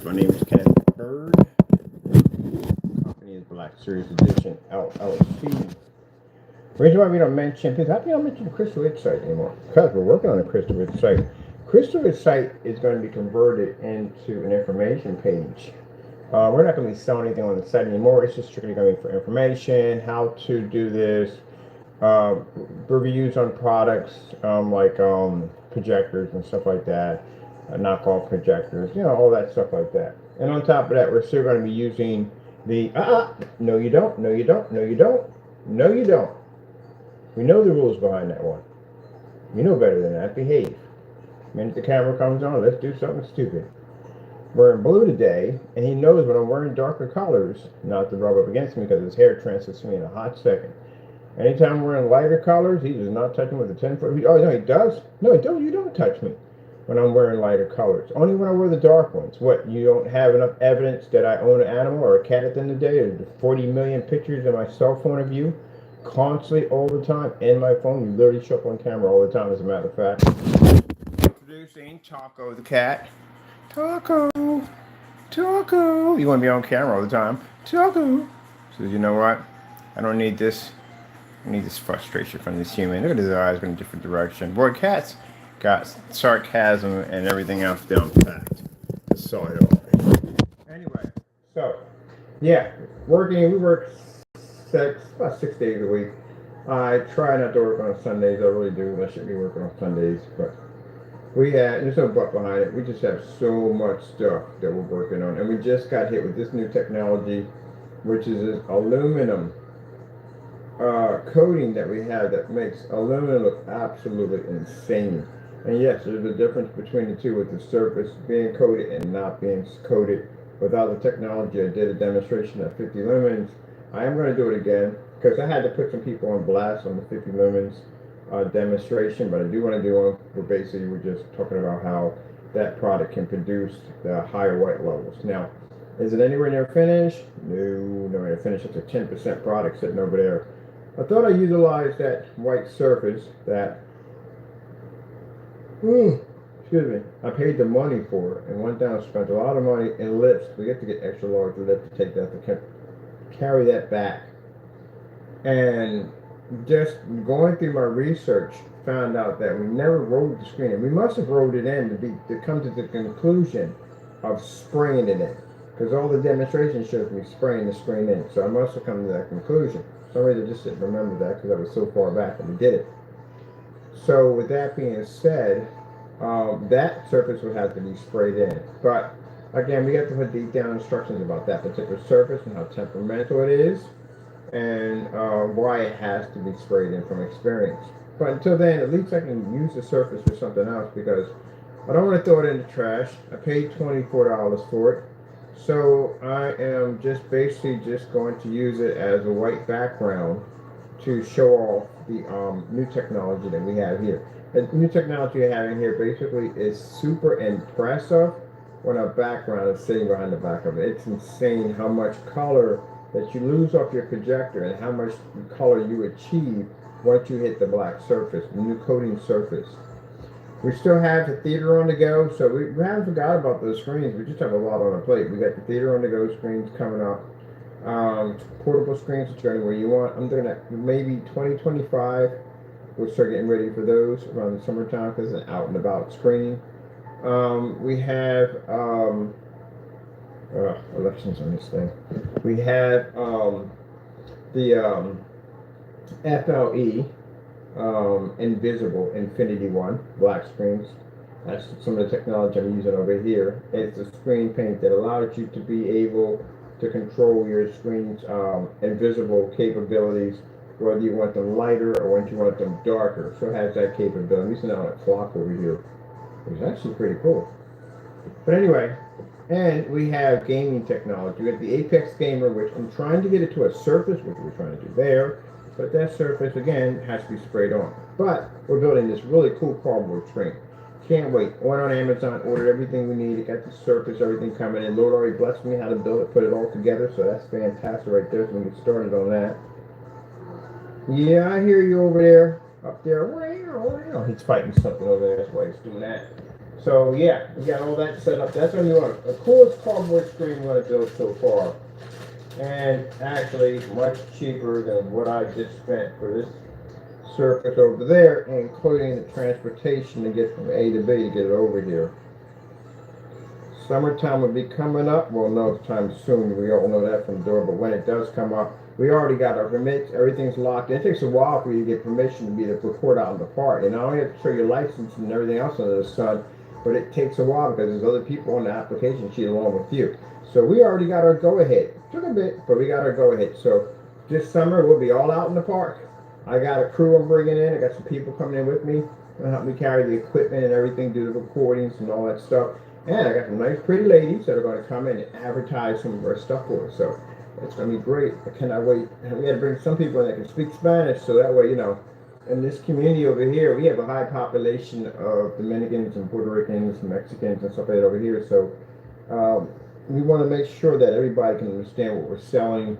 My name is Ken Bird. Company is Black Series Edition LLC. The reason why we don't mention, because I don't mention the Crystal Ridge site anymore, because we're working on the Crystal Ridge site. Crystal Ridge site is going to be converted into an information page. We're not going to be selling anything on the site anymore. It's just strictly going to be for information, how to do this, reviews on products like projectors and stuff like that, knockoff projectors, all that stuff like that. And on top of that, we're still going to be using the no you don't, no you don't, no you don't, no you don't. We know the rules behind that one. You know better than that. Behave. The minute the camera comes on, let's do something stupid. Wearing blue today, and he knows when I'm wearing darker colors not to rub up against me because his hair transfers me in a hot second. Anytime I'm wearing lighter colors, he does not touch me with a 10-foot. Oh, no, he does. No, he don't. You don't touch me when I'm wearing lighter colors. Only when I wear the dark ones. What, you don't have enough evidence that I own an animal or a cat at the end of the day? Or 40 million pictures in my cell phone of you constantly all the time in my phone. You literally show up on camera all the time, as a matter of fact. Introducing Taco the cat. Taco. Taco. You want to be on camera all the time. Taco. So you know what? I don't need this. I need this frustration from this human. Look at his eyes going a different direction. Boy, cats got sarcasm and everything else down packed. Just saw it all. Anyway, so yeah, we work about 6 days a week. I try not to work on Sundays. I really do. I should be working on Sundays, but there's no but behind it. We just have so much stuff that we're working on, and we just got hit with this new technology, which is this aluminum coating that we have that makes aluminum look absolutely insane. And yes, there's a difference between the two, with the surface being coated and not being coated. Without the technology, I did a demonstration at 50 lumens. I am going to do it again because I had to put some people on blast on the 50 lumens demonstration, but I do want to do one where basically we're just talking about how that product can produce the higher white levels. Now, is it anywhere near finished? No, nowhere near finished. It's a 10% product sitting over there. I thought I utilized that white surface that, excuse me, I paid the money for it and went down and spent a lot of money in lifts. We get to get extra large lift to take that, to carry that back. And just going through my research, found out that we never rolled the screen in. We must have rolled it in to come to the conclusion of spraying it in, because all the demonstration shows me spraying the screen in. So I must have come to that conclusion. For some reason I just didn't remember that because I was so far back when we did it. So with that being said, that surface would have to be sprayed in. But again, we have to put detailed instructions about that particular surface and how temperamental it is, and why it has to be sprayed in from experience. But until then, at least I can use the surface for something else, because I don't want to throw it in the trash. I paid $24 for it. So I am just basically just going to use it as a white background to show off the new technology that we have here. The new technology we have in here basically is super impressive when a background is sitting behind the back of it. It's insane how much color that you lose off your projector and how much color you achieve once you hit the black surface, the new coating surface. We still have the theater on the go, so we haven't forgot about those screens. We just have a lot on our plate. We got the theater on the go screens coming up. Portable screens that you go anywhere you want. I'm doing that maybe 2025. We'll start getting ready for those around the summertime because it's an out and about screen. We have elections on this thing. We have the FLE Invisible Infinity One black screens. That's some of the technology I'm using over here. It's a screen paint that allows you to be able to control your screen's invisible capabilities, whether you want them lighter or whether you want them darker. So it has that capability. I'm using it on a clock over here. It's actually pretty cool. But anyway, and we have gaming technology. We have the Apex Gamer, which I'm trying to get it to a surface, which we're trying to do there. But that surface, again, has to be sprayed on. But we're building this really cool cardboard screen. Can't wait. Went on Amazon, ordered everything we need. Got the surface, everything coming in. Lord already blessed me how to build it, put it all together. So that's fantastic right there. So we can get started on that. Yeah, I hear you over there. Up there. He's fighting something over there. That's why he's doing that. So yeah, we got all that set up. That's only one. The coolest cardboard screen we're gonna build so far. And actually much cheaper than what I just spent for this surface over there, including the transportation to get from A to B to get it over here. Summertime will be coming up. Well, no time soon. We all know that from the door. But when it does come up, we already got our permits. Everything's locked. It takes a while for you to get permission to be the report out in the park. And not only have to show your license and everything else under the sun, but it takes a while because there's other people on the application sheet along with you. So we already got our go-ahead. Took a bit, but we got our go-ahead. So this summer we'll be all out in the park. I got a crew I'm bringing in. I got some people coming in with me to help me carry the equipment and everything, do the recordings and all that stuff. And I got some nice pretty ladies that are going to come in and advertise some of our stuff for us. So it's going to be great. I cannot wait. And we got to bring some people in that can speak Spanish so that way, you know, in this community over here, we have a high population of Dominicans and Puerto Ricans, Mexicans, and stuff like that over here. So we want to make sure that everybody can understand what we're selling,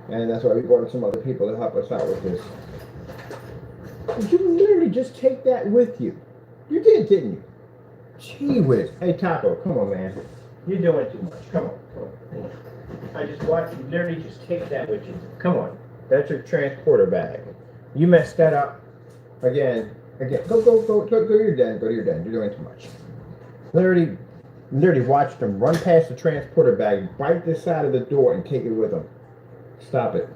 and that's why we brought in some other people to help us out with this. Did you literally just take that with you? You did, didn't you? Gee whiz. Hey, Taco, come on, man. You're doing too much. Come on. I just watched you literally just take that with you. Come on. That's your transporter bag. You messed that up. Again. Go to your den. Go to your den. You're doing too much. Literally watched them run past the transporter bag, bite this side of the door, and take it with them. Stop it.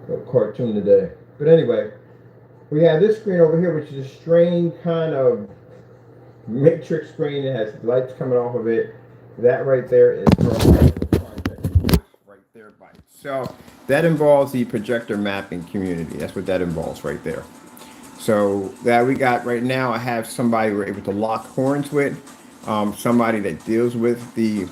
Little cartoon today. But anyway, we have this screen over here, which is a strange kind of matrix screen. It has lights coming off of it. That right there is right there by itself. That involves the projector mapping community. That's what that involves right there. So that we got right now, I have somebody we're able to lock horns with. Somebody that deals with the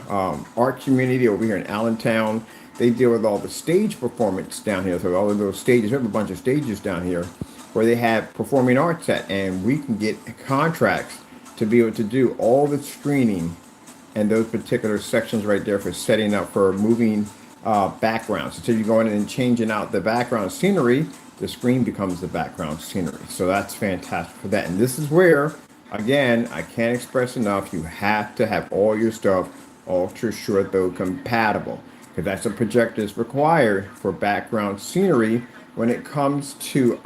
art community over here in Allentown. They deal with all the stage performance down here. So all of those stages, we have a bunch of stages down here where they have performing arts at, and we can get contracts to be able to do all the screening and those particular sections right there for setting up for moving backgrounds. So you're going in and changing out the background scenery, the screen becomes the background scenery. So that's fantastic for that. And this is where, again, I can't express enough, you have to have all your stuff ultra short though compatible, because that's a projector is required for background scenery when it comes to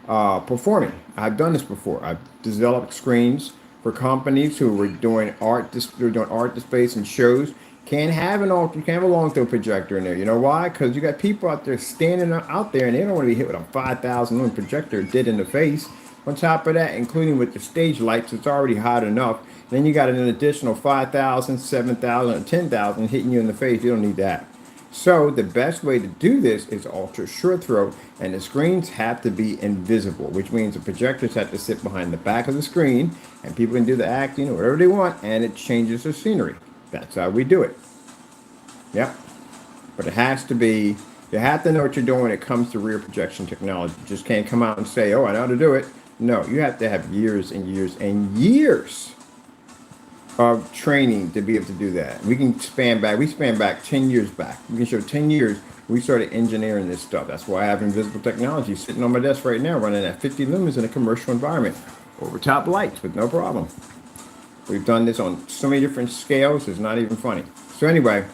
performing. I've done this before. I've developed screens for companies who were doing art displays and shows. Can't have you can't have a long throw projector in there. You know why? Because you got people out there standing out there and they don't want to be hit with a 5,000 lumen projector dead in the face. On top of that, including with the stage lights, it's already hot enough. Then you got an additional 5,000, 7,000, or 10,000 hitting you in the face. You don't need that. So the best way to do this is ultra short throw, and the screens have to be invisible, which means the projectors have to sit behind the back of the screen, and people can do the acting or whatever they want, and it changes the scenery. That's how we do it. Yep. But it has to be, you have to know what you're doing when it comes to rear projection technology. You just can't come out and say, oh, I know how to do it. No, you have to have years and years and years of training to be able to do that. We span back 10 years back. We can show 10 years we started engineering this stuff. That's why I have invisible technology sitting on my desk right now running at 50 lumens in a commercial environment over top lights with no problem. We've done this on so many different scales, it's not even funny. So anyway,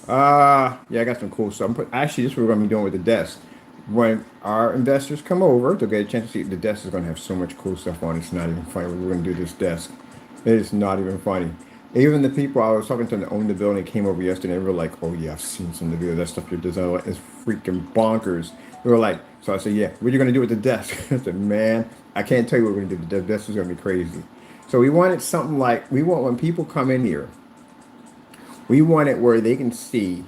yeah, I got some cool stuff. Actually, this is what we're going to be doing with the desk. When our investors come over, they'll get a chance to see the desk is going to have so much cool stuff on it. It's not even funny. We're going to do this desk. It is not even funny. Even the people I was talking to that own the building came over yesterday. They were like, "Oh yeah, I've seen some of the video. That stuff you're designing is freaking bonkers." They were like, "So I said, yeah, what are you going to do with the desk?" I said, "Man, I can't tell you what we're going to do. The desk is going to be crazy." So we wanted something like, we want when people come in here, we want it where they can see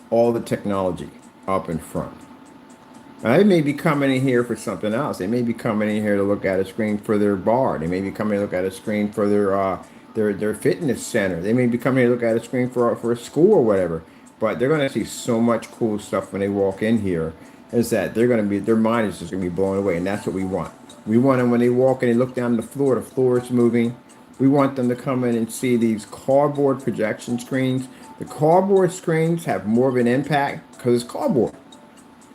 all the technology up in front. Now, they may be coming in here for something else. They may be coming in here to look at a screen for their bar. They may be coming to look at a screen for their fitness center. They may be coming to look at a screen for a school or whatever. But they're going to see so much cool stuff when they walk in here, is that they're going to be, their mind is just going to be blown away, and that's what we want. We want them when they walk in and look down the floor is moving. We want them to come in and see these cardboard projection screens. The cardboard screens have more of an impact because it's cardboard.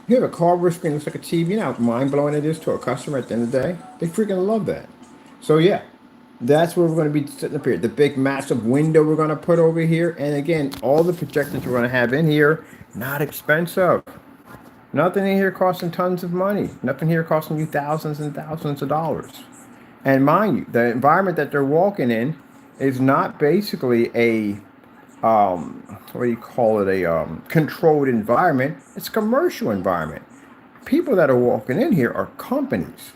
You have a cardboard screen that looks like a TV. You know how mind-blowing it is to a customer at the end of the day? They freaking love that. So yeah, That's where we're going to be sitting up here. The big massive window we're going to put over here. And again, all the projectors we're going to have in here, not expensive. Nothing in here costing tons of money. Nothing here costing you thousands and thousands of dollars. And mind you, the environment that they're walking in is not basically a what do you call it, a controlled environment. It's a commercial environment. People that are walking in here are companies.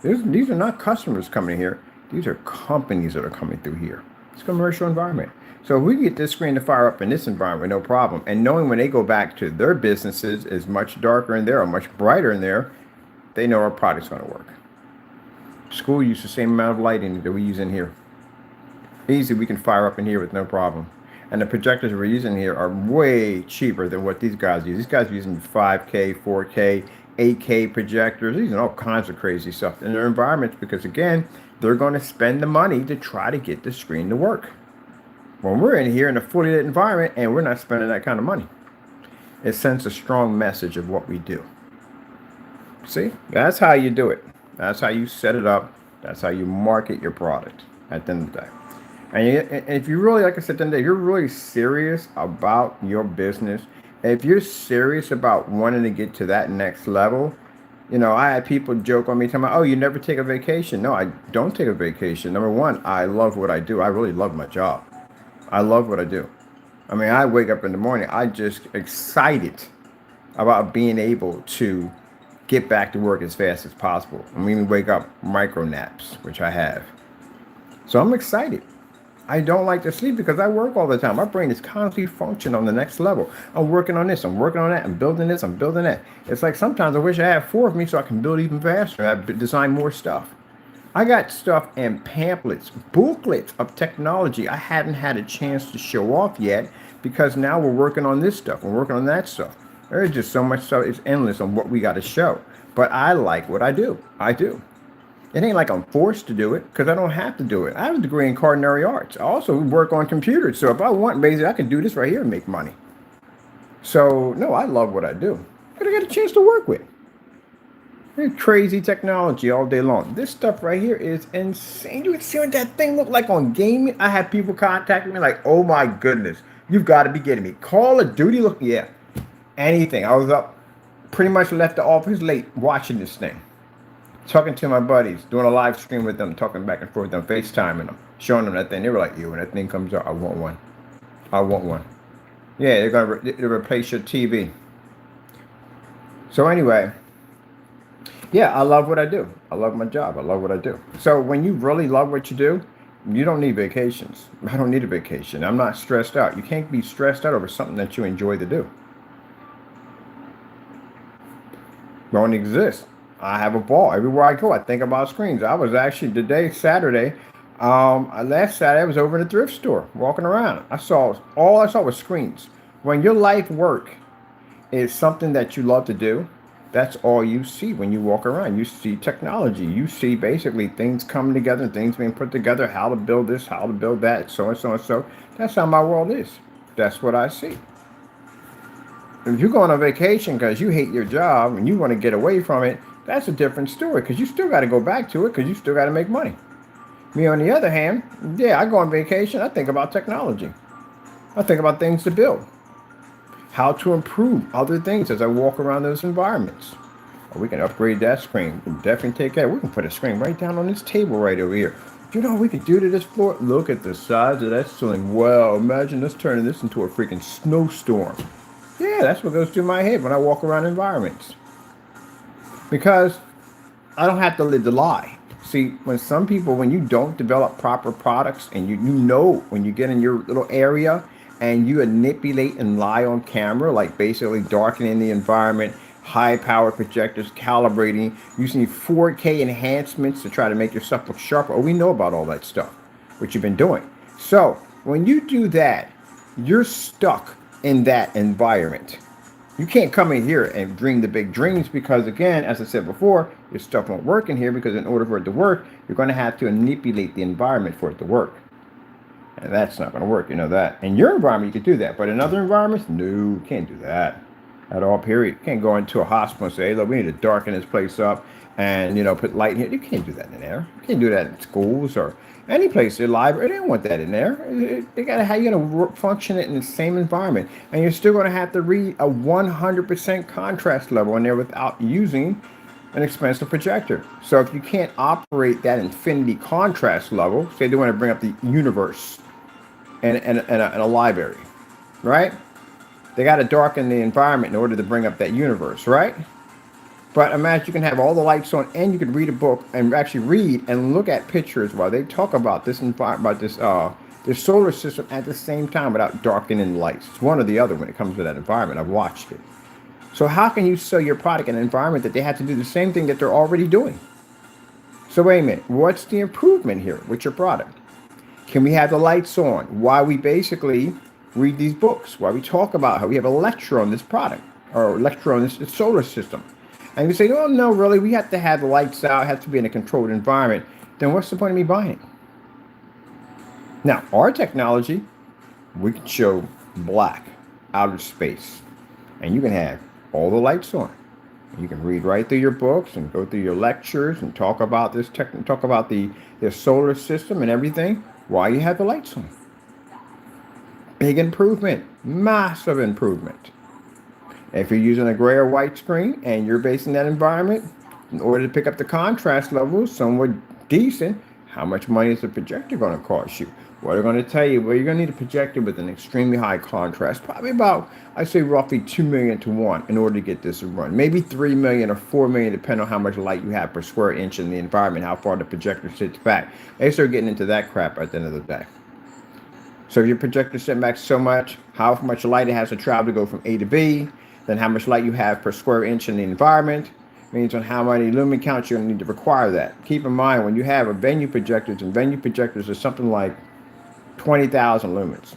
These are not customers coming here. These are companies that are coming through here. It's a commercial environment. So if we get this screen to fire up in this environment, no problem. And knowing when they go back to their businesses is much darker in there or much brighter in there, they know our product's going to work. School uses the same amount of lighting that we use in here. Easy, we can fire up in here with no problem. And the projectors we're using here are way cheaper than what these guys use. These guys are using 5K, 4K, 8K projectors. These are all kinds of crazy stuff in their environments because, again, they're going to spend the money to try to get the screen to work. When we're in here in a fully lit environment and we're not spending that kind of money, it sends a strong message of what we do. See, that's how you do it. That's how you set it up. That's how you market your product at the end of the day. And if you really, like I said, if you're really serious about your business, if you're serious about wanting to get to that next level, you know, I had people joke on me, telling me, oh, you never take a vacation. No, I don't take a vacation. Number one, I love what I do. I really love my job. I love what I do. I mean, I wake up in the morning, I just excited about being able to get back to work as fast as possible. I mean, wake up micro naps, which I have. So I'm excited. I don't like to sleep because I work all the time. My brain is constantly functioning on the next level. I'm working on this, I'm working on that, I'm building this, I'm building that. It's like sometimes I wish I had 4 of me so I can build even faster. I design more stuff. I got stuff and pamphlets, booklets of technology I haven't had a chance to show off yet because now we're working on this stuff. We're working on that stuff. There's just so much stuff. It's endless on what we got to show. But I like what I do. I do. It ain't like I'm forced to do it because I don't have to do it. I have a degree in culinary arts. I also work on computers. So if I want, basically, I can do this right here and make money. So, no, I love what I do. But I got a chance to work with. Crazy technology all day long. This stuff right here is insane. You can see what that thing look like on gaming. I have people contacting me like, oh my goodness, you've got to be kidding me. Call of Duty, look, yeah, anything. I was up, pretty much left the office late watching this thing. Talking to my buddies, doing a live stream with them, talking back and forth, them FaceTiming them, showing them that thing. They were like, when that thing comes out, I want one. I want one. Yeah, they're going to replace your TV. So anyway, yeah, I love what I do. I love my job. I love what I do. So when you really love what you do, you don't need vacations. I don't need a vacation. I'm not stressed out. You can't be stressed out over something that you enjoy to do. Don't exist. I have a ball. Everywhere I go, I think about screens. I was actually, today, Saturday, last Saturday, I was over in a thrift store, walking around. All I saw was screens. When your life work is something that you love to do, that's all you see when you walk around. You see technology. You see basically things coming together, things being put together, how to build this, how to build that, so and so and so. That's how my world is. That's what I see. If you go on a vacation because you hate your job and you want to get away from it, that's a different story because you still got to go back to it because you still got to make money. Me, on the other hand, yeah, I go on vacation. I think about technology. I think about things to build. How to improve other things as I walk around those environments. Or we can upgrade that screen. We can definitely take care. We can put a screen right down on this table right over here. You know what we could do to this floor? Look at the size of that ceiling. Wow, imagine us turning this into a freaking snowstorm. Yeah, that's what goes through my head when I walk around environments. Because I don't have to live the lie. See, when you don't develop proper products and you know when you get in your little area and you manipulate and lie on camera, like basically darkening the environment, high power projectors, calibrating, using 4K enhancements to try to make your stuff look sharper. Oh, we know about all that stuff, what you've been doing. So when you do that, you're stuck in that environment. You can't come in here and dream the big dreams because, again, as I said before, your stuff won't work in here because in order for it to work, you're going to have to manipulate the environment for it to work. And that's not going to work, you know that. In your environment, you can do that. But in other environments, no, you can't do that at all, period. You can't go into a hospital and say, hey, look, we need to darken this place up and put light here. You can't do that in there. You can't do that in schools or any place. The library, they don't want that in there. They got how you gonna function it in the same environment, and you're still gonna have to read a 100% contrast level in there without using an expensive projector. So if you can't operate that infinity contrast level, say they want to bring up the universe in a library, right? They got to darken the environment in order to bring up that universe, right? But imagine you can have all the lights on and you can read a book and actually read and look at pictures while they talk about this environment, about this solar system at the same time without darkening the lights. It's one or the other when it comes to that environment. I've watched it. So how can you sell your product in an environment that they have to do the same thing that they're already doing? So wait a minute, what's the improvement here with your product? Can we have the lights on while we basically read these books, while we talk about how we have a lecture on this product or a lecture on this solar system? And you say, oh, no, really, we have to have the lights out, it has to be in a controlled environment. Then what's the point of me buying it? Now, our technology, we can show black, outer space, and you can have all the lights on. You can read right through your books and go through your lectures and talk about this talk about the solar system and everything while you have the lights on. Big improvement, massive improvement. If you're using a gray or white screen and you're basing that environment in order to pick up the contrast levels somewhat decent, how much money is the projector going to cost you? What they're going to tell you, well, you're going to need a projector with an extremely high contrast, probably about, I'd say roughly 2 million to 1 in order to get this to run. Maybe 3 million or 4 million, depending on how much light you have per square inch in the environment, how far the projector sits back. They start getting into that crap at the end of the day. So if your projector sits back so much, how much light it has to travel to go from A to B, then how much light you have per square inch in the environment, means on how many lumen counts you're going to need to require that. Keep in mind, when you have a venue projectors, and venue projectors are something like 20,000 lumens.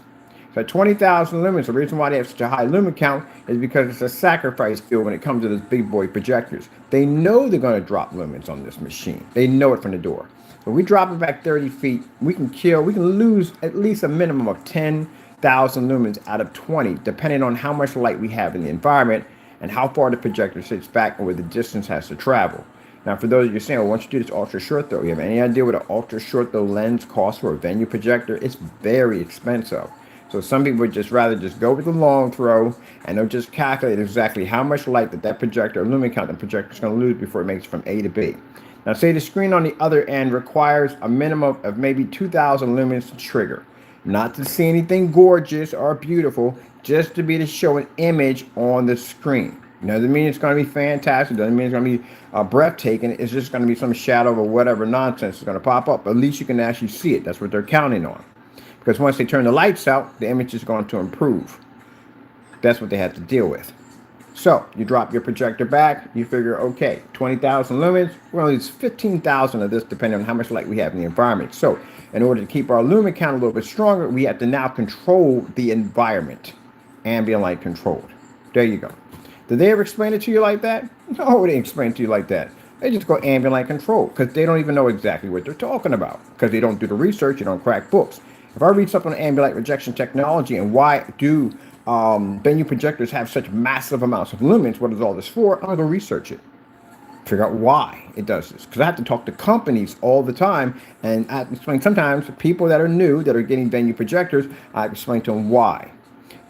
So 20,000 lumens, the reason why they have such a high lumen count is because it's a sacrifice field when it comes to those big boy projectors. They know they're going to drop lumens on this machine. They know it from the door. If we drop it back 30 feet, we can lose at least a minimum of 10,000 lumens out of 20, depending on how much light we have in the environment and how far the projector sits back and where the distance has to travel. Now, for those of you saying, well, once you do this ultra short throw, you have any idea what an ultra short throw lens costs for a venue projector? It's very expensive. So some people would just rather just go with the long throw and they'll just calculate exactly how much light that projector or lumen count the projector is going to lose before it makes it from A to B. Now, say the screen on the other end requires a minimum of maybe 2,000 lumens to trigger. Not to see anything gorgeous or beautiful, just to be to show an image on the screen. Doesn't mean it's going to be fantastic. Doesn't mean it's going to be breathtaking. It's just going to be some shadow or whatever nonsense is going to pop up. At least you can actually see it. That's what they're counting on. Because once they turn the lights out, the image is going to improve. That's what they have to deal with. So you drop your projector back. You figure, okay, 20,000 lumens. Well, it's 15,000 of this, depending on how much light we have in the environment. So in order to keep our lumen count a little bit stronger, we have to now control the environment. Ambient light controlled. There you go. Did they ever explain it to you like that? No, they didn't explain it to you like that. They just go ambient light control because they don't even know exactly what they're talking about because they don't do the research, they don't crack books. If I read something on ambient light rejection technology and why do venue projectors have such massive amounts of lumens, what is all this for? I'm going to go research it. Figure out why it does this. Because I have to talk to companies all the time and I explain sometimes people that are new that are getting venue projectors, I explain to them why.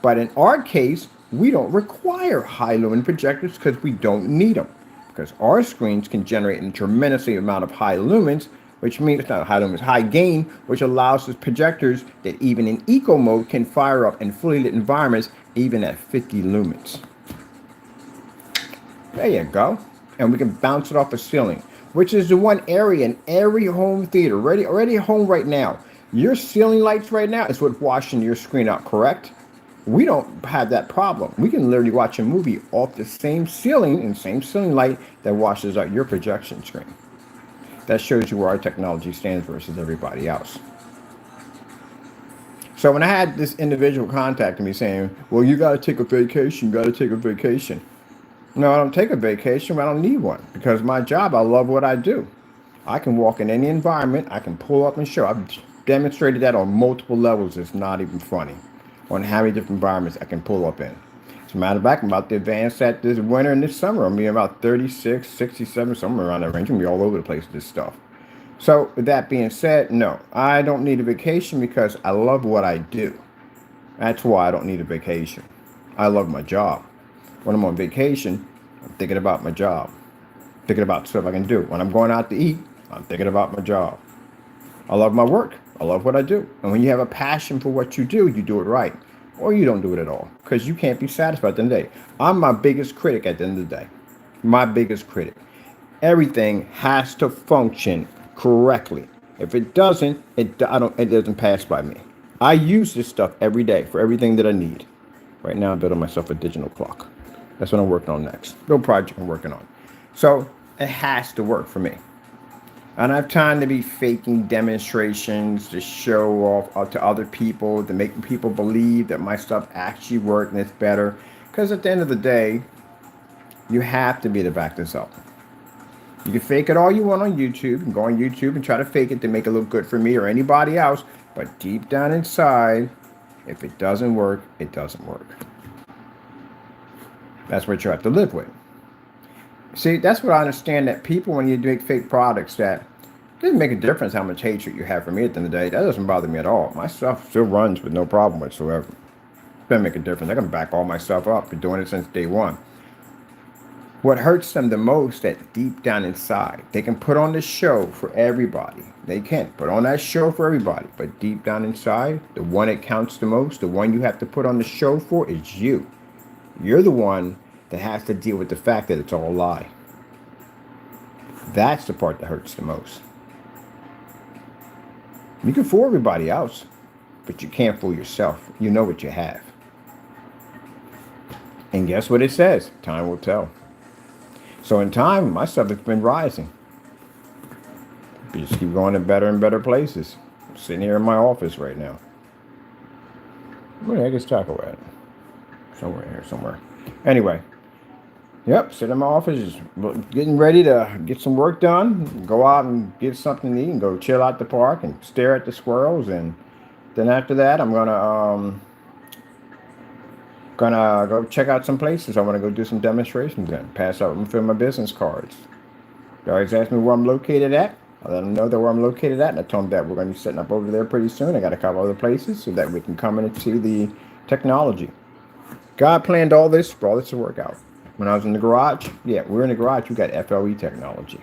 But in our case, we don't require high lumen projectors because we don't need them. Because our screens can generate a tremendous amount of high lumens, which means it's not high lumens, high gain, which allows us projectors that even in eco mode can fire up in fully lit environments, even at 50 lumens. There you go. And we can bounce it off the ceiling, which is the one area in every home theater, already at home right now. Your ceiling lights right now is what's washing your screen out, correct? We don't have that problem. We can literally watch a movie off the same ceiling and same ceiling light that washes out your projection screen. That shows you where our technology stands versus everybody else. So when I had this individual contacting me saying, well, you got to take a vacation, No, I don't take a vacation. I don't need one because my job, I love what I do. I can walk in any environment. I can pull up and show. I've demonstrated that on multiple levels. It's not even funny on how many different environments I can pull up in. As a matter of fact, I'm about to advance that this winter and this summer. I'm be about 36, 67, somewhere around that range. I'm going to be all over the place with this stuff. So with that being said, no, I don't need a vacation because I love what I do. That's why I don't need a vacation. I love my job. When I'm on vacation, I'm thinking about my job. Thinking about stuff I can do. When I'm going out to eat, I'm thinking about my job. I love my work. I love what I do. And when you have a passion for what you do it right. Or you don't do it at all. Because you can't be satisfied at the end of the day. I'm my biggest critic at the end of the day. My biggest critic. Everything has to function correctly. If it doesn't, it doesn't pass by me. I use this stuff every day for everything that I need. Right now I'm building myself a digital clock. That's what I'm working on next. No project I'm working on. So it has to work for me. I don't have time to be faking demonstrations to show off to other people, to make people believe that my stuff actually works and it's better. Because at the end of the day, you have to be able to back this up. You can fake it all you want on YouTube and go on YouTube and try to fake it to make it look good for me or anybody else. But deep down inside, if it doesn't work, it doesn't work. That's what you have to live with. See, that's what I understand, that people, when you make fake products, that it doesn't make a difference how much hatred you have for me at the end of the day. That doesn't bother me at all. My stuff still runs with no problem whatsoever. It doesn't make a difference. I can back all my stuff up. Been doing it since day one. What hurts them the most, that deep down inside, they can put on the show for everybody. They can put on that show for everybody. But deep down inside, the one that counts the most, the one you have to put on the show for is you. You're the one that has to deal with the fact that it's all a lie. That's the part that hurts the most. You can fool everybody else, but you can't fool yourself. You know what you have. And guess what it says? Time will tell. So in time, my stuff has been rising. We just keep going to better and better places. I'm sitting here in my office right now. Where the heck is Taco at? Somewhere here, somewhere. Anyway. Yep, sitting in my office, just getting ready to get some work done, go out and get something to eat and go chill out the park and stare at the squirrels. And then after that, I'm gonna go check out some places. I want to go do some demonstrations and pass out and fill my business cards. They always ask me where I'm located at. I let them know that where I'm located at, and I told them that we're going to be setting up over there pretty soon. I got a couple other places so that we can come into the technology. God planned all this for all this to work out. When I was in the garage, we're in the garage, we got FLE technology.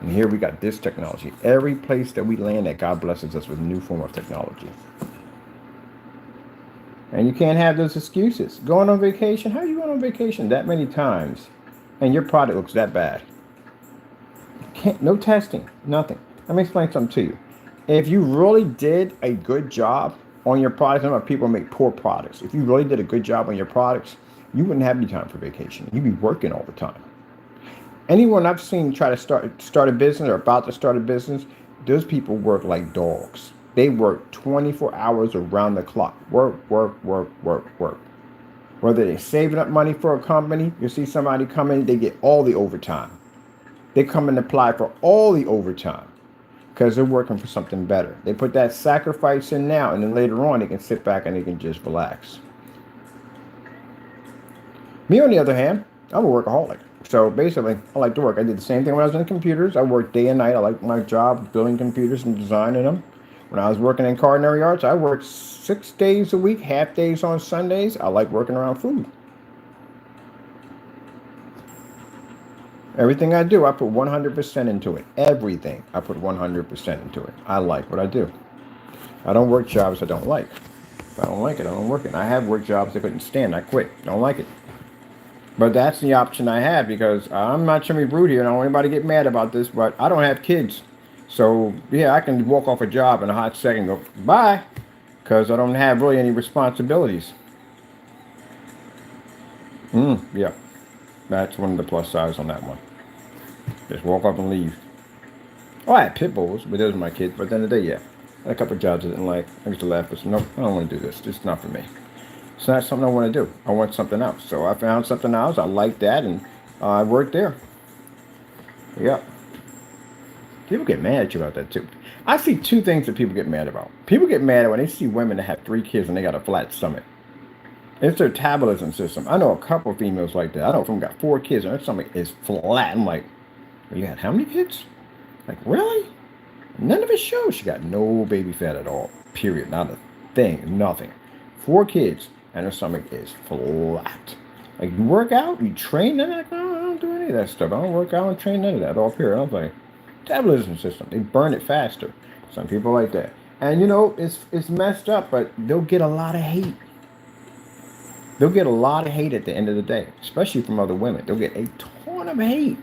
And here we got this technology. Every place that we land at, God blesses us with a new form of technology. And you can't have those excuses. Going on vacation? How are you going on vacation that many times and your product looks that bad? No testing, nothing. Let me explain something to you. If you really did a good job on your products, I know people make poor products. If you really did a good job on your products, you wouldn't have any time for vacation. You'd be working all the time. Anyone I've seen try to start a business or about to start a business, those people work like dogs. They work 24 hours around the clock. Work. Whether they're saving up money for a company, you see somebody come in, they get all the overtime. They come and apply for all the overtime because they're working for something better. They put that sacrifice in now, and then later on, they can sit back and they can just relax. Me, on the other hand, I'm a workaholic. So basically, I like to work. I did the same thing when I was in computers. I worked day and night. I like my job building computers and designing them. When I was working in culinary arts, I worked 6 days a week, half days on Sundays. I like working around food. Everything I do, I put 100% into it. Everything, I put 100% into it. I like what I do. I don't work jobs I don't like. If I don't like it, I don't work it. I have worked jobs I couldn't stand. I quit. Don't like it. But that's the option I have, because I'm not trying to be rude here. I don't want anybody to get mad about this, but I don't have kids. So, yeah, I can walk off a job in a hot second and go, bye, because I don't have really any responsibilities. Yeah, that's one of the plus sides on that one. Just walk up and leave. Oh, I had pit bulls, but those were my kids. But at the end of the day, yeah, I had a couple of jobs I didn't like. I used to laugh, but nope, I don't want to do this. It's not for me. It's not something I want to do. I want something else. So I found something else. I like that, and I worked there. Yeah. People get mad at you about that, too. I see two things that people get mad about. People get mad when they see women that have 3 kids and they got a flat stomach. It's their metabolism system. I know a couple of females like that. I know from got 4 kids and her stomach is flat. I'm like, you had how many kids? Like, really? None of it shows. She got no baby fat at all. Period. Not a thing. Nothing. 4 kids and her stomach is flat. Like, you work out, you train, and like, no, I don't do any of that stuff. I don't work out and train none of that. All period. I'm like, metabolism system. They burn it faster. Some people like that. And it's messed up, but they'll get a lot of hate. They'll get a lot of hate at the end of the day, especially from other women. They'll get a ton of hate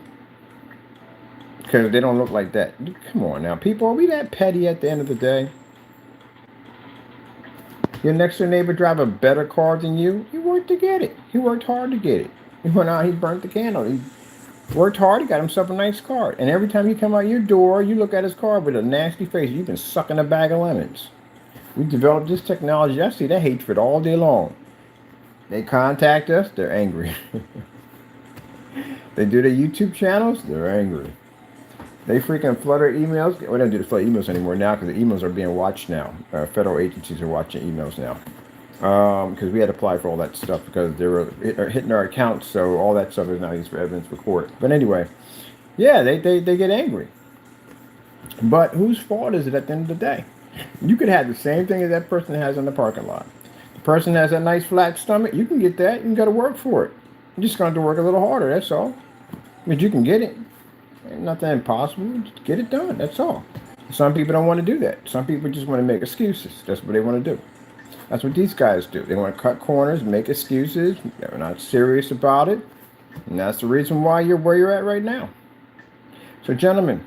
because they don't look like that. Come on now, people, are we that petty at the end of the day? Your next door neighbor drive a better car than you. He worked to get it. He worked hard to get it. He went out, he burnt the candle. He worked hard, he got himself a nice car. And every time you come out your door, you look at his car with a nasty face. You've been sucking a bag of lemons. We developed this technology. I see that hatred all day long. They contact us, they're angry. They do their YouTube channels, they're angry. They freaking flood our emails. We don't do the flood emails anymore now because the emails are being watched now. Federal agencies are watching emails now. Because we had to apply for all that stuff because they were hitting our accounts, so all that stuff is now used for evidence for court. But anyway, yeah, they get angry. But whose fault is it at the end of the day? You could have the same thing as that person has in the parking lot. Person has a nice flat stomach, you can get that. You got to work for it. You're just going to have to work a little harder, that's all. But you can get it. Ain't nothing impossible. Just get it done, that's all. Some people don't want to do that. Some people just want to make excuses. That's what they want to do. That's what these guys do. They want to cut corners, make excuses. They're not serious about it. And that's the reason why you're where you're at right now. So, gentlemen,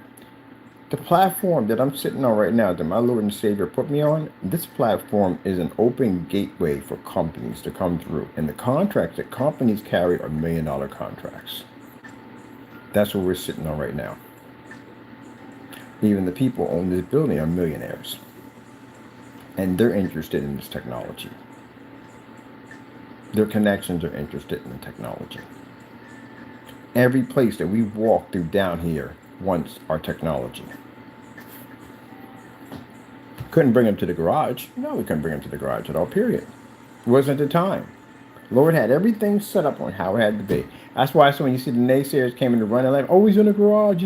the platform that I'm sitting on right now, that my Lord and Savior put me on, this platform is an open gateway for companies to come through. And the contracts that companies carry are $1 million contracts. That's what we're sitting on right now. Even the people who own this building are millionaires. And they're interested in this technology. Their connections are interested in the technology. Every place that we walk through down here wants our technology. Couldn't bring them to the garage. No, we couldn't bring them to the garage at all, period. It wasn't the time. Lord had everything set up on how it had to be. That's why so when you see the naysayers came in to run life, oh, he's in the garage,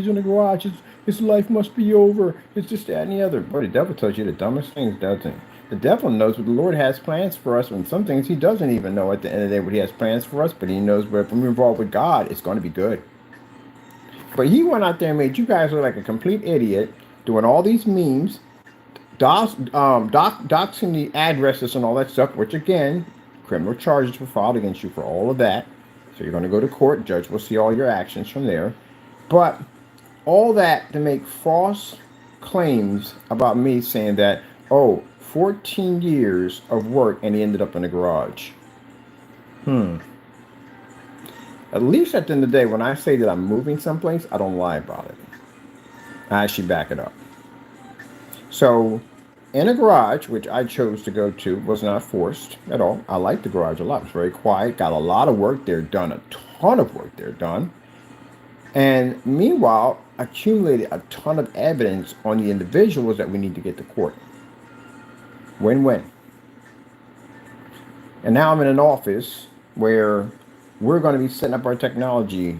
his life must be over. It's just that and the other. Boy, the devil tells you the dumbest things, doesn't he? The devil knows what the Lord has plans for us, and some things he doesn't even know at the end of the day what he has plans for us, but he knows if we're involved with God, it's going to be good. But he went out there and made you guys look like a complete idiot, doing all these memes, doxing the addresses and all that stuff, which again, criminal charges were filed against you for all of that. So you're going to go to court. Judge will see all your actions from there. But all that to make false claims about me saying that, 14 years of work and he ended up in the garage. At least at the end of the day, when I say that I'm moving someplace, I don't lie about it. I actually back it up. So in a garage, which I chose to go to, was not forced at all. I liked the garage a lot. It was very quiet. Got a lot of work there done. A ton of work there done. And meanwhile, accumulated a ton of evidence on the individuals that we need to get to court. Win-win. And now I'm in an office where we're going to be setting up our technology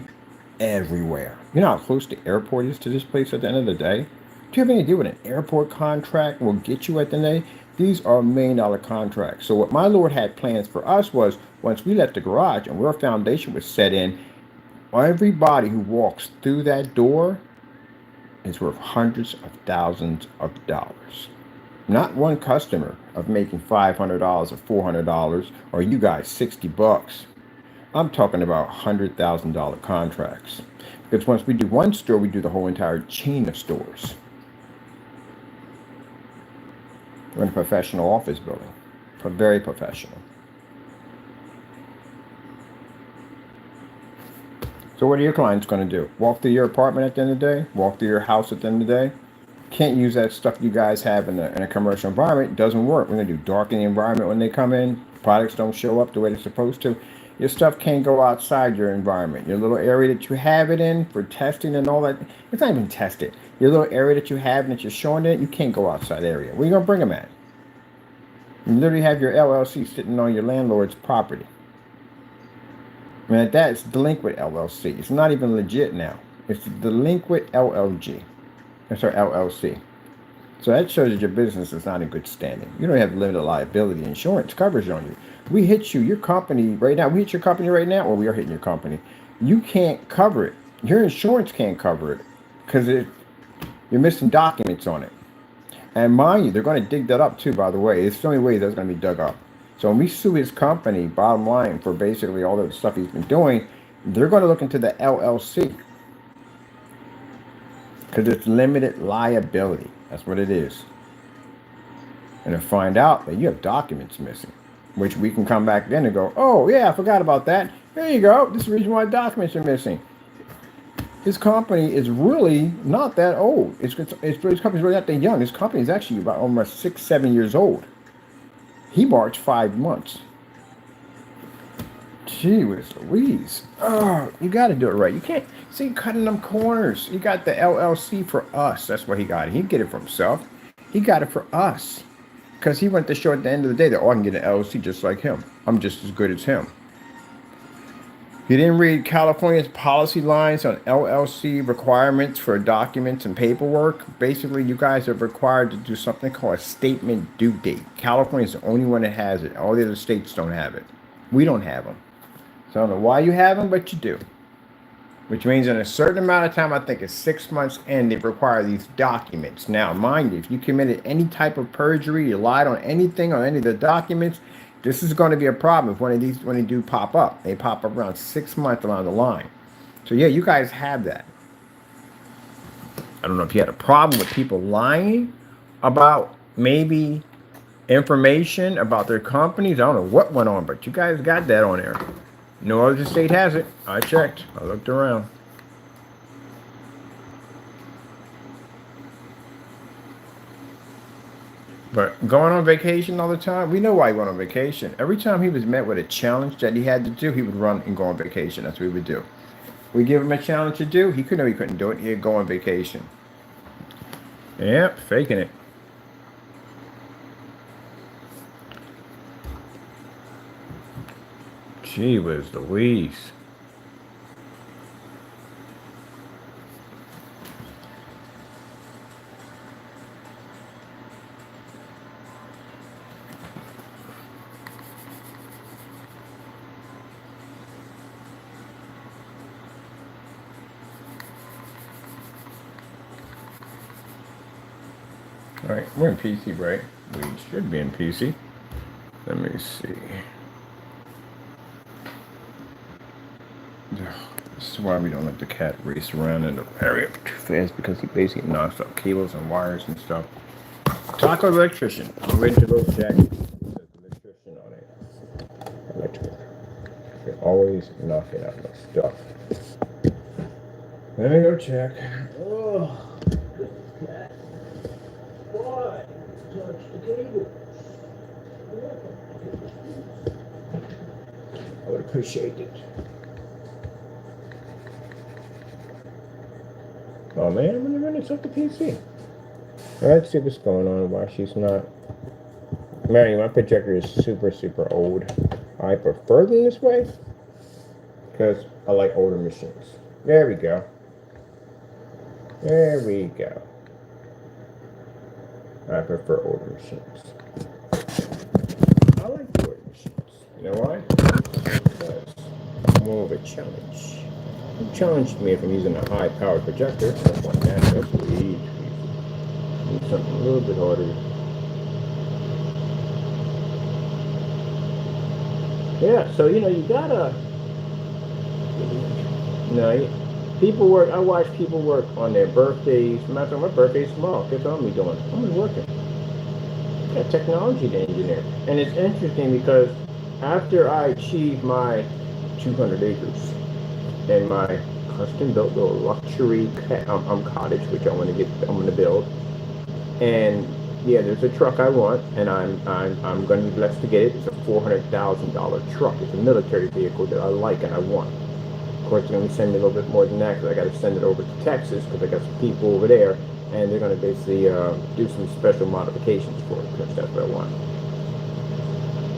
everywhere. You know how close the airport is to this place at the end of the day? Do you have any idea what an airport contract will get you at the end of the day? These are $1 million contracts. So what my Lord had plans for us was, once we left the garage and our foundation was set in, everybody who walks through that door is worth hundreds of thousands of dollars. Not one customer of making $500 or $400 or you guys $60. I'm talking about $100,000 contracts. Because once we do one store, we do the whole entire chain of stores. We're in a professional office building. Very professional. So what are your clients going to do? Walk through your apartment at the end of the day? Walk through your house at the end of the day? Can't use that stuff you guys have in a commercial environment. It doesn't work. We're going to do darken the environment when they come in. Products don't show up the way they're supposed to. Your stuff can't go outside your environment. Your little area that you have it in for testing and all that. It's not even tested. Your little area that you have and that you're showing it, you can't go outside area. Where are you going to bring them at? You literally have your LLC sitting on your landlord's property. Man, that's delinquent LLC. It's not even legit now. It's delinquent LLG. That's our LLC. So that shows that your business is not in good standing. You don't have limited liability insurance coverage on you. We hit you, your company right now. We hit your company right now, or we are hitting your company. You can't cover it. Your insurance can't cover it because you're missing documents on it. And mind you, they're going to dig that up too, by the way. It's the only way that's going to be dug up. So when we sue his company, bottom line, for basically all the stuff he's been doing, they're going to look into the LLC. Because it's limited liability. That's what it is. And to find out that you have documents missing, which we can come back then and go, oh, yeah, I forgot about that. There you go. This is the reason why documents are missing. His company is really not that old. His company's really not that young. His company is actually about almost 6-7 years old. He marched 5 months. Gee whiz Louise. Oh, you got to do it right. You can't see cutting them corners. You got the LLC for us. That's what he got. He didn't get it for himself. He got it for us. Because he went to show at the end of the day that, oh, I can get an LLC just like him. I'm just as good as him. You didn't read California's policy lines on LLC requirements for documents and paperwork. Basically, you guys are required to do something called a statement due date. California is the only one that has it. All the other states don't have it. We don't have them. So I don't know why you have them, but you do. Which means in a certain amount of time, I think it's 6 months in, they require these documents. Now, mind you, if you committed any type of perjury, you lied on anything, on any of the documents, this is going to be a problem if one of these, when they do pop up. They pop up around 6 months along the line. So yeah, you guys have that. I don't know if you had a problem with people lying about maybe information about their companies. I don't know what went on, but you guys got that on there. No other state has it. I checked. I looked around. But going on vacation all the time, we know why he went on vacation. Every time he was met with a challenge that he had to do, he would run and go on vacation. That's what he would do. We give him a challenge to do, he couldn't do it. He'd go on vacation. Yep, faking it. Gee whiz Louise. All right, we're in PC, right? We should be in PC. Let me see. This is why we don't let the cat race around in the area too fast, because he basically knocks up cables and wires and stuff. Taco electrician. I'm ready to go check. Electrician on it. Electric. They're always knocking out my stuff. Let me go check. Oh, this cat. Why? Touch the cable. I would appreciate it. Oh man, I'm gonna run this off the PC. Let's see what's going on, why she's not. Mary, my projector is super, super old. I prefer them this way because I like older machines. There we go. There we go. I prefer older machines. I like the older machines. You know why? Because more of a challenge. You challenged me if I'm using a high-powered projector. I don't want that. That's what we need. Need something a little bit harder. Yeah, so you gotta. People work. I watch people work on their birthdays. Matter of fact, my birthday's tomorrow. Guess what I'm gonna be doing? I'm gonna be working. I got technology to engineer, and it's interesting because after I achieve my 200 acres and my custom-built little luxury cottage, which I'm gonna build, and yeah, there's a truck I want, and I'm gonna be blessed to get it. It's a $400,000 truck. It's a military vehicle that I like and I want. Of course, they're going to send me a little bit more than that because I got to send it over to Texas because I got some people over there, and they're going to basically do some special modifications for it because that's what I want.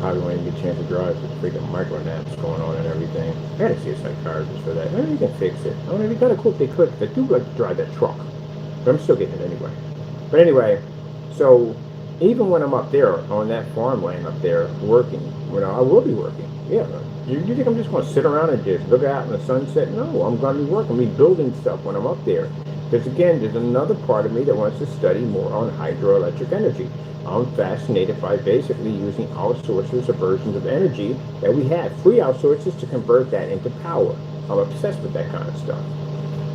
Probably when you get a chance to drive with freaking micronaps going on and everything. I gotta see a psychiatrist for that. Maybe you can fix it. I don't know, it'd be kind of cool if they could. I do like to drive that truck. But I'm still getting it anyway. But anyway, so even when I'm up there on that farmland up there working, I will be working. Yeah. You think I'm just going to sit around and just look out in the sunset? No, I'm going to be working. I'm going to be building stuff when I'm up there. Because again, there's another part of me that wants to study more on hydroelectric energy. I'm fascinated by basically using our sources or versions of energy that we have, free our sources, to convert that into power. I'm obsessed with that kind of stuff.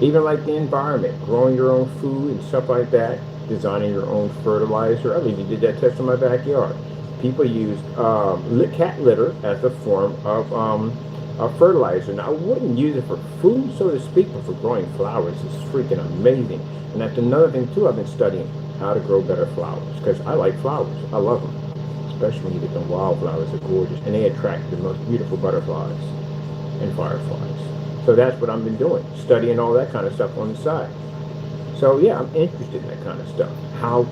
Even like the environment, growing your own food and stuff like that, designing your own fertilizer. I even did that test in my backyard. People used cat litter as a form of fertilizer. Now, I wouldn't use it for food, so to speak, but for growing flowers. It's freaking amazing. And that's another thing, too, I've been studying how to grow better flowers, because I like flowers. I love them, especially when you get the wildflowers. They're gorgeous, and they attract the most beautiful butterflies and fireflies. So that's what I've been doing, studying all that kind of stuff on the side. So yeah, I'm interested in that kind of stuff.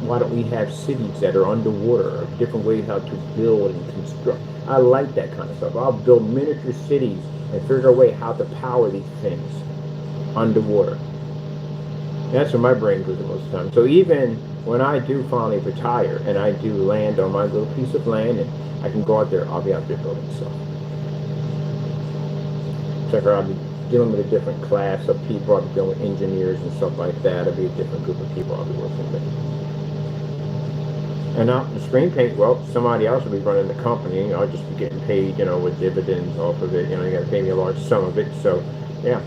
Why don't we have cities that are underwater, or different ways how to build and construct? I like that kind of stuff. I'll build miniature cities and figure a way how to power these things underwater. That's where my brain goes most of the time. So even when I do finally retire and I do land on my little piece of land and I can go out there, I'll be out there building stuff. So I'll be dealing with a different class of people. I'll be dealing with engineers and stuff like that. It'll be a different group of people I'll be working with. And now the screen paint, well, somebody else will be running the company. I'll just be getting paid, with dividends off of it. You got to pay me a large sum of it. So, yeah.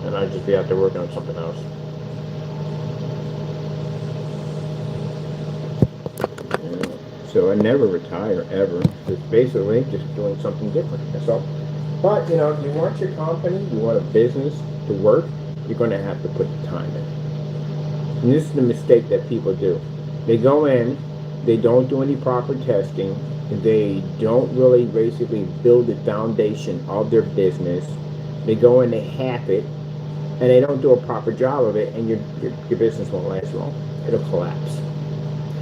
And I'll just be out there working on something else. So I never retire, ever. Just basically just doing something different. That's all. But, you want your company, you want a business to work, you're going to have to put the time in. And this is the mistake that people do. They go in, they don't do any proper testing, they don't really basically build the foundation of their business. They go in, they half it, and they don't do a proper job of it, and your business won't last long. It'll collapse.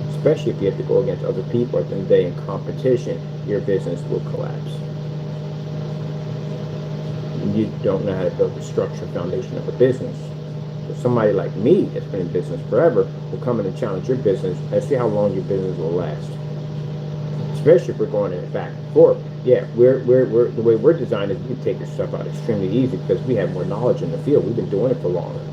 Especially if you have to go against other people at the end of the day in competition, your business will collapse. You don't know how to build the structure foundation of a business. So somebody like me that's been in business forever will come in and challenge your business and see how long your business will last. Especially if we're going in back and forth. Yeah, we're the way we're designed is we can take this stuff out extremely easy because we have more knowledge in the field. We've been doing it for longer.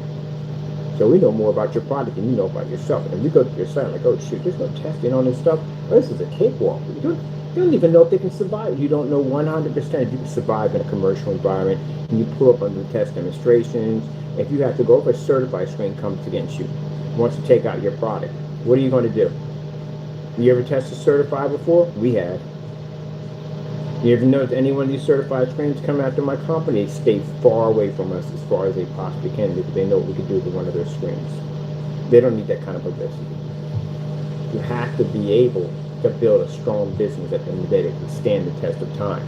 So we know more about your product than you know about yourself. And we go to your site like, oh shoot, there's no testing on this stuff. Well, this is a cakewalk. You don't even know if they can survive. You don't know 100% if you can survive in a commercial environment. And you pull up under the test demonstrations. If you have to go, if a certified screen comes against you, wants to take out your product, what are you going to do? You ever tested certified before? We have. You ever notice any one of these certified screens come after my company? They stay far away from us as far as they possibly can because they know what we can do to one of their screens. They don't need that kind of publicity. You have to be able to build a strong business at the end of the day that can stand the test of time.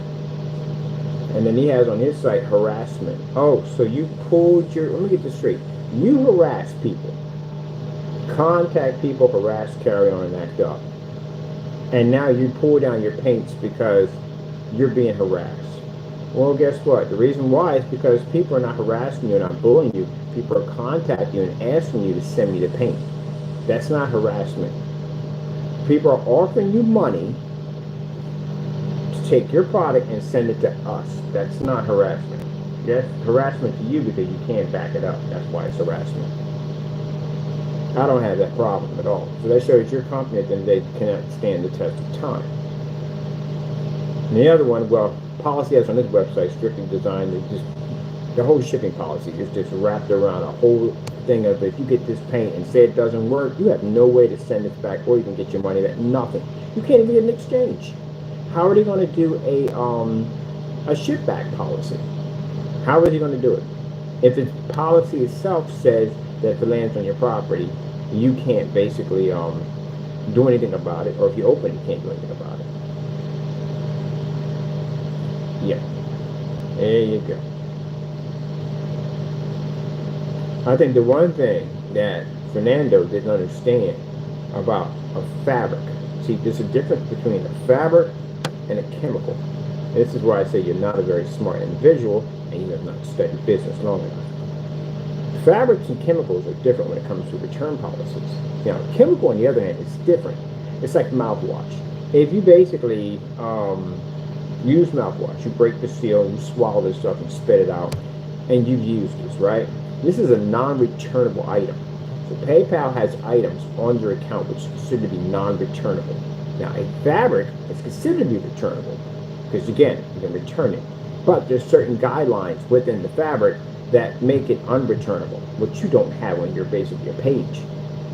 And then he has on his site harassment. Oh, so you pulled let me get this straight. You harass people. Contact people, harass, carry on, and act up. And now you pull down your paints because you're being harassed. Well, guess what? The reason why is because people are not harassing you, not bullying you. People are contacting you and asking you to send me the paint. That's not harassment. People are offering you money to take your product and send it to us. That's not harassment. That's harassment to you because you can't back it up. That's why it's harassment. I don't have that problem at all. So that shows your company at the end of the day cannot stand the test of time. And the other one, well, policy has on this website strictly designed to just the whole shipping policy is just wrapped around a whole thing of if you get this paint and say it doesn't work, you have no way to send it back or you can get your money back. Nothing. You can't even get an exchange. How are they going to do a ship back policy? How are they going to do it? If the policy itself says that if it lands on your property, you can't basically do anything about it, or if you open it, you can't do anything about it. Yeah. There you go. I think the one thing that Fernando didn't understand about a fabric, see, there's a difference between a fabric and a chemical. And this is where I say you're not a very smart individual and you have not studied business long enough. Fabrics and chemicals are different when it comes to return policies. Now, chemical, on the other hand, is different. It's like mouthwash. If you basically use mouthwash, you break the seal, you swallow this stuff and spit it out, and you've used this, right? This is a non-returnable item. So PayPal has items on your account which is considered to be non-returnable. Now, a fabric is considered to be returnable because, again, you can return it. But there's certain guidelines within the fabric that make it unreturnable, which you don't have on your basically your page,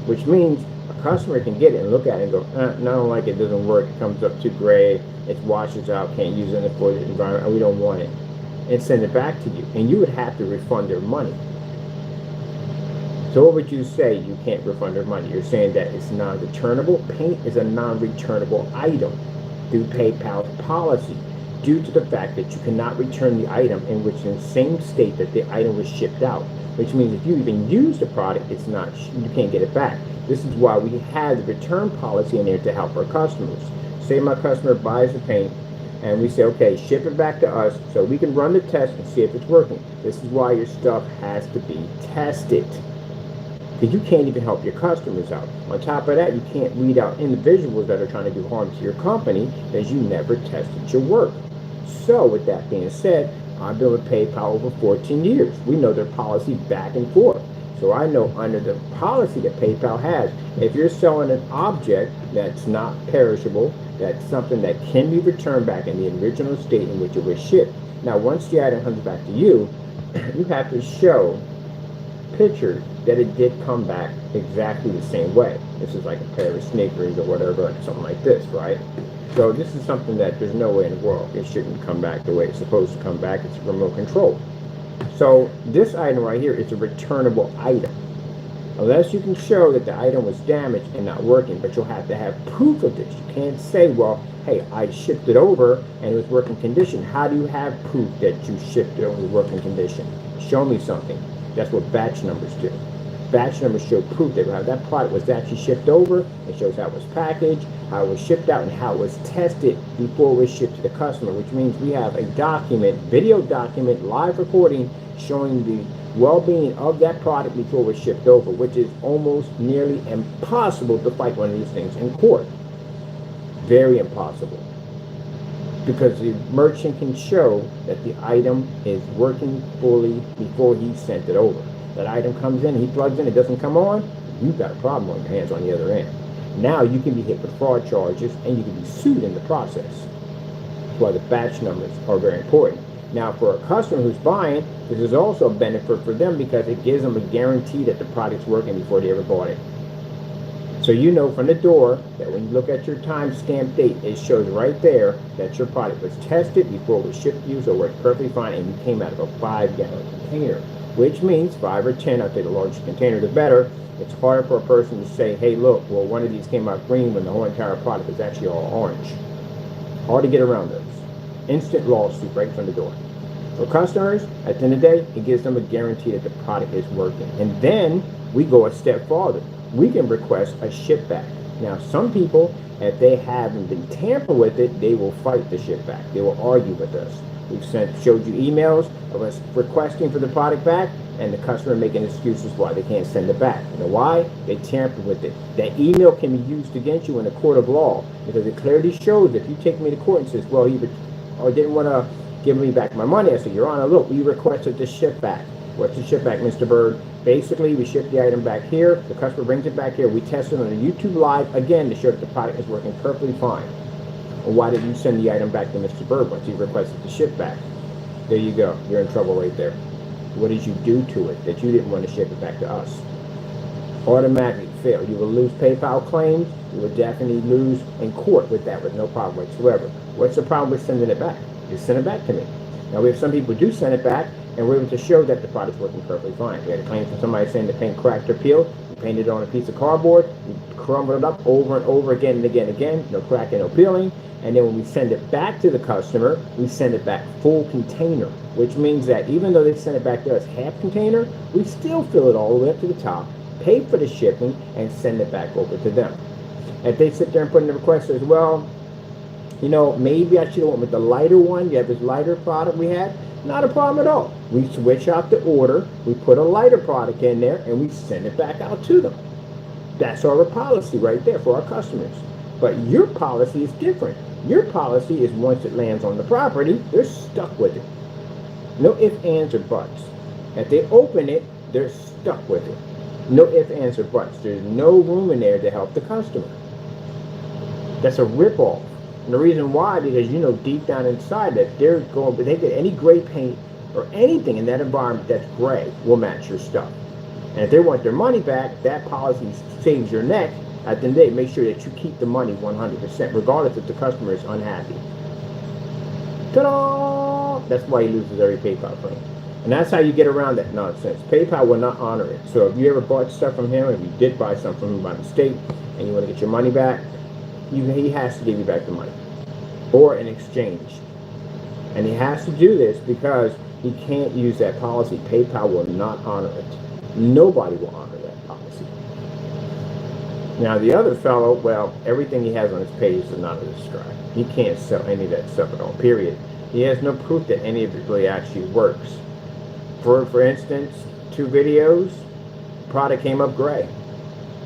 which means a customer can get it and look at it and go, no, I don't like it, it doesn't work, it comes up too gray, it washes out, can't use it in the food environment, we don't want it, and send it back to you. And you would have to refund their money. So what would you say? You can't refund their money. You're saying that it's non-returnable. Paint is a non-returnable item through PayPal's policy, due to the fact that you cannot return the item in which in the same state that the item was shipped out. Which means if you even use the product, it's not, you can't get it back. This is why we have the return policy in there to help our customers. Say my customer buys the paint, and we say, okay, ship it back to us so we can run the test and see if it's working. This is why your stuff has to be tested, because you can't even help your customers out. On top of that, you can't weed out individuals that are trying to do harm to your company because you never tested your work. So with that being said, I've been with PayPal over 14 years. We know their policy back and forth. So I know under the policy that PayPal has, if you're selling an object that's not perishable, that's something that can be returned back in the original state in which it was shipped. Now, once the item comes back to you, you have to show pictures that it did come back exactly the same way. This is like a pair of sneakers or whatever, like something like this, right? So this is something that there's no way in the world it shouldn't come back the way it's supposed to come back. It's remote control. So this item right here is a returnable item. Unless you can show that the item was damaged and not working, but you'll have to have proof of this. You can't say, well, hey, I shipped it over and it was working condition. How do you have proof that you shipped it over working condition? Show me something. That's what batch numbers do. Batch numbers show proof that product was actually shipped over. It shows how it was packaged, how it was shipped out, and how it was tested before it was shipped to the customer, which means we have a document, video document, live recording showing the well-being of that product before it was shipped over, which is almost nearly impossible to fight one of these things in court. Very impossible. Because the merchant can show that the item is working fully before he sent it over. That item comes in, he plugs in, it doesn't come on, you've got a problem on your hands on the other end. Now you can be hit with fraud charges and you can be sued in the process. That's why the batch numbers are very important. Now for a customer who's buying, this is also a benefit for them because it gives them a guarantee that the product's working before they ever bought it. So you know from the door that when you look at your timestamp date, it shows right there that your product was tested before it was shipped to you, so it worked perfectly fine, and you came out of a 5-gallon container, which means 5 or 10, I'll say the larger container, the better. It's harder for a person to say, hey, look, well, one of these came out green when the whole entire product is actually all orange. Hard to get around those. Instant lawsuit right from the door. For customers, at the end of the day, it gives them a guarantee that the product is working. And then we go a step farther. We can request a ship back. Now, some people, if they haven't been tampered with it, they will fight the ship back. They will argue with us. We've showed you emails of us requesting for the product back, and the customer making excuses why they can't send it back. You know why? They tampered with it. That email can be used against you in a court of law because it clearly shows if you take me to court and says, well, he didn't want to give me back my money. I said, Your Honor, look, we requested the ship back. What's the ship back, Mr. Bird? Basically, we ship the item back here. The customer brings it back here. We test it on a YouTube Live again to show that the product is working perfectly fine. Well, why did you send the item back to Mr. Bird once he requested the ship back? There you go. You're in trouble right there. What did you do to it that you didn't want to ship it back to us? Automatically fail. You will lose PayPal claims. You will definitely lose in court with that with no problem whatsoever. What's the problem with sending it back? Just send it back to me. Now, we have some people do send it back, and we're able to show that the product's working perfectly fine. We had a claim from somebody saying the paint cracked or peeled. We painted it on a piece of cardboard. We crumbled it up over and over again and again and again. No cracking, no peeling. And then when we send it back to the customer, we send it back full container, which means that even though they send it back to us half container, we still fill it all the way up to the top, pay for the shipping, and send it back over to them. If they sit there and put in the request as well, You know, maybe I should have went with the lighter one. You have this lighter product we had. Not a problem at all. We switch out the order, we put a lighter product in there, and we send it back out to them. That's our policy right there for our customers. But your policy is different. Your policy is once it lands on the property, they're stuck with it. No ifs, ands, or buts. If they open it, they're stuck with it. No ifs, ands, or buts. There's no room in there to help the customer. That's a ripoff. And the reason why, because you know deep down inside that they're going, but they get any gray paint or anything in that environment that's gray will match your stuff. And if they want their money back, that policy saves your neck. At the end of the day, make sure that you keep the money 100%, regardless if the customer is unhappy. Ta-da! That's why he loses every PayPal claim. And that's how you get around that nonsense. PayPal will not honor it. So if you ever bought stuff from him, if you did buy something from him by mistake, and you want to get your money back, he has to give you back the money or an exchange. And he has to do this because he can't use that policy. PayPal will not honor it. Nobody will honor that policy. Now the other fellow, well, everything he has on his page is not described. He can't sell any of that stuff at all, period. He has no proof that any of it really actually works. For instance, 2 videos, product came up gray.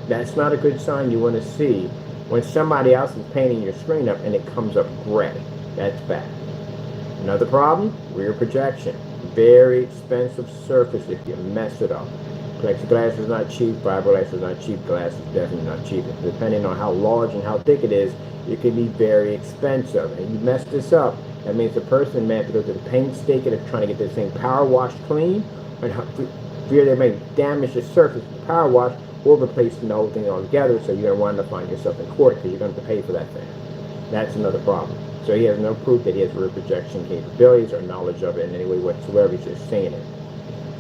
That's not a good sign you want to see when somebody else is painting your screen up and it comes up gray. That's bad. Another problem, rear projection. Very expensive surface if you mess it up. Plexiglass is not cheap, fiberglass is not cheap, glass is definitely not cheap. Depending on how large and how thick it is, it can be very expensive. And you mess this up, that means the person may have to go to the painstaking of trying to get this thing power washed clean, and fear they may damage the surface with the power wash, or replacing the whole thing altogether, so you're going to wind up finding yourself in court because you're going to have to pay for that thing. That's another problem. So he has no proof that he has rear projection capabilities or knowledge of it in any way whatsoever. He's just saying it.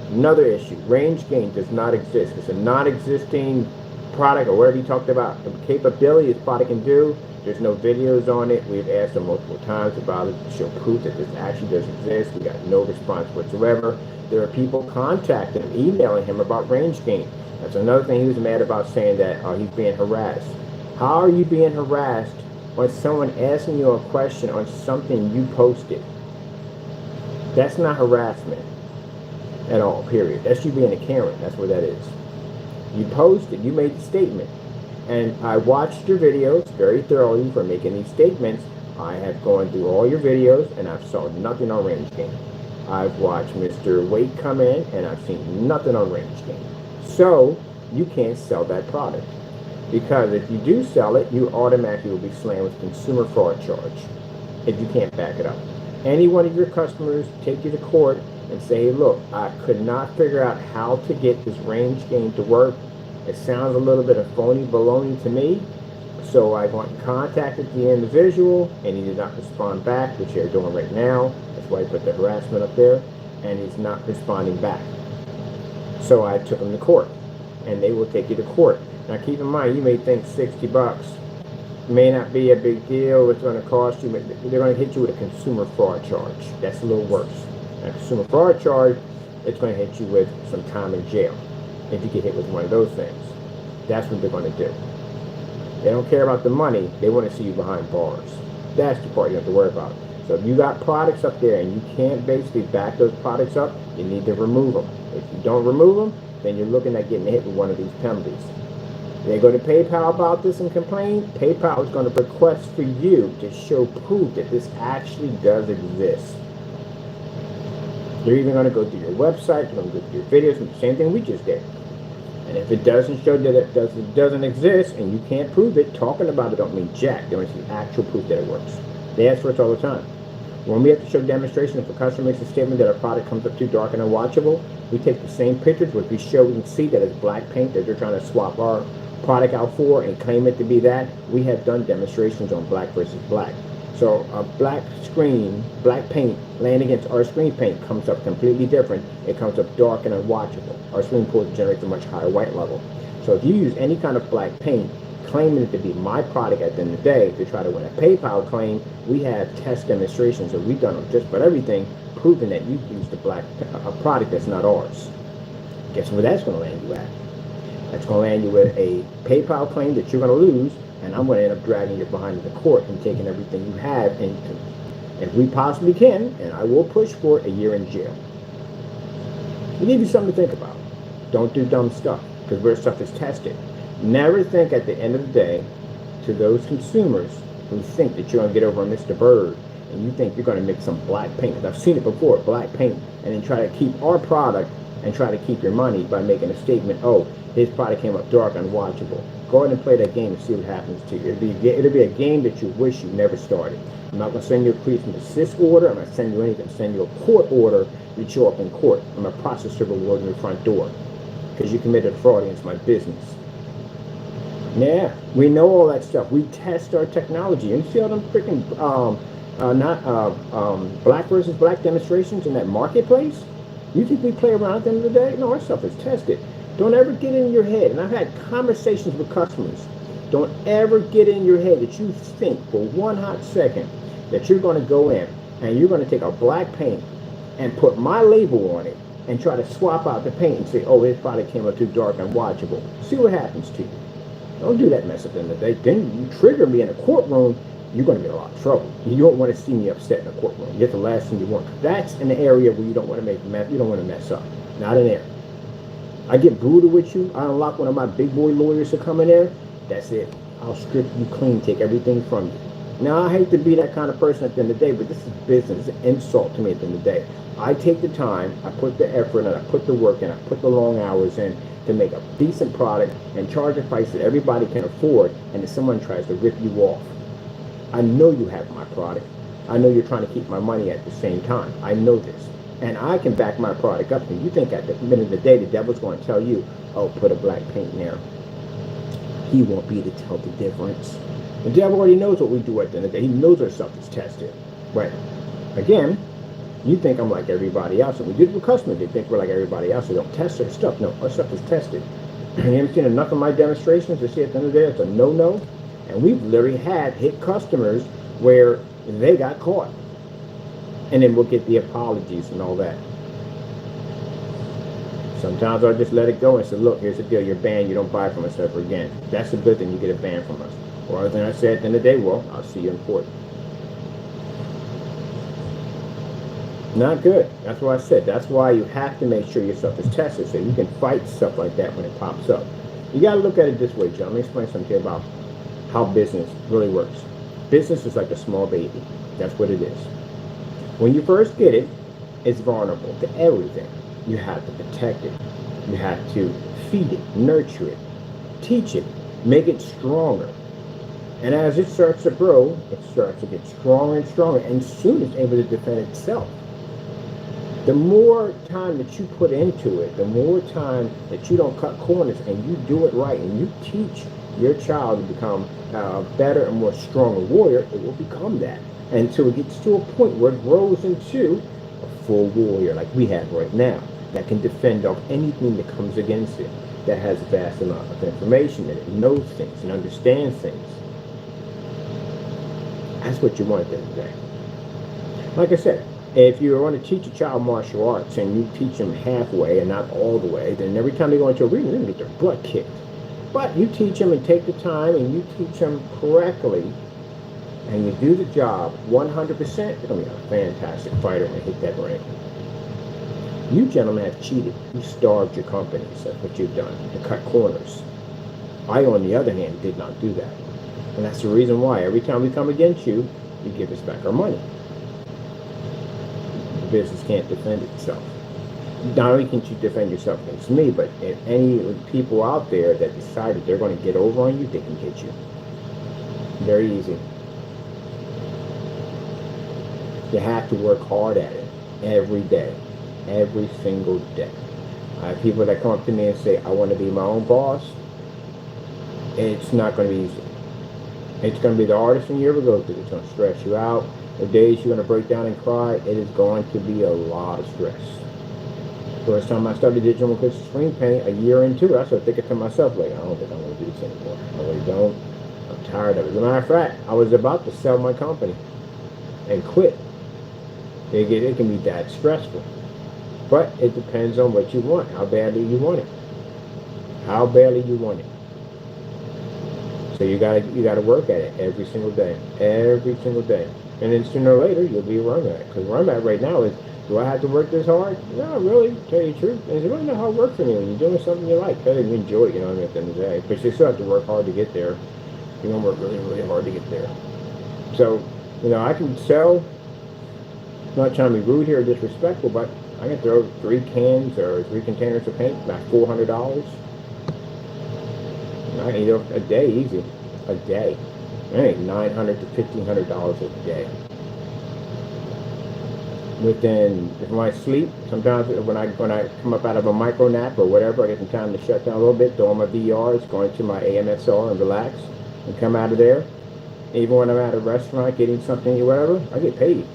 Another issue, range gain does not exist. It's a non-existing product, or whatever you talked about. The capability this product can do, there's no videos on it. We've asked him multiple times about it to show proof that this actually does exist. We got no response whatsoever. There are people contacting him, emailing him about range gain. That's another thing he was mad about, saying that he's being harassed. How are you being harassed when someone asking you a question on something you posted? That's not harassment at all, period. That's you being a Karen. That's what that is. You posted, you made the statement. And I watched your videos very thoroughly for making these statements. I have gone through all your videos and I've saw nothing on range gain. I've watched Mr. Wade come in and I've seen nothing on range gain. So you can't sell that product, because if you do sell it, you automatically will be slammed with consumer fraud charge if you can't back it up. Any one of your customers take you to court and say, hey, look, I could not figure out how to get this range gain to work. It sounds a little bit of phony baloney to me. So I contacted the individual and he did not respond back, which they're doing right now. That's why I put the harassment up there, and he's not responding back. So I took him to court, and they will take you to court. Now keep in mind, you may think $60 may not be a big deal. It's going to cost you. They're going to hit you with a consumer fraud charge. That's a little worse. A consumer fraud charge, it's going to hit you with some time in jail if you get hit with one of those things. That's what they're going to do. They don't care about the money. They want to see you behind bars. That's the part you have to worry about. So if you got products up there and you can't basically back those products up, you need to remove them. If you don't remove them, then you're looking at getting hit with one of these penalties. They go to PayPal about this and complain. PayPal is going to request for you to show proof that this actually does exist. They're even going to go to your website, they're going to go to your videos, and the same thing we just did. And if it doesn't show that it doesn't exist and you can't prove it, talking about it don't mean jack. They want to see actual proof that it works. They ask for it all the time. When we have to show demonstration, if a customer makes a statement that our product comes up too dark and unwatchable, we take the same pictures, which we show, we can see that it's black paint that they're trying to swap our product out for and claim it to be that. We have done demonstrations on black versus black. So a black screen, black paint laying against our screen paint comes up completely different. It comes up dark and unwatchable. Our screen port generates a much higher white level. So if you use any kind of black paint, claiming it to be my product at the end of the day to try to win a PayPal claim, we have test demonstrations that we've done on just about everything, proving that you used a product that's not ours. Guess where that's going to land you at? That's going to land you with a PayPal claim that you're going to lose, and I'm going to end up dragging you behind the court and taking everything you have, and if we possibly can, and I will push for it, a year in jail. We give you something to think about. Don't do dumb stuff, because where stuff is tested. Never think at the end of the day, to those consumers who think that you're going to get over on Mr. Bird, and you think you're going to make some black paint, because I've seen it before, black paint, and then try to keep our product and try to keep your money by making a statement, oh, his product came up dark, unwatchable. Go ahead and play that game and see what happens to you. It'll be a game that you wish you never started. I'm not going to send you a cease and desist order. I'm not going to send you anything. I'm send you a court order. You show up in court. I'm going to process your reward in your front door because you committed fraud against my business. Yeah, we know all that stuff. We test our technology. And you see all them freaking black versus black demonstrations in that marketplace? You think we play around at the end of the day? No, our stuff is tested. Don't ever get in your head, and I've had conversations with customers, don't ever get in your head that you think for one hot second that you're going to go in and you're going to take a black paint and put my label on it and try to swap out the paint and say, oh, his product came up too dark and watchable. See what happens to you. Don't do that mess at the end of the day. Then you trigger me in a courtroom, you're going to get a lot of trouble. You don't want to see me upset in a courtroom. That's the last thing you want. That's an area where you don't want to make mess. You don't want to mess up. Not in there. I get brutal with you. I unlock one of my big boy lawyers to come in there. That's it. I'll strip you clean, take everything from you. Now, I hate to be that kind of person at the end of the day, but this is business. It's an insult to me at the end of the day. I take the time, I put the effort, and I put the work in, I put the long hours in to make a decent product and charge a price that everybody can afford, and if someone tries to rip you off, I know you have my product. I know you're trying to keep my money at the same time. I know this. And I can back my product up. And you think at the end of the day, the devil's going to tell you, oh, put a black paint in there. He won't be able to tell the difference. The devil already knows what we do at the end of the day. He knows our stuff is tested. But again, you think I'm like everybody else. And we do it with customers. They think we're like everybody else. They don't test our stuff. No, our stuff is tested. You haven't seen enough of my demonstrations to see at the end of the day it's a no-no. And we've literally had hit customers where they got caught. And then we'll get the apologies and all that. Sometimes I'll just let it go and say, look, here's the deal. You're banned. You don't buy from us ever again. That's a good thing. You get a ban from us. Or other than I said, at the end of the day, well, I'll see you in court. Not good. That's what I said. That's why you have to make sure your stuff is tested so you can fight stuff like that when it pops up. You got to look at it this way, John. Let me explain something to you about how business really works. Business is like a small baby. That's what it is. When you first get it, it's vulnerable to everything. You have to protect it. You have to feed it, nurture it, teach it, make it stronger. And as it starts to grow, it starts to get stronger and stronger, and soon it's able to defend itself. The more time that you put into it, the more time that you don't cut corners and you do it right and you teach your child to become a better and more stronger warrior, it will become that. Until it gets to a point where it grows into a full warrior like we have right now that can defend off anything that comes against it, that has a vast amount of information, that it knows things and understands things. That's what you want at the end of the day. Like I said, if you want to teach a child martial arts and you teach them halfway and not all the way, then every time they go into a ring, they're going to get their butt kicked. But you teach them and take the time and you teach them correctly and you do the job 100%, you're going to be a fantastic fighter when you hit that ring. You gentlemen have cheated. You starved your companies. That's what you've done, to cut corners. I, on the other hand, did not do that. And that's the reason why every time we come against you, you give us back our money. The business can't defend itself. Not only can you defend yourself against me, but if any people out there that decided they're going to get over on you, they can get you. Very easy. You have to work hard at it every day, every single day. I have people that come up to me and say, I want to be my own boss. It's not going to be easy. It's going to be the hardest thing you ever go through. It's going to stress you out. The days you're going to break down and cry, it is going to be a lot of stress. First time I started digital crystal screen paint, a year into it, I started thinking to myself, like, I don't think I'm going to do this anymore. I really don't. I'm tired of it. As a matter of fact, I was about to sell my company and quit. It can be that stressful. But it depends on what you want, how badly you want it. How badly you want it. So you gotta work at it every single day, and then sooner or later you'll be where I'm at. Because where I'm at right now is, do I have to work this hard? No, really. To tell you the truth, it's really not hard work for me when you're doing something you like. Hey, you enjoy it, you know what I mean, at the end of the day. But you still have to work hard to get there. You're gonna work really, really hard to get there. So, I can sell. I'm not trying to be rude here or disrespectful, but I can throw 3 cans or 3 containers of paint, about $400. I can a day easy, a day. I make $900 to $1,500 a day. When I sleep, sometimes when I come up out of a micro nap or whatever, I get some time to shut down a little bit, throw on my VRs, go into my AMSR and relax, and come out of there. Even when I'm at a restaurant getting something or whatever, I get paid.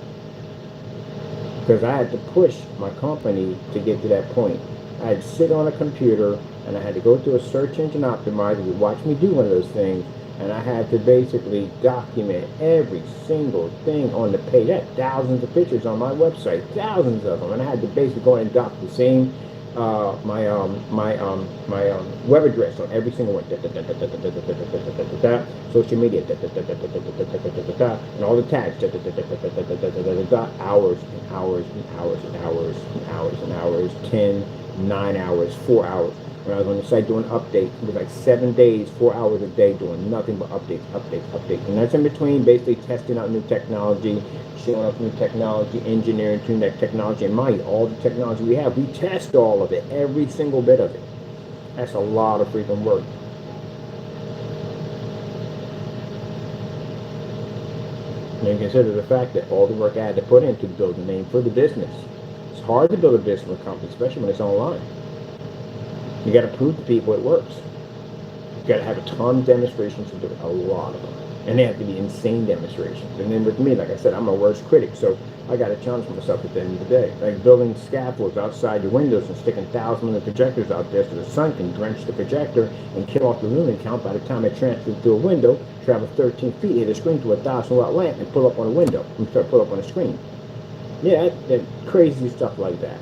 Because I had to push my company to get to that point. I had to sit on a computer and I had to go through a search engine optimizer to watch me do one of those things, and I had to basically document every single thing on the page. I had thousands of pictures on my website, thousands of them, and I had to basically go and doc the same my web address on every single one. Social media, and all the tags. Hours and hours and hours and hours and hours and hours. 10, 9 hours, 4 hours. When I was on the site doing updates, it was like 7 days, 4 hours a day doing nothing but updates. And that's in between basically testing out new technology, showing up new technology, engineering to that technology. And mind, all the technology we have, we test all of it, every single bit of it. That's a lot of freaking work. And consider the fact that all the work I had to put in to build a name for the business. It's hard to build a business with a company, especially when it's online. You got to prove to people it works. You got to have a ton of demonstrations to do it, a lot of them. And they have to be insane demonstrations. And then with me, like I said, I'm my worst critic, so I got to challenge myself at the end of the day. Like building scaffolds outside your windows and sticking thousands of projectors out there so the sun can drench the projector and kill off the lumen count. By the time it transfers through a window, travel 13 feet, hit a screen to a 1,000-watt lamp and pull up on a window and start pull up on a screen. Yeah, that crazy stuff like that.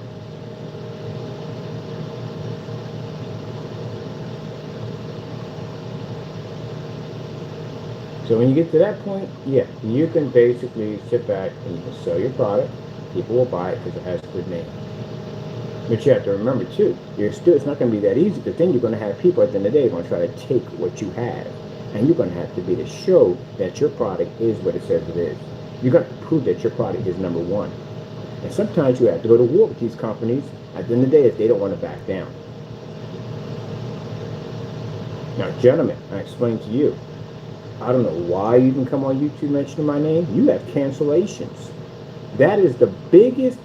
So when you get to that point, yeah, you can basically sit back and you can sell your product. People will buy it because it has a good name. But you have to remember too, it's not going to be that easy, because then you're going to have people at the end of the day going to try to take what you have. And you're going to have to be to show that your product is what it says it is. You're going to prove that your product is number one. And sometimes you have to go to war with these companies at the end of the day if they don't want to back down. Now, gentlemen, I explained to you, I don't know why you even come on YouTube mentioning my name. You have cancellations. That is the biggest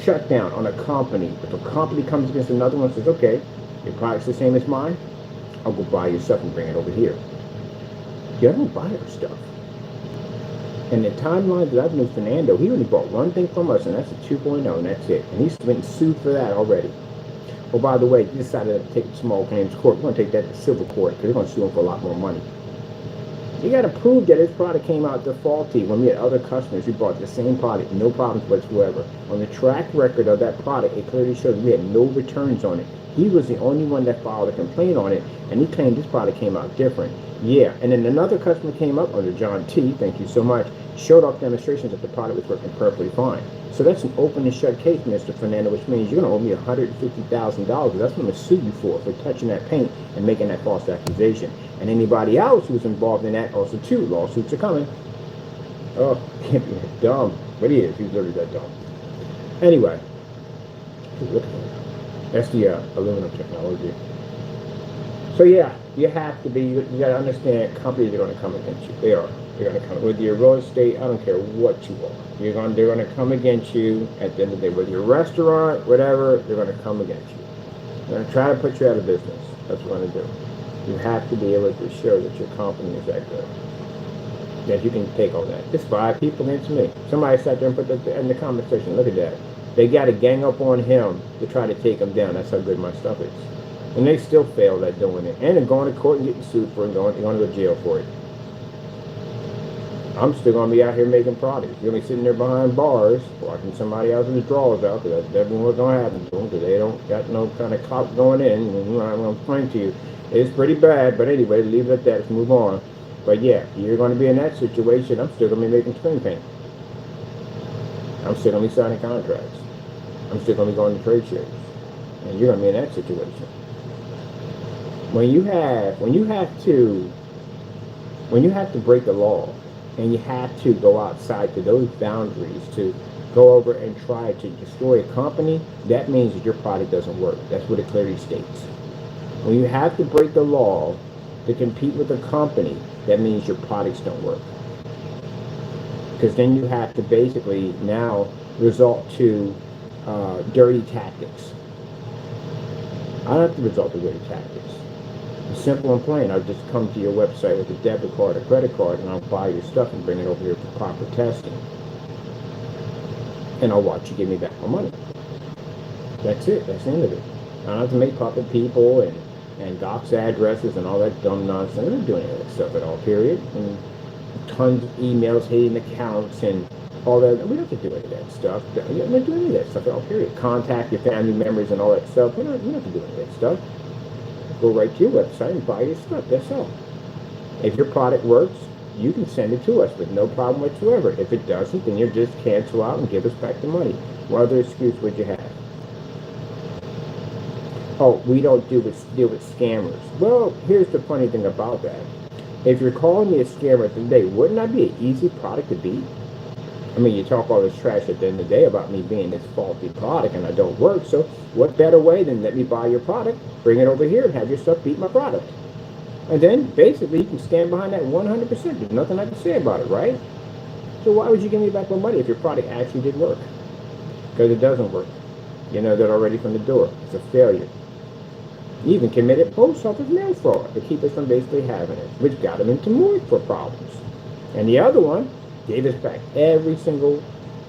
shutdown on a company. If a company comes against another one and says, okay, your product's the same as mine, I'll go buy your stuff and bring it over here. You don't buy our stuff. And the timeline that I've known Fernando, he only bought one thing from us, and that's a 2.0, and that's it. And he's been sued for that already. Oh, by the way, he decided to take it to small claims court. We're going to take that to civil court because they're going to sue him for a lot more money. You got to prove that his product came out defaulty when we had other customers who bought the same product, no problems whatsoever. On the track record of that product, it clearly shows we had no returns on it. He was the only one that filed a complaint on it, and he claimed this product came out different. Yeah, and then another customer came up under John T, thank you so much, showed off demonstrations that the product was working perfectly fine. So that's an open and shut case, Mr. Fernando, which means you're going to owe me $150,000. That's what I'm going to sue you for touching that paint and making that false accusation. And anybody else who's involved in that also too. Lawsuits are coming. Oh, can't be that dumb. But he is. He's literally that dumb. Anyway, that's the aluminum technology. So yeah, you have to be, you got to understand companies are going to come against you. They are. They're going to come. Whether you're real estate, I don't care what you are. They're going to come against you at the end of the day. Whether you're a restaurant, whatever, they're going to come against you. They're going to try to put you out of business. That's what they're going to do. You have to be able to show that your company is that good. That you can take all that. Just 5 people against me. Somebody sat there and put that in the comment section. Look at that. They got to gang up on him to try to take him down. That's how good my stuff is. And they still failed at doing it. And they're going to court and getting sued for it and going to jail for it. I'm still going to be out here making products. You're going to be sitting there behind bars watching somebody else's drawers out, because that's definitely what's going to happen to them, because they don't got no kind of clout going in. And I'm going to explain to you, it's pretty bad. But anyway, leave it at that. Let's move on. But yeah, you're going to be in that situation. I'm still going to be making screen paint. I'm still going to be signing contracts. I'm still going to be going to trade shows. And you're going to be in that situation. When you have to break the law, and you have to go outside to those boundaries to go over and try to destroy a company, that means that your product doesn't work. That's what it clearly states. When you have to break the law to compete with a company, that means your products don't work. Because then you have to basically now resort to dirty tactics. I don't have to resort to dirty tactics. It's simple and plain. I'll just come to your website with a debit card or credit card, and I'll buy your stuff and bring it over here for proper testing. And I'll watch you give me back my money. That's it. That's the end of it. I don't have to make puppet people and dox addresses and all that dumb nonsense. I'm not doing any of that stuff at all, period. And tons of emails, hating accounts, and all that. We don't have to do any of that stuff. I'm not doing any of that stuff at all, period. Contact your family members and all that stuff. We don't have to do any of that stuff. Go right to your website and buy your stuff. That's all. If your product works, you can send it to us with no problem whatsoever. If it doesn't, then you just cancel out and give us back the money. What other excuse would you have? Oh, we don't deal with scammers. Well, here's the funny thing about that. If you're calling me a scammer today, wouldn't that be an easy product to beat? I mean, you talk all this trash at the end of the day about me being this faulty product and I don't work, so what better way than let me buy your product, bring it over here, and have your stuff beat my product? And then, basically, you can stand behind that 100%. There's nothing I can say about it, right? So why would you give me back my money if your product actually did work? Because it doesn't work. You know that already from the door. It's a failure. You even committed post office mail fraud to keep us from basically having it, which got them into more for problems. And the other one gave us back every single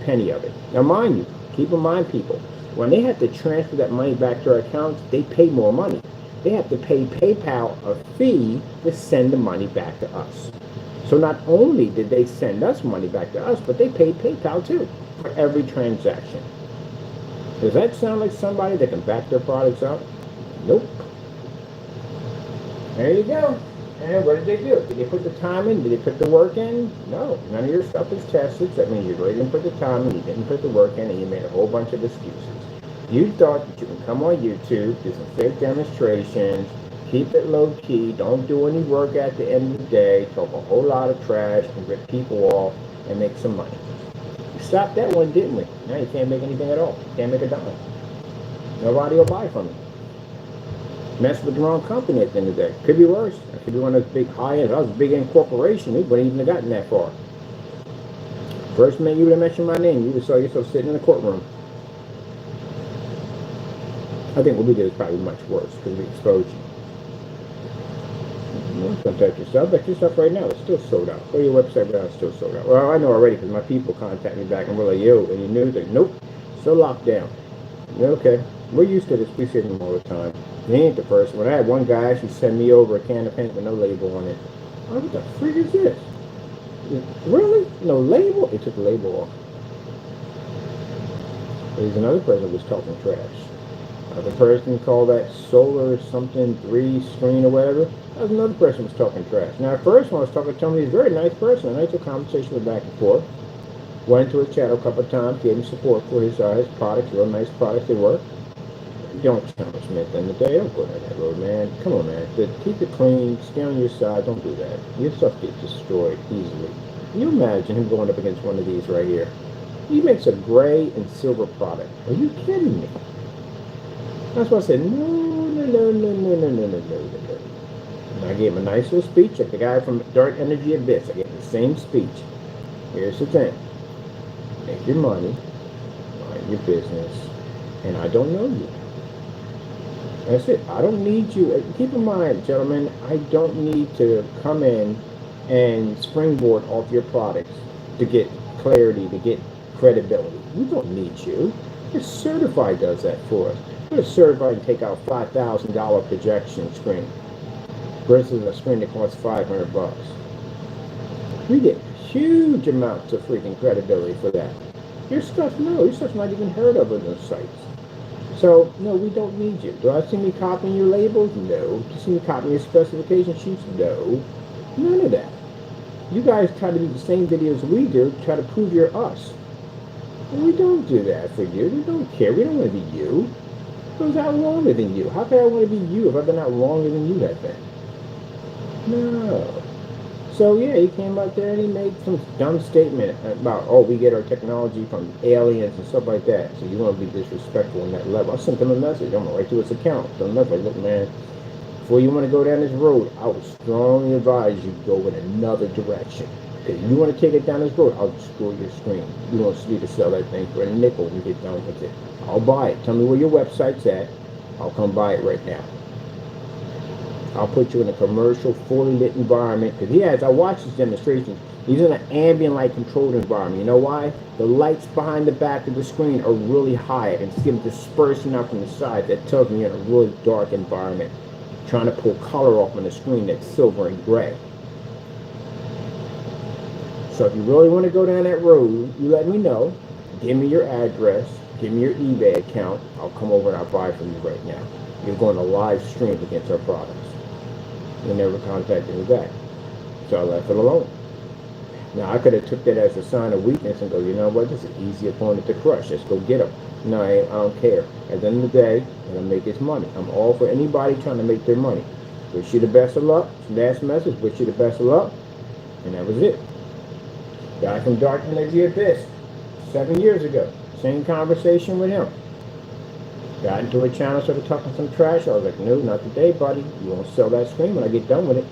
penny of it. Now, mind you, keep in mind, people, when they have to transfer that money back to our accounts, they pay more money. They have to pay PayPal a fee to send the money back to us. So not only did they send us money back to us, but they paid PayPal too for every transaction. Does that sound like somebody that can back their products up? Nope. There you go. And what did they do? Did they put the time in? Did they put the work in? No. None of your stuff is tested. That means you really didn't put the time in, you didn't put the work in, and you made a whole bunch of excuses. You thought that you can come on YouTube, do some fake demonstrations, keep it low key, don't do any work at the end of the day, talk a whole lot of trash, and rip people off and make some money. We stopped that one, didn't we? Now you can't make anything at all. You can't make a dime. Nobody will buy from you. Mess with the wrong company at the end of the day. Could be worse. It could be one of those big high-end. If I was a big-end corporation, we wouldn't even have gotten that far. First minute you would have mentioned my name, you would have saw yourself sitting in the courtroom. I think what we did is probably much worse because we exposed you. Contact yourself. Bet your stuff right now. It's still sold out. Go to your website right now. It's still sold out. Well, I know already because my people contact me back and we're like, yo, and you knew that. Nope. Still locked down. Yeah, okay. We're used to this. We see them all the time. He ain't the first one. I had one guy actually send me over a can of paint with no label on it. Oh, what the freak is this? Really? No label? He took the label off. There's another person who was talking trash. The person called that solar something 3 screen or whatever. That was another person who was talking trash. Now, at first, when I was talking to him, he's a very nice person. A nice conversation with back and forth. Went into his channel a couple of times, gave him support for his products, real nice products they were. Don't challenge me at the end of the day. Don't go down that road, man. Come on, man. Keep it clean. Stay on your side. Don't do that. Your stuff gets destroyed easily. Can you imagine him going up against one of these right here? He makes a gray and silver product. Are you kidding me? That's why I said, no. And I gave him a nice little speech, like the guy from Dark Energy Abyss. I gave him the same speech. Here's the thing. Make your money, mind your business, and I don't know you. That's it. I don't need you. Keep in mind, gentlemen, I don't need to come in and springboard off your products to get clarity, to get credibility. We don't need you. The Certified does that for us. We're Certified to take out $5,000 projection screen versus a screen that costs $500. We get huge amounts of freaking credibility for that. Your stuff, no, your stuff's not even heard of on those sites. So, no, we don't need you. Do I see me copying your labels? No. Do you see me copying your specification sheets? No. None of that. You guys try to do the same videos we do, try to prove you're us. And we don't do that for you. We don't care. We don't want to be you. Who's out longer than you? How could I want to be you if I've been out longer than you have been? No. So yeah, he came out there and he made some dumb statement about, oh, we get our technology from aliens and stuff like that. So you want to be disrespectful on that level. I sent him a message. I'm right to his account. So I'm like, look, man, before you want to go down this road, I would strongly advise you go in another direction. Because if you want to take it down this road, I'll destroy your screen. You want me to sell that thing for a nickel when you get done with it. I'll buy it. Tell me where your website's at. I'll come buy it right now. I'll put you in a commercial, fully lit environment. Because I watch his demonstrations. He's in an ambient light controlled environment. You know why? The lights behind the back of the screen are really high and see them dispersing out from the side. That tells me you're in a really dark environment. Trying to pull color off on the screen that's silver and gray. So if you really want to go down that road, you let me know. Give me your address. Give me your eBay account. I'll come over and I'll buy from you right now. You're going to live stream against our products. You never contacted me back. So I left it alone. Now I could have took that as a sign of weakness and go, you know what, this is an easy opponent to crush. Let's go get him. No, I don't care. At the end of the day, I'm going to make his money. I'm all for anybody trying to make their money. Wish you the best of luck. Last message, wish you the best of luck. And that was it. Guy from Dark Energy Abyss, 7 years ago. Same conversation with him. Got into a channel, started talking some trash. I was like, no, not today, buddy. You won't sell that screen when I get done with it.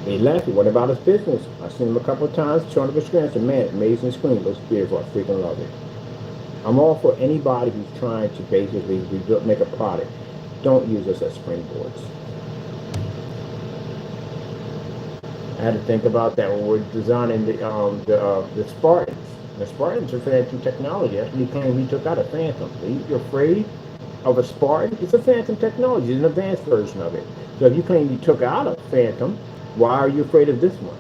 He left. He went about his business. I've seen him a couple of times, showing up a screen. I said, man, amazing screen. Looks beautiful. I freaking love it. I'm all for anybody who's trying to basically make a product. Don't use us as springboards. I had to think about that when we're designing the Spartans. The Spartans are Phantom technology. That's what he claimed he took out a Phantom. You're afraid of a Spartan? It's a Phantom technology. It's an advanced version of it. So if you claim you took out a Phantom, why are you afraid of this one?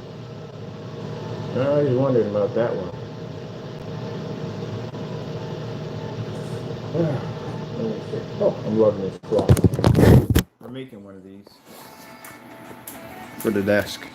I was wondering about that one. Oh, I'm loving this cloth. I'm making one of these for the desk.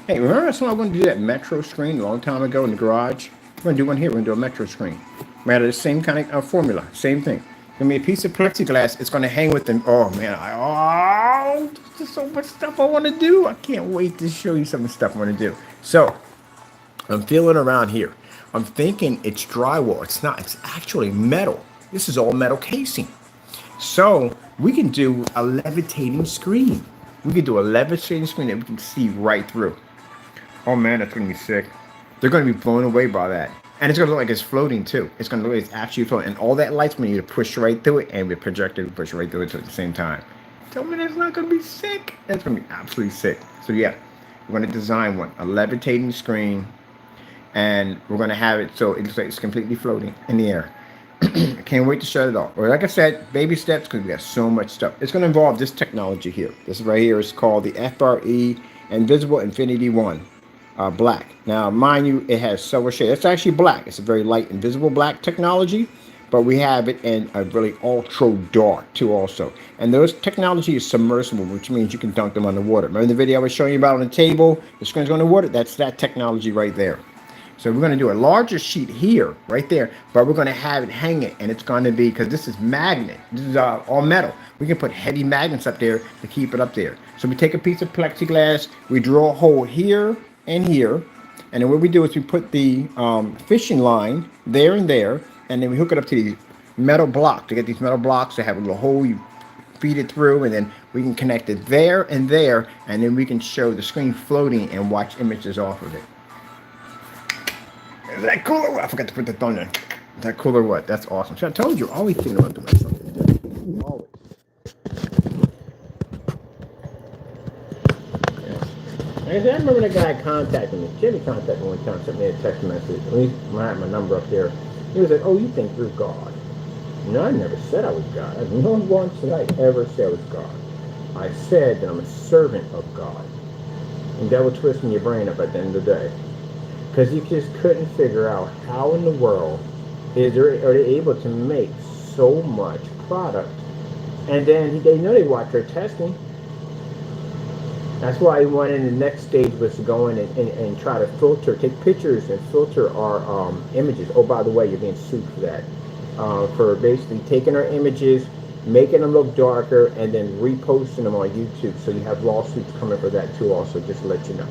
Hey, remember I was going to do that Metro screen a long time ago in the garage? We're going to do one here. We're going to do a Metro screen. We're going to do the same kind of formula. Same thing. Give me a piece of plexiglass. It's going to hang with them. Oh, man. There's so much stuff I want to do. I can't wait to show you some of the stuff I want to do. So, I'm feeling around here. I'm thinking it's drywall. It's not. It's actually metal. This is all metal casing. So, we can do a levitating screen. We can do a levitating screen that we can see right through. Oh man, that's going to be sick. They're going to be blown away by that. And it's going to look like it's floating too. It's going to look like it's actually floating. And all that light's going to push right through it, and the projector will push right through it at the same time. Tell me that's not going to be sick. That's going to be absolutely sick. So yeah, we're going to design one. A levitating screen. And we're going to have it so it looks like it's completely floating in the air. I can't wait to shut it off. Well, like I said, baby steps, because we got so much stuff. It's going to involve this technology here. This right here is called the FRE Invisible Infinity 1. Black. Now, mind you, it has silver shade. It's actually black. It's a very light, invisible black technology, but we have it in a really ultra dark too also. And those technology is submersible, which means you can dunk them underwater. Remember the video I was showing you about on the table? The screen's going underwater? That's that technology right there. So we're going to do a larger sheet here, right there, but we're going to have it hanging, and it's going to be, because this is magnet. This is all metal. We can put heavy magnets up there to keep it up there. So we take a piece of plexiglass, we drill a hole here, and here, and then what we do is we put the fishing line there and there, and then we hook it up to these metal blocks. To get these metal blocks to have a little hole, you feed it through, and then we can connect it there and there, and then we can show the screen floating and watch images off of it. Is that cool or what? I forgot to put the thumb in. Is that cool or what? That's awesome. So I told you, always thinking about doing something. Always. I remember that guy contacted me. Jimmy contacted me one time, sent me a text message. I had my number up there. He was like, oh, you think you're God. No, I never said I was God. Not once did I ever say I was God. I said that I'm a servant of God. And that was twisting your brain up at the end of the day. Because you just couldn't figure out how in the world are they able to make so much product. And then they know they watch their testing. That's why he wanted the next stage was to go in and try to filter, take pictures and filter our images. Oh, by the way, you're being sued for that. For basically taking our images, making them look darker, and then reposting them on YouTube. So you have lawsuits coming for that too also, just to let you know.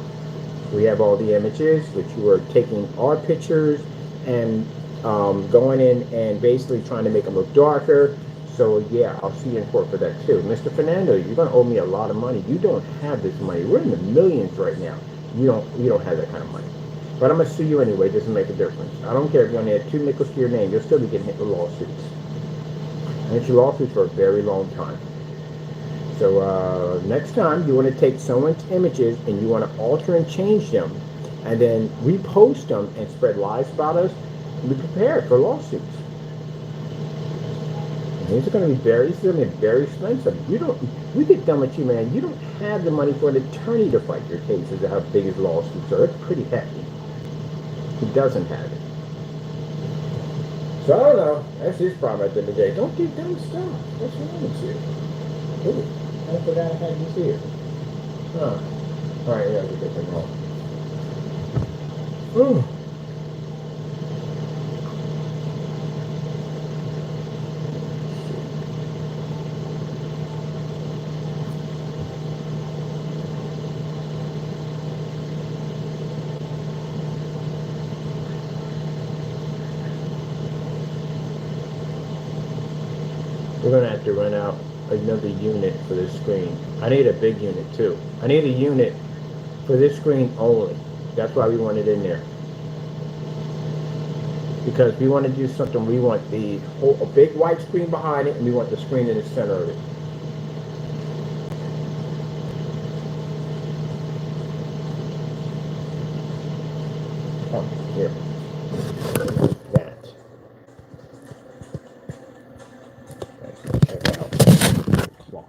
We have all the images, which you are taking our pictures and going in and basically trying to make them look darker. So yeah, I'll see you in court for that too. Mr. Fernando, you're gonna owe me a lot of money. You don't have this money. We're in the millions right now. You don't have that kind of money. But I'm gonna sue you anyway. It doesn't make a difference. I don't care if you only had 2 nickels to your name. You'll still be getting hit with lawsuits. And it's lawsuits for a very long time. So next time you want to take someone's images and you want to alter and change them, and then repost them and spread lies about us, be prepared for lawsuits. These are going to be very expensive. We get done with you, man. You don't have the money for an attorney to fight your cases to have big as lawsuits are. It's pretty hefty. He doesn't have it. So I don't know. That's his problem at the end of the day. Don't do dumb stuff. What's wrong with you? Ooh, I forgot I had this here. Huh. Alright, yeah, we get them wrong. Ooh. We're going to have to run out another unit for this screen. I need a big unit too. I need a unit for this screen only. That's why we want it in there. Because we want to do something, we want a big white screen behind it, and we want the screen in the center of it. Oh, here. That. Check out clock.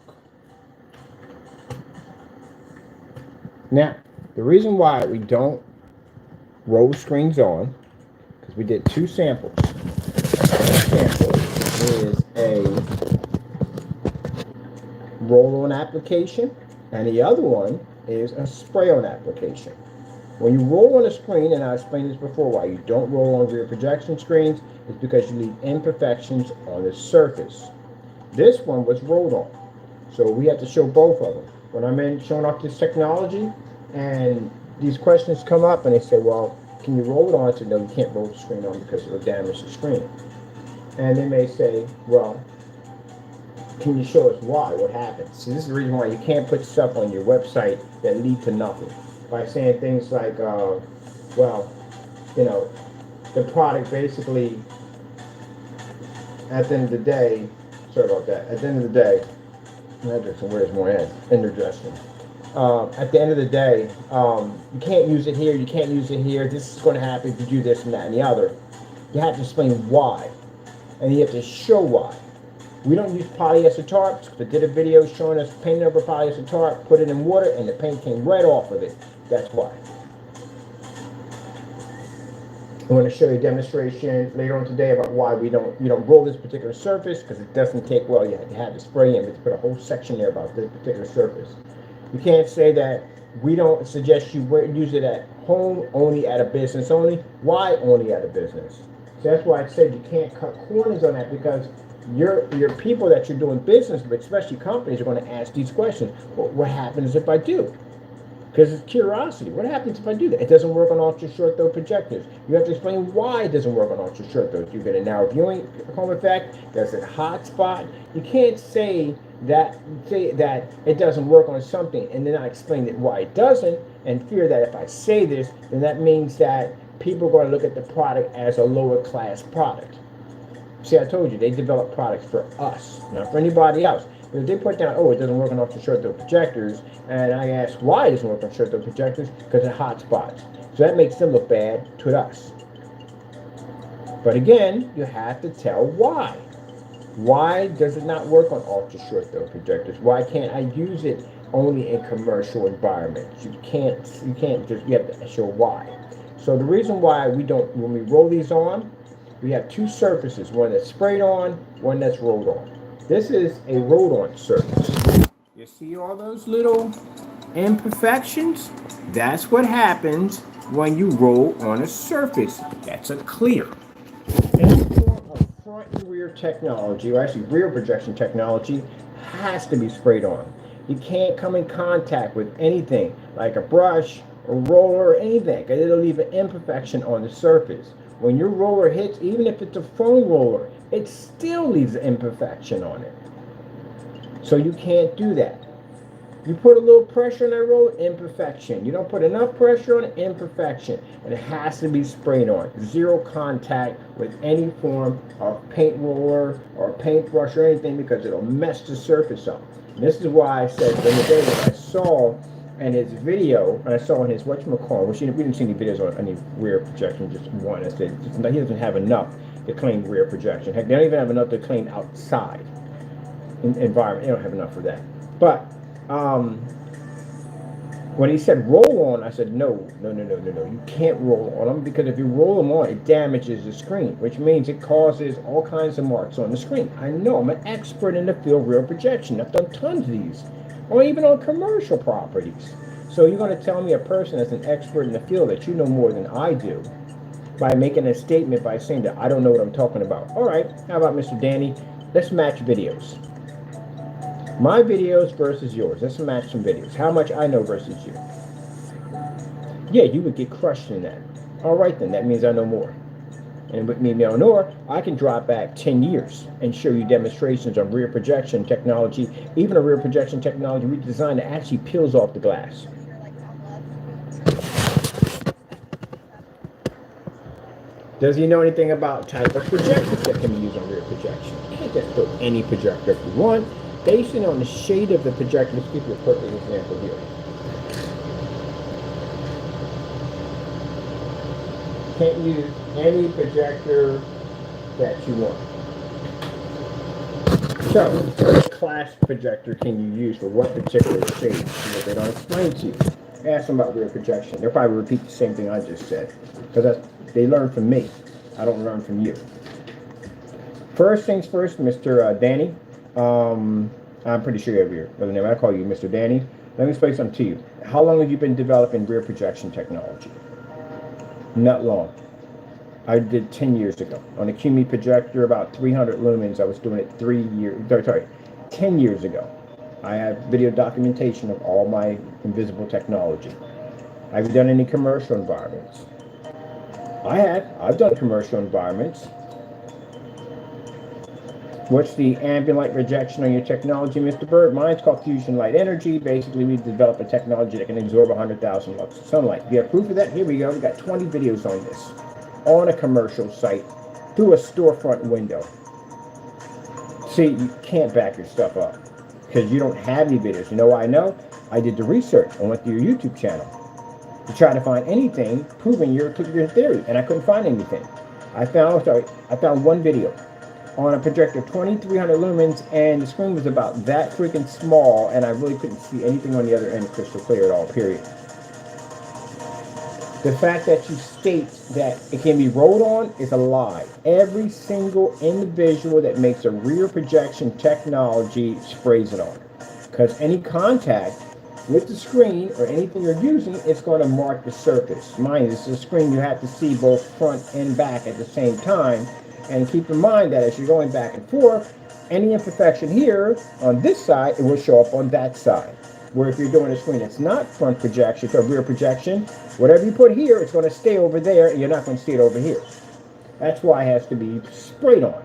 Now, the reason why we don't roll screens on, because we did 2 samples. One sample is a roll-on application, and the other one is a spray-on application. When you roll on a screen, and I explained this before, why you don't roll on rear projection screens is because you leave imperfections on the surface. This one was rolled on, so we have to show both of them. When I'm in showing off this technology, and these questions come up, and they say, well, can you roll it on? I said, no, you can't roll the screen on because it'll damage the screen. And they may say, well, can you show us why? What happens? See, this is the reason why you can't put stuff on your website that lead to nothing. By saying things like, well, you know, the product basically, at the end of the day, sorry about that, at the end of the day, where's more indigestion. At the end of the day, you can't use it here, you can't use it here, this is going to happen if you do this and that and the other. You have to explain why, and you have to show why. We don't use polyester tarps. I did a video showing us painting over polyester tarp, put it in water, and the paint came right off of it. That's why. I'm going to show you a demonstration later on today about why you don't roll this particular surface, because it doesn't take, well, you have to spray in, but to put a whole section there about this particular surface. You can't say that we don't suggest you use it at home, only at a business only. Why only at a business? So that's why I said you can't cut corners on that, because your people that you're doing business with, especially companies, are going to ask these questions. Well, what happens if I do? Because it's curiosity. What happens if I do that? It doesn't work on ultra short throw projectors. You have to explain why it doesn't work on ultra short throws. You get a narrow viewing home effect. There's a hot spot. You can't say that it doesn't work on something and then I explain why it doesn't, and fear that if I say this, then that means that people are going to look at the product as a lower class product. See, I told you, they develop products for us, not for anybody else. But if they put down, oh, it doesn't work on ultra short throw projectors, and I ask why it doesn't work on short throw projectors, because of hot spots. So that makes them look bad to us. But again, you have to tell why. Why does it not work on ultra short throw projectors? Why can't I use it only in commercial environments? You can't just, you have to show why. So the reason why we don't, when we roll these on, we have two surfaces, one that's sprayed on, one that's rolled on. This is a rolled on surface. You see all those little imperfections? That's what happens when you roll on a surface that's a clear. Any form of front and rear technology, or actually rear projection technology, has to be sprayed on. You can't come in contact with anything like a brush, a roller, or anything, because it'll leave an imperfection on the surface. When your roller hits, even if it's a foam roller, it still leaves an imperfection on it. So you can't do that. You put a little pressure on that roller, imperfection. You don't put enough pressure on it, imperfection. And it has to be sprayed on. Zero contact with any form of paint roller or paintbrush or anything, because it'll mess the surface up. And this is why I said the other day that I saw in his video, and I saw in his whatchamacallit, which we didn't see any videos on any rear projection, just one. I said he doesn't have enough to claim rear projection. Heck, they don't even have enough to claim outside environment. They don't have enough for that. But when he said roll on, I said no. You can't roll on them, because if you roll them on, it damages the screen, which means it causes all kinds of marks on the screen. I know, I'm an expert in the field of rear projection. I've done tons of these, or even on commercial properties. So you're going to tell me, a person that's an expert in the field, that you know more than I do, by making a statement by saying that I don't know what I'm talking about. All right, how about Mr. Danny? Let's match videos. My videos versus yours. Let's match some videos. How much I know versus you. Yeah, you would get crushed in that. All right, then. That means I know more. And with me knowing more, I can drop back 10 years and show you demonstrations on rear projection technology, even a rear projection technology we designed that actually peels off the glass. Does he know anything about type of projectors that can be used on rear projection? You can't just put any projector if you want. Basing on the shade of the projector, let's give you a perfect example here. Can't use any projector that you want. So, what class projector can you use for what particular shade? They don't explain to you. Ask them about rear projection. They'll probably repeat the same thing I just said, because they learn from me. I don't learn from you. First things first, Mr. Danny. I'm pretty sure you have your other name. I call you Mr. Danny. Let me explain something to you. How long have you been developing rear projection technology? Not long. I did 10 years ago. On a QME projector, about 300 lumens, I was doing it 10 years ago. I have video documentation of all my invisible technology. Have you done any commercial environments? I have. I've done commercial environments. What's the ambient light rejection on your technology, Mr. Bird? Mine's called Fusion Light Energy. Basically, we developed a technology that can absorb 100,000 lux of sunlight. You have proof of that? Here we go. We got 20 videos on this, on a commercial site, through a storefront window. See, you can't back your stuff up because you don't have any videos. You know why I know? I did the research. I went to your YouTube channel to try to find anything proving your theory, and I couldn't find anything. I found one video on a projector 2300 lumens, and the screen was about that freaking small, and I really couldn't see anything on the other end crystal clear at all, period. The fact that you state that it can be rolled on is a lie. Every single individual that makes a rear projection technology sprays it on, because any contact with the screen or anything you're using, it's going to mark the surface. Mind you, this is a screen you have to see both front and back at the same time. And keep in mind that as you're going back and forth, any imperfection here on this side, it will show up on that side. Where if you're doing a screen that's not front projection or rear projection, whatever you put here, it's going to stay over there, and you're not going to see it over here. That's why it has to be sprayed on.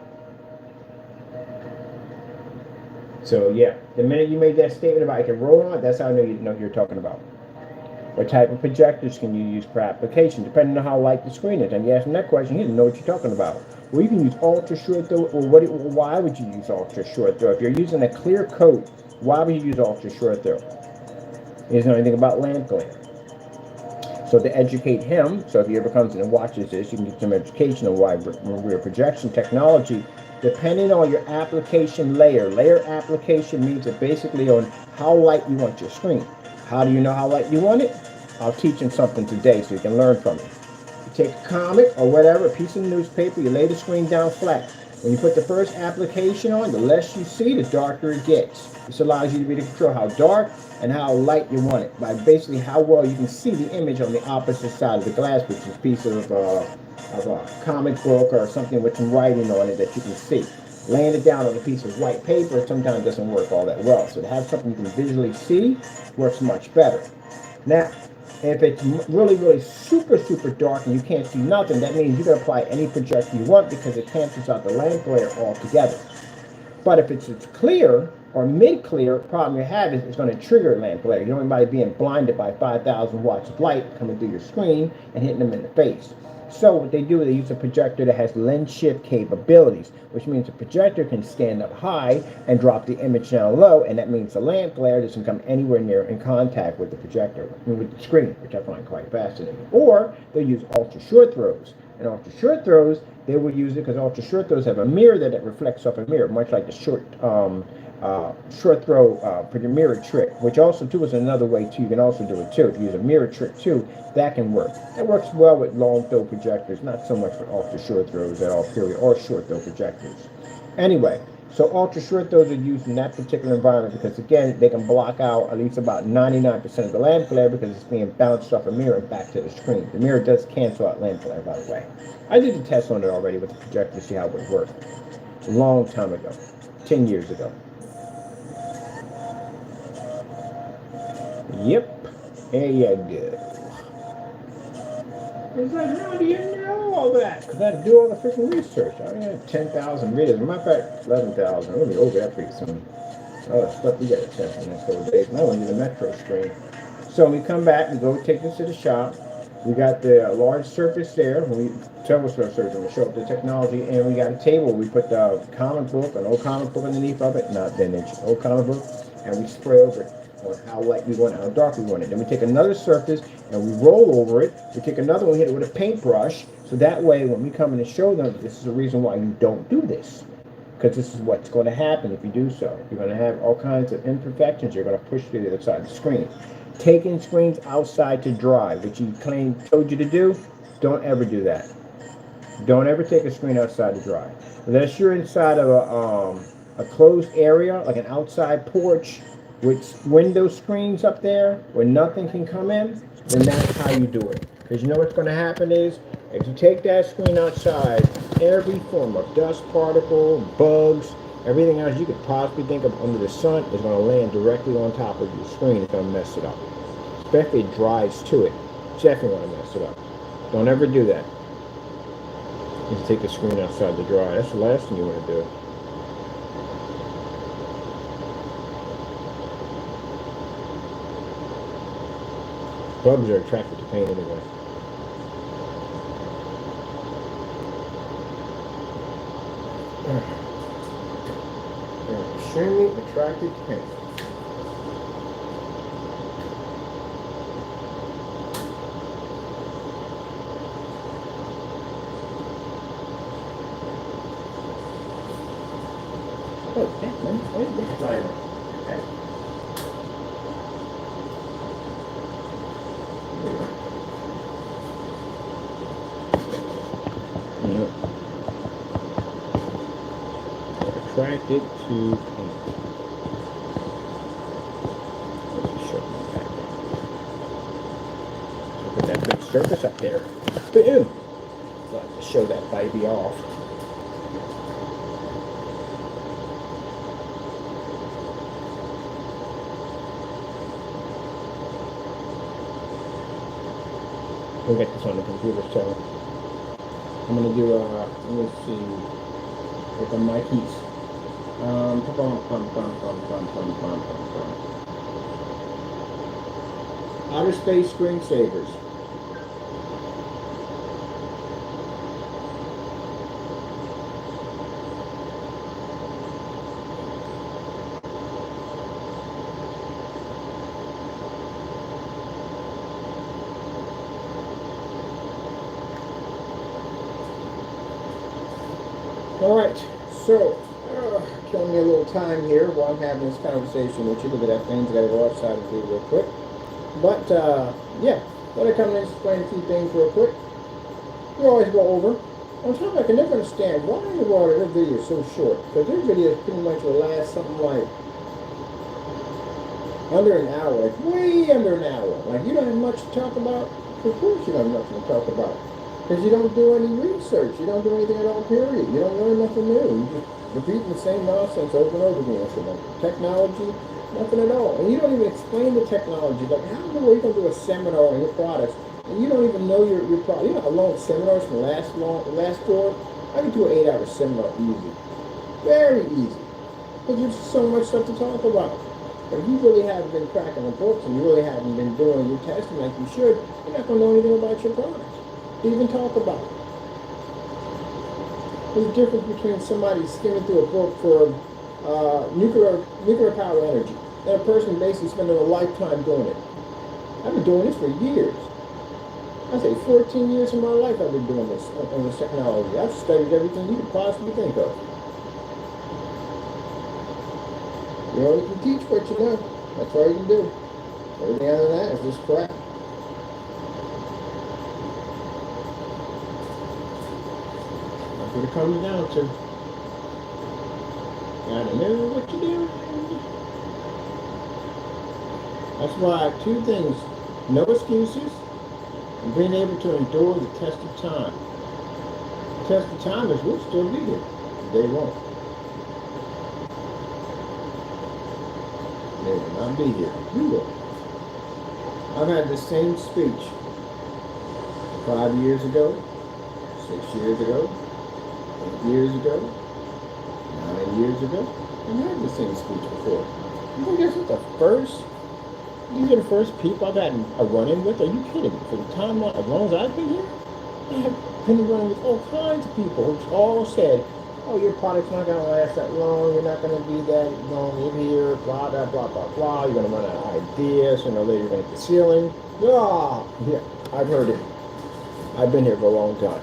So yeah, the minute you made that statement about I can roll on, that's how I know you're talking about. What type of projectors can you use per application, depending on how light the screen is? And you ask him that question, he doesn't know what you're talking about. Well, you can use ultra short throw, or why would you use ultra short throw? If you're using a clear coat, why would you use ultra short throw? He doesn't know anything about lamp glare. So to educate him, so if he ever comes in and watches this, you can get some education on why rear projection technology depending on your application layer. Layer application means it basically on how light you want your screen. How do you know how light you want it? I'll teach you something today so you can learn from it. You take a comic or whatever, a piece of newspaper, you lay the screen down flat. When you put the first application on, the less you see, the darker it gets. This allows you to be able to control how dark and how light you want it by basically how well you can see the image on the opposite side of the glass, which is a piece of a comic book or something with some writing on it that you can see. Laying it down on a piece of white paper sometimes doesn't work all that well. So to have something you can visually see works much better. Now, if it's really, really super, super dark and you can't see nothing, that means you can apply any projector you want because it cancels out the lamp glare altogether. But if it's clear or mid-clear, problem you have is it's going to trigger lamp glare. You don't want anybody being blinded by 5,000 watts of light coming through your screen and hitting them in the face. So what they do is they use a projector that has lens shift capabilities, which means the projector can stand up high and drop the image down low, and that means the lamp glare doesn't come anywhere near in contact with the projector, with the screen, which I find quite fascinating. Or they'll use ultra short throws. And ultra short throws, they will use it because ultra short throws have a mirror that reflects off a mirror, much like the short throw mirror trick, which also too is another way too. You can also do it too. If you use a mirror trick too, that can work. It works well with long throw projectors, not so much with ultra short throws at all, period, or short throw projectors. Anyway, so ultra short throws are used in that particular environment because again, they can block out at least about 99% of the lamp glare because it's being bounced off a mirror and back to the screen. The mirror does cancel out lamp glare, by the way. I did a test on it already with the projector to see how it would work. It's a long time ago, 10 years ago. Yep, there you go. It's like, how do you know all that? Because I had to do all the freaking research. I only had 10,000 readers. As a matter of fact, 11,000. We'll be over that pretty soon. All the stuff we got to test in the next couple of days. And I want to do the Metro screen. So we come back, we go take this to the shop. We got the large surface there. Several surfaces. I'm going to show up the technology. And we got a table. We put the comic book, an old comic book underneath of it. Not vintage, old comic book. And we spray over it on how light we want it, how dark we want it. Then we take another surface and we roll over it. We take another one, hit it with a paintbrush. So that way, when we come in and show them, this is the reason why you don't do this. Because this is what's going to happen if you do so. You're going to have all kinds of imperfections. You're going to push to the other side of the screen. Taking screens outside to dry, which you told you to do, don't ever do that. Don't ever take a screen outside to dry. Unless you're inside of a closed area, like an outside porch, with window screens up there where nothing can come in, then that's how you do it. Because you know what's going to happen is, if you take that screen outside, every form of dust particle, bugs, everything else you could possibly think of under the sun is going to land directly on top of your screen. It's going to mess it up. Especially if it dries to it. It's definitely going to mess it up. Don't ever do that. Just take the screen outside to dry. That's the last thing you want to do. Bugs are attracted to paint anyway. They're extremely attracted to paint. Oh, that man. Where's this driver? Okay. Attracted to paint. Let me show you that. Look at that big surface up there. Boom! Like to show that baby off. We'll get this on the computer, so I'm gonna do let me see with the Mikey's outer space screensavers. All right, So, killing me a little time here while I'm having this conversation with you. Look at that thing. I got to go outside and do real quick. But, yeah, when I come and explain a few things real quick, we always go over. On top, I can never understand why in the world their video is so short. Because their videos pretty much will last something like under an hour, like way under an hour. Like you don't have much to talk about. Of course you don't have nothing to talk about. Because you don't do any research. You don't do anything at all, period. You don't learn nothing new. You just repeat the same nonsense over and over again. So like technology, nothing at all. And you don't even explain the technology. Like how in the world are you going to do a seminar on your products and you don't even know your product? You know how long seminars can last for? I can do an 8-hour seminar easy. Very easy. Because there's so much stuff to talk about. If you really haven't been cracking the books and you really haven't been doing your testing like you should, you're not going to know anything about your product. Even talk about it. There's a difference between somebody skimming through a book for nuclear power energy and a person basically spending a lifetime doing it. I've been doing this for years. I say 14 years of my life I've been doing this on this technology. I've studied everything you could possibly think of. You only can teach what you know. That's all you can do. Everything other than that is just crap. That's what it comes down to. Gotta know what you're doing. That's why two things. No excuses and being able to endure the test of time. The test of time is we'll still be here. They won't. They will not be here. You will. I've had the same speech 5 years ago, 6 years ago, 8 years ago, 9 years ago. I've had the same speech before. You think this is the first? These are the first people I've had a run-in with? Are you kidding me? For the time as long as I've been here, I have been running with all kinds of people who all said, oh, your product's not going to last that long, you're not going to be that long in here, blah, blah, blah, blah, blah, you're going to run out of ideas, later you're going to hit the ceiling. Ah, yeah, I've heard it. I've been here for a long time.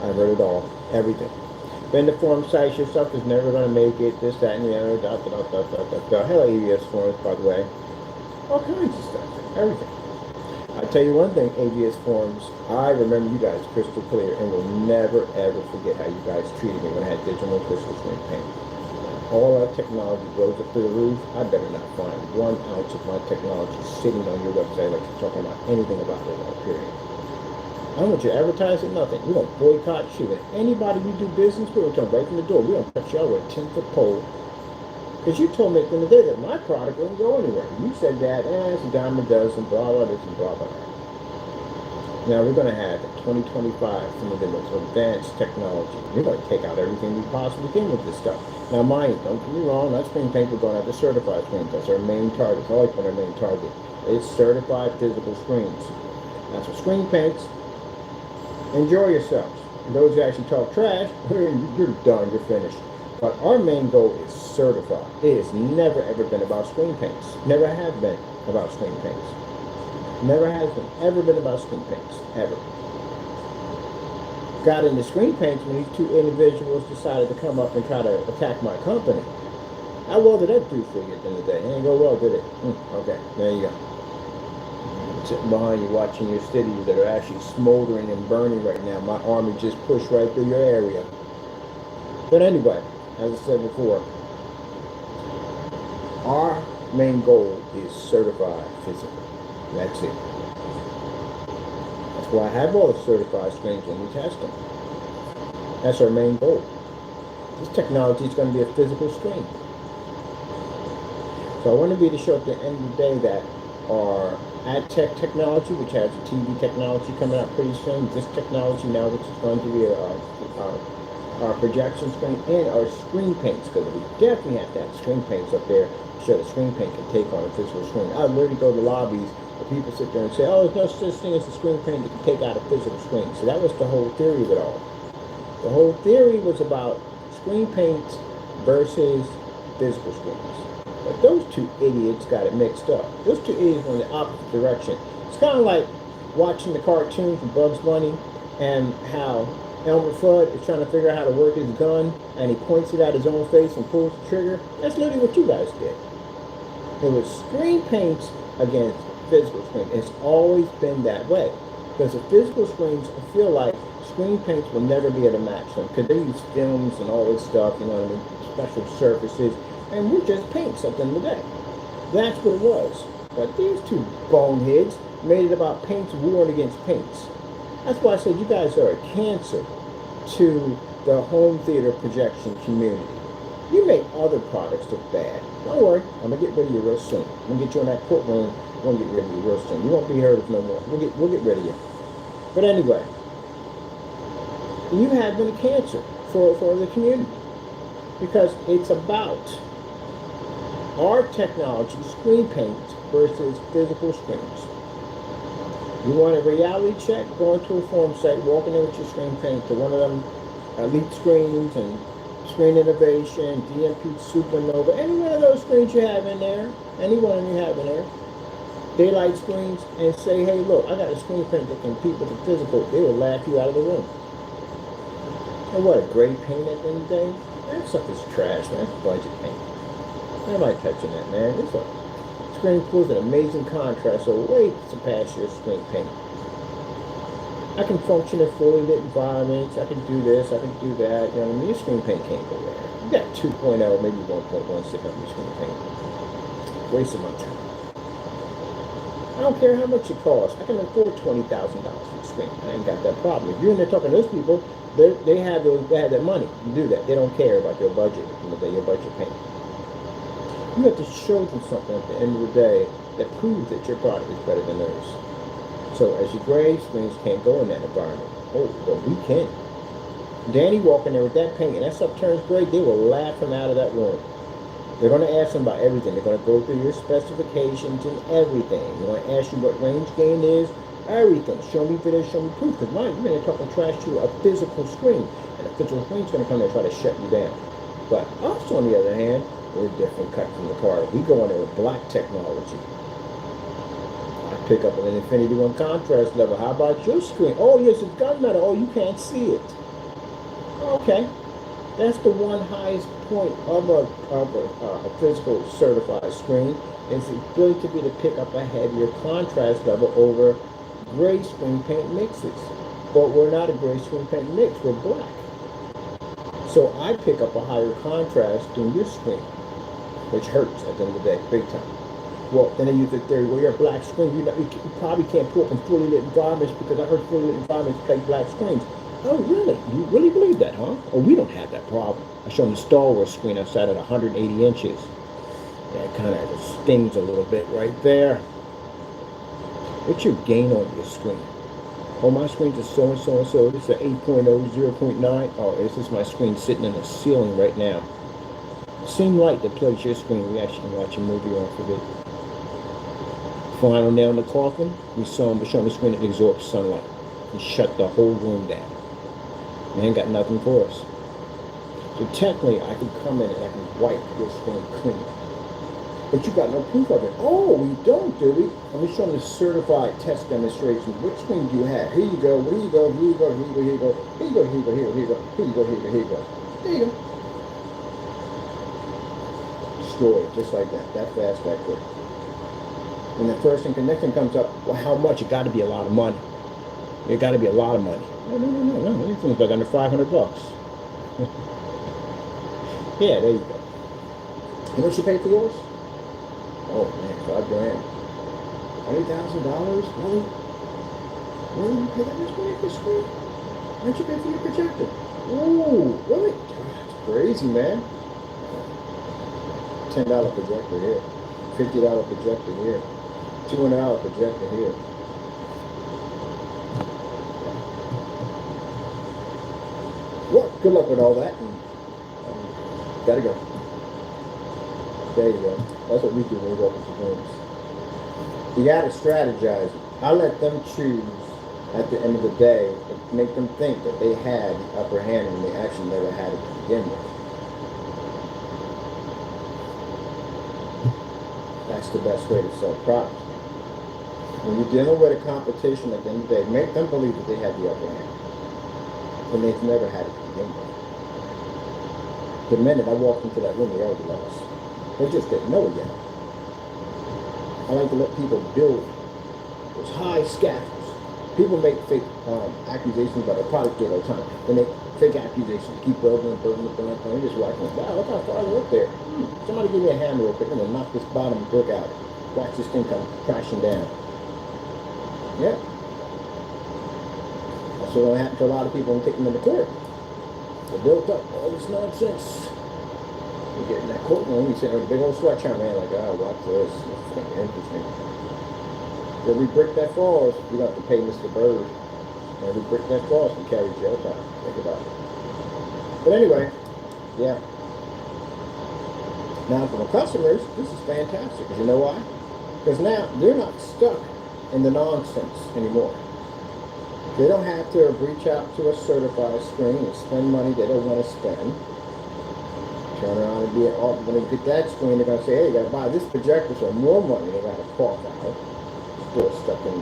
I've heard it all, everything. Vendor form sites, your stuff is never going to make it, this, that, and the other, Hello, ABS forms, by the way. All kinds of stuff, everything. I tell you one thing, ABS forms, I remember you guys crystal clear and will never ever forget how you guys treated me when I had digital crystal screen paint. All that technology goes up through the roof. I better not find 1 ounce of my technology sitting on your website like you're talking about anything about it at all, period. I don't want you advertising nothing. We're going to boycott you. And anybody we do business with, we're going to right from the door. We're going to cut you out with a 10-foot pole. Because you told me at the end of the day that my product wouldn't go anywhere. You said that, it's a dime a dozen, blah, blah, this and blah, blah, blah. Now we're going to have in 2025 some of the most advanced technology. We're going to take out everything we possibly can with this stuff. Now mind, don't get me wrong, that screen paint we're going to have to certify screens. That's our main target. It's always been our main target. It's certified physical screens. That's what screen paints. Enjoy yourselves. And those who actually talk trash, you're done, you're finished. But our main goal is certified. It has never ever been about screen paints. Never have been about screen paints. Never has been. Ever been about screen paints. Ever. Got into screen paints when these two individuals decided to come up and try to attack my company. How well did that do for you at the end of the day? It didn't go well, did it? Okay, there you go. Sitting behind you watching your cities that are actually smoldering and burning right now. My army just pushed right through your area. But anyway, as I said before, our main goal is certified physical. That's it. That's why I have all the certified screens when we test them. That's our main goal. This technology is going to be a physical screen. So I want to be to show at the end of the day that our AdTech technology, which has a TV technology coming out pretty soon, this technology now, which is going to be our projection screen and our screen paints, because we definitely have to have screen paints up there to show the screen paint can take on a physical screen. I literally go to lobbies where people sit there and say, oh, there's no such thing as a screen paint that can take out a physical screen. So that was the whole theory of it all. The whole theory was about screen paints versus physical screens. But those two idiots got it mixed up. Those two idiots went in the opposite direction. It's kind of like watching the cartoon from Bugs Bunny and how Elmer Fudd is trying to figure out how to work his gun, and he points it at his own face and pulls the trigger. That's literally what you guys did. It was screen paints against physical screen. It's always been that way. Because the physical screens, I feel like screen paints will never be able to match them. Because they use films and all this stuff, you know what I mean, special surfaces, and we're just paints at the end of the day. That's what it was. But these two boneheads made it about paints warring against paints. That's why I said you guys are a cancer to the home theater projection community. You make other products look bad. Don't worry, I'm gonna get rid of you real soon. I'm gonna get you in that courtroom. I'm gonna get rid of you real soon. You won't be heard of no more. We'll get rid of you. But anyway, you have been a cancer for the community because it's about our technology, screen paint versus physical screens. You want a reality check? Go into a forum site, walk in there with your screen paint to one of them Elite Screens and Screen Innovation, DMP Supernova, any one of those screens you have in there, any one you have in there, daylight screens, and say, hey, look, I got a screen print that can compete with the physical. They will laugh you out of the room. And what, a gray paint at the end of the day? That stuff is trash, man. That's budget paint. Nobody touching that, man. It's a screen pulls an amazing contrast, so way surpass your screen paint. I can function in fully lit environments. I can do this. I can do that. You know, I mean, your screen paint can't go there. You got 2.0, maybe 1.1 sitting up your screen paint. Wasting my time. I don't care how much it costs. I can afford $20,000 for the screen. I ain't got that problem. If you're in there talking to those people, they have that money to do that. They don't care about your budget. Your budget paint. You have to show them something at the end of the day that proves that your product is better than theirs. So as your gray screens can't go in that environment. Oh, but we can. Danny walking there with that paint and that stuff turns gray, they will laugh him out of that room. They're going to ask him about everything. They're going to go through your specifications and everything. They're going to ask you what range gain is, everything. Show me video, show me proof. Because mine, you're going to talking trash to a physical screen. And a physical screen's going to come there and try to shut you down. But us, on the other hand, we're a different cut from the party. We go in there with black technology. I pick up an Infinity One contrast level. How about your screen? Oh, yes, it's gunmetal. Oh, you can't see it. Okay. That's the one highest point of a physical certified screen is the ability to be to pick up a heavier contrast level over gray screen paint mixes. But we're not a gray screen paint mix. We're black. So I pick up a higher contrast than your screen, which hurts at the end of the day, big time. Well, then they use the theory, well, you're a black screen. You probably can't pull up in fully lit environments because I heard fully lit environments play black screens. Oh, really? You really believe that, huh? Oh, we don't have that problem. I showed them the Star Wars screen outside at 180 inches. That kind of stings a little bit right there. What's your gain on your screen? Oh, my screen's is so and so and so. This is an 8.0, 0.9. Oh, this is my screen sitting in the ceiling right now. Same light that plays your screen, we actually can watch a movie off of it. Final nail in the coffin, we saw him showing the screen that absorbs sunlight and shut the whole room down. Man got nothing for us. So technically, I can come in and I can wipe your screen clean. But you got no proof of it. Oh, we don't, do we? And we show them the certified test demonstration. Which screen do you have? Here you go, here you go, here you go, here you go, here you go, here you go, here you go, here you go, here you go, here you go. There you go. Destroyed, just like that. That fast, that quick. When the first thing connection comes up, well, how much? It got to be a lot of money. It got to be a lot of money. No. Anything's like under $500. Yeah, there you go. How much you pay for yours? Oh man, $5,000. $20,000? Really? Really? You pay that much money for your screen? How much you pay for your projector? Ooh, really? God, that's crazy, man. $10 projector here. $50 projector here. $200 projector here. Well, good luck with all that. Gotta go. There you go. That's what we do when we walk into rooms. You gotta strategize. I let them choose at the end of the day and make them think that they had the upper hand when they actually never had it to begin with. That's the best way to sell products. When you're dealing with a competition at the end of the day, make them believe that they have the upper hand. when they've never had it to begin with. The minute I walked into that room, they already lost. They just didn't know it yet. I like to let people build those high scaffolds. People make fake accusations about their product all the time. They make fake accusations, keep building and building and building. You're just watching, wow, look how far they're up there. Somebody give me a hammer real quick and then knock this bottom brick out. Watch this thing come crashing down. Yeah. That's what's going to happen to a lot of people and take them into court. They built up all this nonsense. You get in that courtroom, you sit there with a big old sweatshop, man, like, oh, watch this. It's going to be interesting. Every brick that falls, you have to pay Mr. Bird. Every brick that falls, you carry jail time. Think about it. But anyway, yeah. Now for the customers, this is fantastic. Because you know why? Because now they're not stuck in the nonsense anymore. They don't have to reach out to a certified screen and spend money they don't want to spend. Turn around and be when they get that screen, they're going to say, hey, you got to buy this projector for more money. They got to cough out. Still stuck in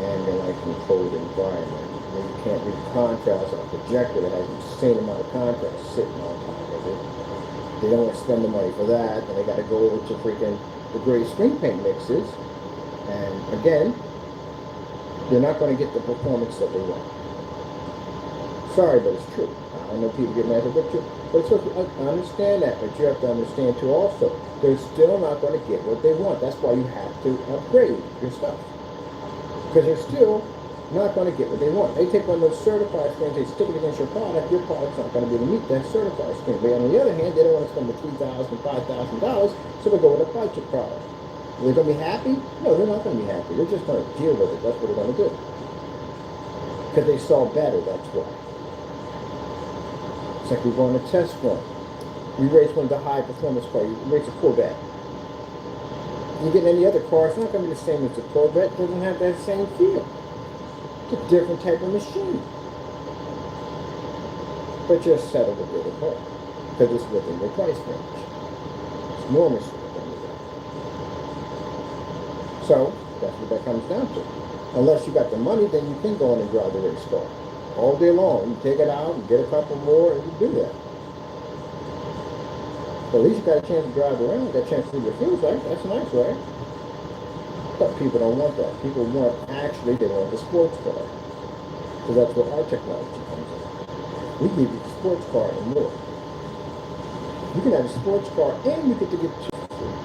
ambient controlled environment. You can't read contrast on a projector that has an insane amount of contrast sitting on top of it. They don't want to spend the money for that, and they got to go over to freaking the gray screen paint mixes. And again, they're not going to get the performance that they want. Sorry, but it's true. I know people get mad at it, but it's okay. I understand that, but you have to understand too also, they're still not going to get what they want. That's why you have to upgrade your stuff. Because they're still not going to get what they want. They take one of those certified screens, they stick it against your product's not going to be able to meet that certified screen. But on the other hand, they don't want to spend the $3,000, $5,000, so they go with a budget product. Are they going to be happy? No, they're not going to be happy. They're just going to deal with it. That's what they're going to do. Because they saw better, that's why. It's like we go on a test run. You race one of the high performance car, you race a Corvette. You get any other car, it's not going to be the same as the Corvette. It doesn't have that same feel. It's a different type of machine. But just settle with the car. Because it's within your price range. It's enormously within your range. So, that's what that comes down to. Unless you got the money, then you can go in and drive the race car. All day long. You take it out and get a couple more and you do that. But at least you got a chance to drive around, got a chance to see what it feels like. That's nice, right? But people don't want that. People want, actually, they want the sports car. So that's where our technology comes in. We give you the sports car and more. You can have a sports car and you get to get two for free.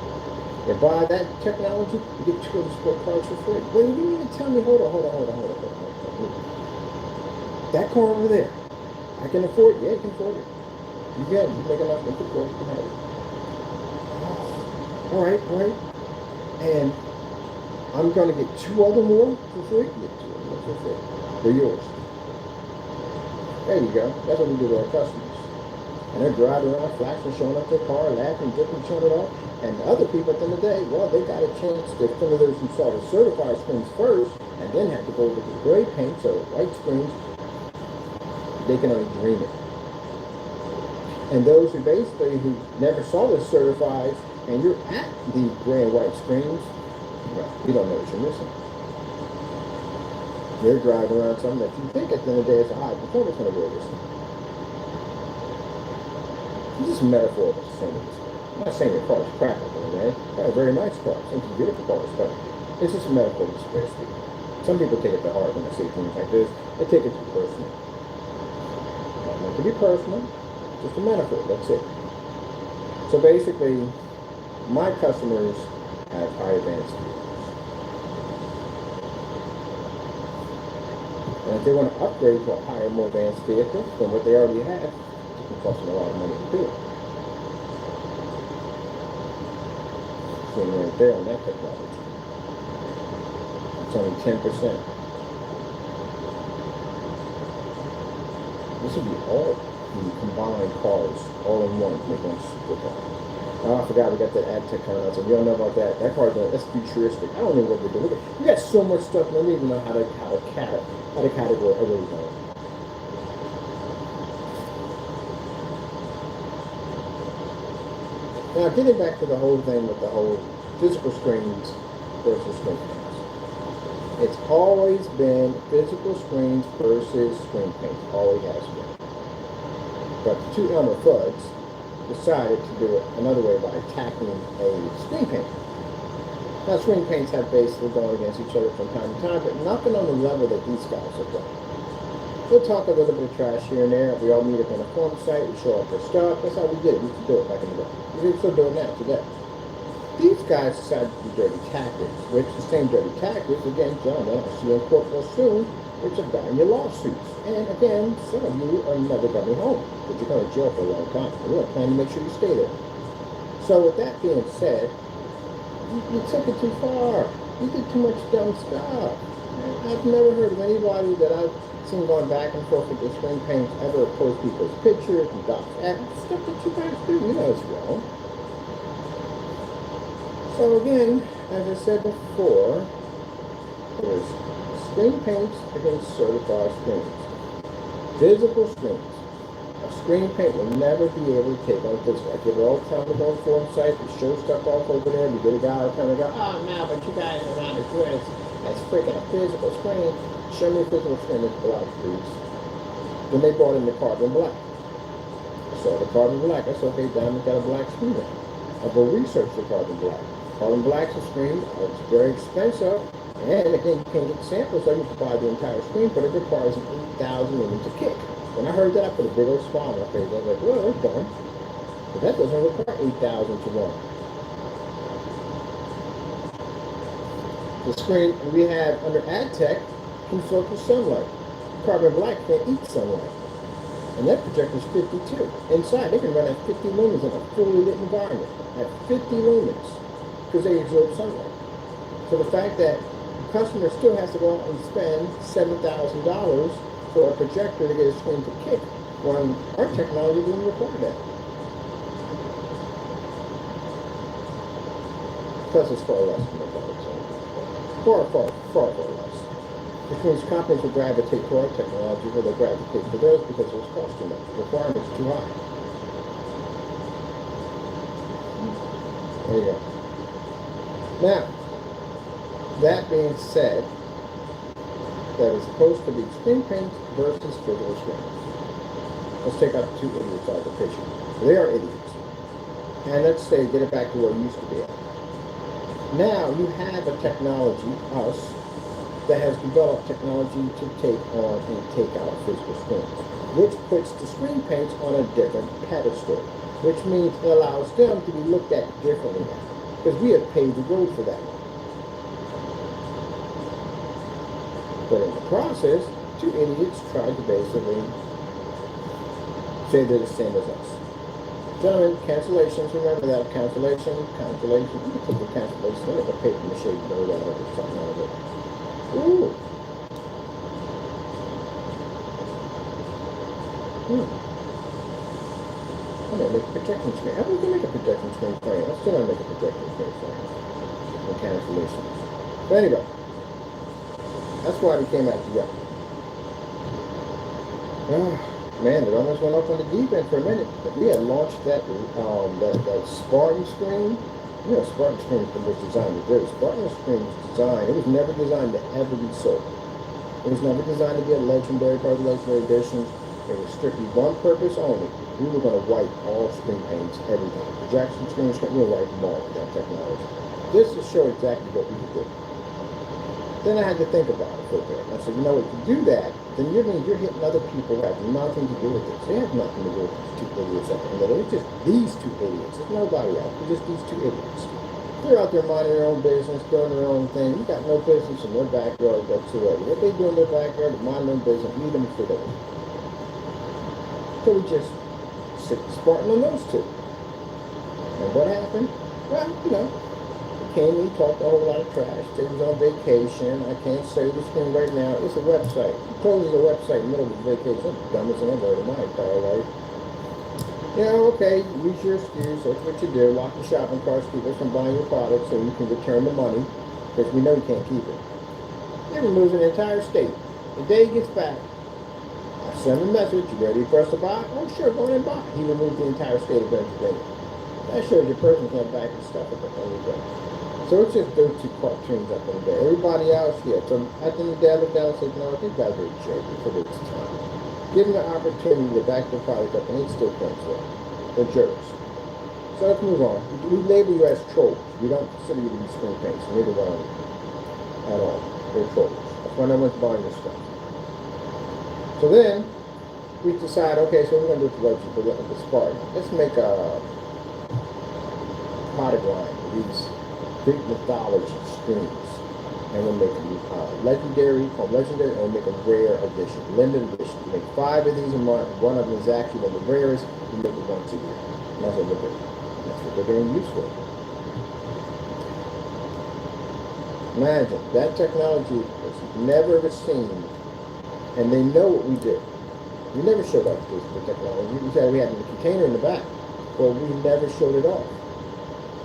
You buy that technology, you get two of the sports cars for free. Well, you didn't even tell me, hold on. That car over there, I can afford it. Yeah, you can afford it. You get it. You make enough, you can afford it, you can have it. All right. And I'm going to get two other more for free. You get two other more for free. They're yours. There you go. That's what we do to our customers. And they're driving around, flashing, showing up their car, laughing, dipping, showing it off. And the other people at the end of the day, well, they got a chance to, some of those who saw the certified screens first, and then had to go with the gray paint, so white screens, they can only dream it. And those who basically who never saw the certified, and you're at the gray and white screens, well, you don't know what you're missing. You're driving around something that you think at the end of the day is a high performance on a radio system. It's just a metaphor of things. I'm not saying your car is crap, man. Got a very nice car. Some beautiful cars, but it's just a metaphor of space. Some people take it to heart when they say things like this. They take it too personal. Not meant to be personal, just a metaphor, that's it. So basically, my customers have high advanced vehicles. And if they want to upgrade to a higher, more advanced vehicle than what they already have, it can cost them a lot of money to do it. So right there on that technology. It's only 10%. This would be all the combined cars, all in one, make one super car. Oh, I forgot we got that ad tech coming out, so we don't know about that. That car's that's futuristic. I don't know what we're doing. We got so much stuff, and I don't even know how to categorize. I really don't. Now, getting back to the whole thing with the whole physical screens versus screen cameras. It's always been physical screens versus screen paint. Always has been. But the two Elmer Fudds decided to do it another way by attacking a screen paint. Now, screen paints have basically gone against each other from time to time, but nothing on the level that these guys have done. We'll talk a little bit of trash here and there. We all meet up on a forum site. We show off our stuff. That's how we did it. We used to do it back in the day. We still do it now, today. These guys decided to do dirty tactics, which the same dirty tactics, again, gentlemen, I'll see you in court real soon, which have gotten your lawsuits. And again, some of you are never coming home, but you're going to jail for a long time. And we're planning to make sure you stay there. So with that being said, you took it too far. You did too much dumb stuff. I've never heard of anybody that I've seen going back and forth with the screen paints ever post people's pictures and stuff that you guys do. You know it's wrong. So again, as I said before, there's screen paints against certified screens. Physical screens. A screen paint will never be able to take on physical. I give it all the time to go on forum sites, we show stuff off over there, we get a guy all the time to go, oh no, but you guys are not as good as freaking a physical screen. Show me a physical screen with black please. Then they brought in the carbon black. I saw the carbon black. I said, okay, Diamond's got a black screen now. I go research the carbon black. Carbon black's a screen. It's very expensive. And again, you can't get samples, so you can buy the entire screen, but it requires an 8,000 lumens a kick. When I heard that, I put a big old smile on my face. I was like, well, that's done. But that doesn't require 8,000 to one. The screen we have under AdTech can filter sunlight. Carbon black can't eat sunlight. And that projector's 52. Inside, they can run at 50 lumens in a fully lit environment. At 50 lumens. Because they absorb sunlight. So the fact that the customer still has to go out and spend $7,000 for a projector to get a screen to kick, when our technology didn't require that. Plus it's far less than the product. Far less. Which means companies will gravitate to our technology or they'll gravitate to theirs because it's cost too much. The requirements are too high. There you go. Now, that being said, that is supposed to be screen paints versus physical screens. Let's take out the two idiots out of the picture. They are idiots. And let's say, get it back to where it used to be at. Now you have a technology, us, that has developed technology to take on and take out physical screens, which puts the screen paints on a different pedestal, which means it allows them to be looked at differently now, because we have paved the road for that. But in the process, two idiots tried to basically say they're the same as us. Gentlemen, cancellations, remember that, cancellation. Let me put the cancellation, let me put paper mache bird out of it, something out of it. Ooh. I'm going to make a projection screen. How are we going to make a projection screen for you? I'm still going to make a projection screen for you. The cancellations. But anyway, that's why we came out together. Man, it almost went off on the deep end for a minute. But we had launched that Spartan screen. You know, Spartan screen was designed to do. Spartan screen was designed. It was never designed to ever be sold. It was never designed to be a legendary part of the legendary editions. It was strictly one purpose only. We were going to wipe all screen paints, everything. Projection screens, we were wipe them all with that technology. This will show exactly what we could do. Then I had to think about it for a bit. I said, you know, if you do that, then you're hitting other people who have nothing to do with this. They have nothing to do with these two idiots at the end of it. It's just these two idiots. It's nobody else. It's just these two idiots. They're out there minding their own business, doing their own thing. You got no business in their backyard whatsoever. If they do in their backyard, mind their own business, leave them for them. So we just sit Spartan on those two. And what happened? Well, you know, came in, talked a whole lot of trash. They was on vacation. I can't say this thing right now. It's a website. He closes a website in the middle of his vacation. That's the dumbest thing I've heard in my entire life. You know, okay, use your excuse. That's what you do. Lock the shopping carts, keep us from buying your product so you can return the money, because we know you can't keep it. They removes an entire state. The day he gets back, I send him a message. You ready for us to buy? Oh, sure, go ahead and buy. He removed the entire state of Pennsylvania. That shows your person can't back his stuff up at any day. So So it's just those two cartoons up in there. Everybody else, yeah. So at the end of the day, I look down and say, no, these guys are jerks for this time. Give them the opportunity to back their product up, and they still can't sell. They're jerks. So let's move on. We label you as trolls. We don't consider you to be screen paints. Neither one at all. They're trolls. That's why no one's buying this stuff. So then we decide, okay, so we're going to do it for the Spartan. Let's make a product line with these Greek mythology screens. And we'll make them legendary, called legendary, and we'll make a rare edition, limited edition. We make 5 of these a month. One of them is actually one of the rarest. We make it once a year. And that's what they're getting used for. Imagine, that technology was never ever seen, and they know what we do. We never showed off the technology. We said we had the container in the back, but we never showed it off.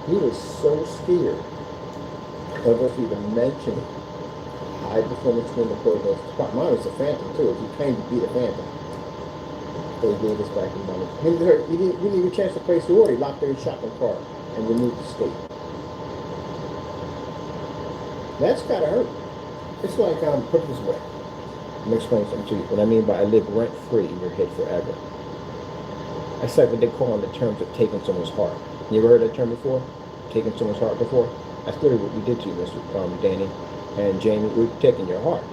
He was so scared of us even mentioning high performance screen recording. Mine was a Phantom too. He claimed to be the Phantom. They gave us back the money. He didn't even get a chance to place the order. He locked their shopping cart and removed the state. That's gotta hurt. It's like, put it this way. Let me explain something to you. What I mean by I live rent free in your head forever. That's like what they call in the terms of taking someone's heart. You ever heard that term before? Taking someone's heart before? That's literally what we did to you, Mr. Danny and Jamie. We're taking your heart.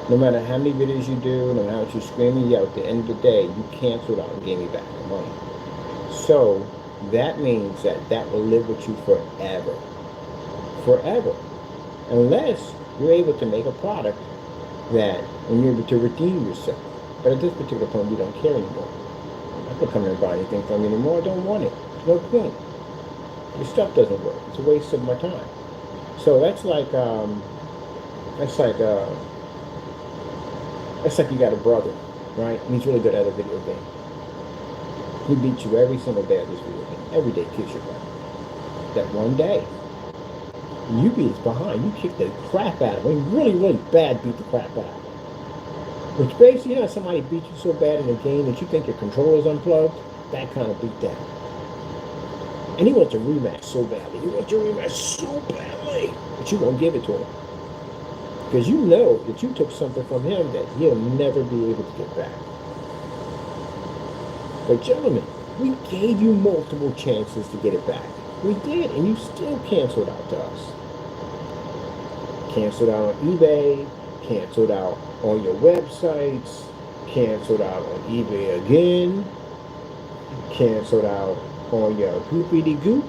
No matter how many videos you do, no matter how much you're screaming, yeah, at the end of the day, you canceled out and gave me back the money. So that means that will live with you forever. Forever. Unless you're able to make a product that, and you're able to redeem yourself. But at this particular point, we don't care anymore. I'm not going to come here and buy anything from you anymore. I don't want it. There's no point. Your stuff doesn't work. It's a waste of my time. So that's like you got a brother, right? And he's really good at a video game. He beats you every single day at this video game. Every day kicks your butt. That one day, you beat his behind. You kick the crap out of him. Really, really bad beat the crap out of him. Which basically, you know, somebody beat you so bad in a game that you think your controller's unplugged? That kind of beat down. And he wants a rematch so badly. He wants your rematch so badly. But you won't give it to him. Because you know that you took something from him that he'll never be able to get back. But gentlemen, we gave you multiple chances to get it back. We did, and you still canceled out to us. Canceled out on eBay, canceled out on your websites, canceled out on eBay again, canceled out on your Goopity Goop,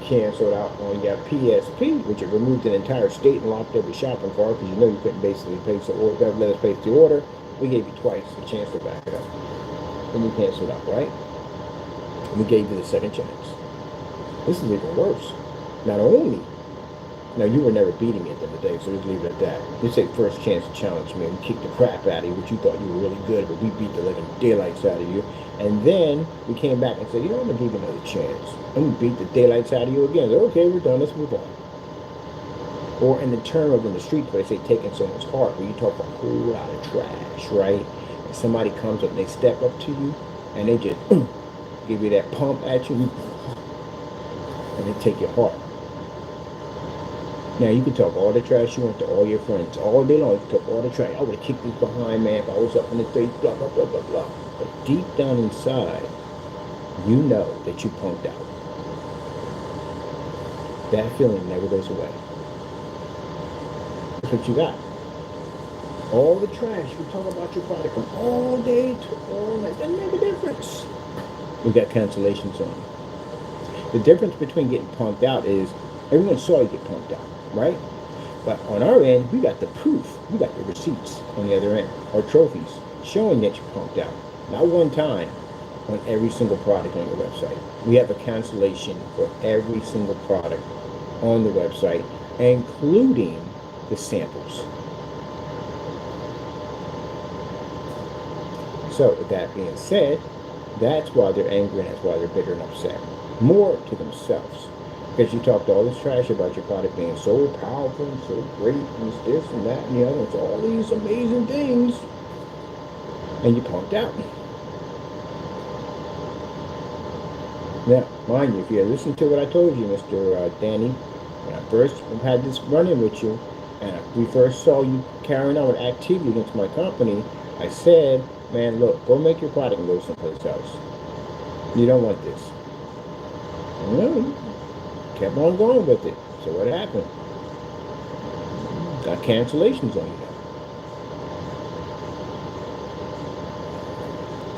canceled out on your PSP, which it removed an entire state and locked every shopping cart because you know you couldn't basically place the order, let us place the order. We gave you twice a chance to back it up. And you canceled out, right? And we gave you the second chance. This is even worse. Not only, now you were never beating me at the end of the day, so just leave it at that. You take first chance to challenge me and kick the crap out of you, which you thought you were really good, but we beat the living daylights out of you. And then we came back and said, you know, I'm going to give you another chance. And we beat the daylights out of you again. So, okay, we're done, let's move on. Or in the term of in the streets, where they say taking someone's heart, where you talk a whole lot of trash, right? And somebody comes up and they step up to you, and they just give you that pump at you, and they take your heart. Now, you can talk all the trash you want to all your friends. All day long, you can talk all the trash. I would have kicked this behind, man, if I was up in the face, blah, blah, blah, blah, blah. But deep down inside, you know that you punked out. That feeling never goes away. That's what you got. All the trash, we talk about your product from all day to all night. Doesn't make a difference. We got cancellations on you. The difference between getting punked out is everyone saw you get punked out, right? But on our end, we got the proof. We got the receipts on the other end, or trophies, showing that you punked out. Not one time on every single product on your website. We have a cancellation for every single product on the website, including the samples. So with that being said, that's why they're angry and that's why they're bitter and upset. More to themselves. Because you talked all this trash about your product being so powerful and so great and it's this and that and the other. It's all these amazing things. And you punked out. Now, mind you, if you listen to what I told you, Mr. Danny When I first had this run-in with you, and we first saw you carrying on with activity against my company, I said, man, look, go make your product and go someplace else. You don't want this. No, kept on going with it. So what happened? Got cancellations on you now.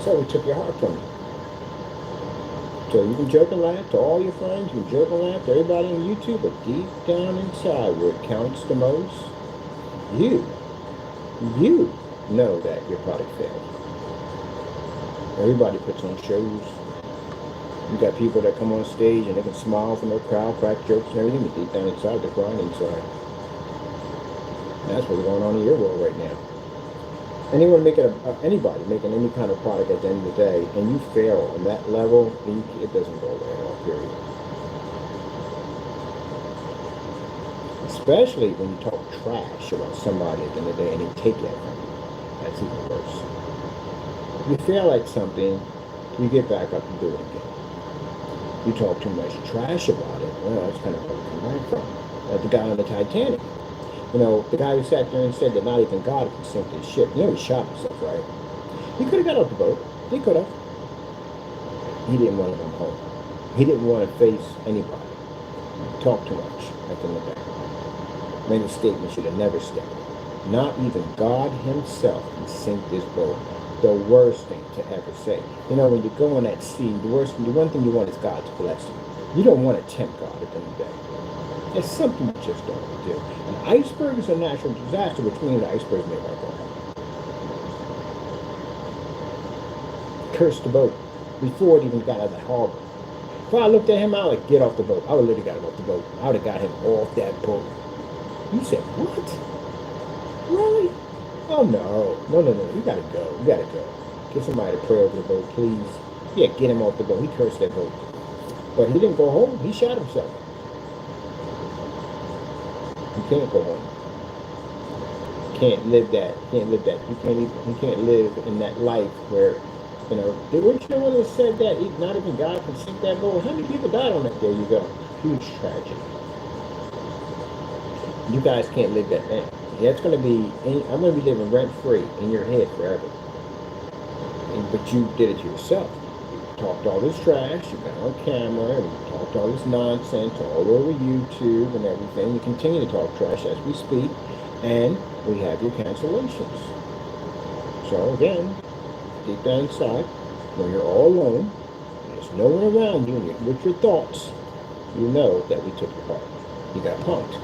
So we took your heart from you. So you can joke and laugh to all your friends, you can joke and laugh to everybody on YouTube, but deep down inside where it counts the most, you know that your product failed. Everybody puts on shows. You got people that come on stage and they can smile from their crowd, crack jokes and everything, but deep down inside, they're crying inside. And that's what's going on in your world right now. Anybody making any kind of product at the end of the day, and you fail on that level, it doesn't go away at all, period. Especially when you talk trash about somebody at the end of the day and they take that from you. That's even worse. You fail at something, you get back up and do it again. You talk too much trash about it, well, that's kind of where you come back from. Like the guy on the Titanic. You know, the guy who sat there and said that not even God can sink this ship. You know, he shot himself, right? He could have got off the boat. He could have. He didn't want to come home. He didn't want to face anybody. Talk too much at the end of the day. Made a statement should have never stepped. Not even God himself can sink this boat. The worst thing to ever say. You know, when you go on that sea, the one thing you want is God to bless you. You don't want to tempt God at the end of the day. It's something you just don't want to do. An iceberg is a natural disaster, which means the iceberg may not go. Curse the boat before it even got out of the harbor. If I looked at him, I would get off the boat. I would literally got him off the boat. I would have got him off that boat. You said, what? Really? Oh, no. No. You got to go. You got to go. Get somebody to pray over the boat, please. Yeah, get him off the boat. He cursed that boat. But he didn't go home. He shot himself. You can't go home. You can't live that. You can't live in that life where, you know, weren't you the one that said that not even God can sink that boat? How many people died on that? There you go. Huge tragedy. You guys can't live that down. That's going to be, I'm going to be living rent-free in your head forever. But you did it to yourself. You talked all this trash, you got on camera, and you talked all this nonsense all over YouTube and everything. You continue to talk trash as we speak, and we have your cancellations. So again, deep down inside, when you're all alone, there's no one around you, and with your thoughts, you know that we took your part. You got punked.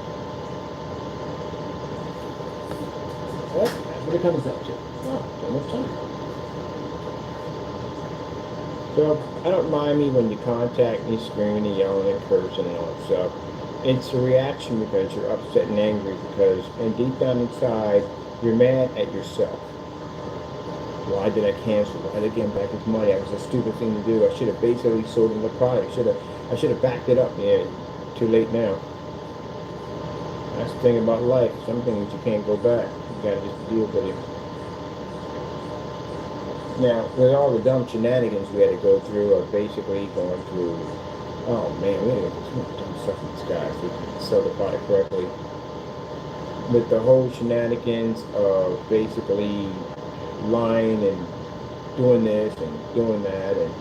Well, that's what it comes down to. Oh, don't have time. So, I don't mind me when you contact me screaming and yelling and cursing and all that stuff. It's a reaction because you're upset and angry because, and deep down inside, you're mad at yourself. Why did I cancel? Why did I get back this money? That was a stupid thing to do. I should have basically sold them the product. I should have backed it up. Yeah, too late now. That's the thing about life. Some things you can't go back. You gotta just deal with it. Now, with all the dumb shenanigans we had to go through, or basically going through, oh man, we had to go through so much dumb stuff in this guy so we can sell the product correctly. With the whole shenanigans of basically lying and doing this and doing that, and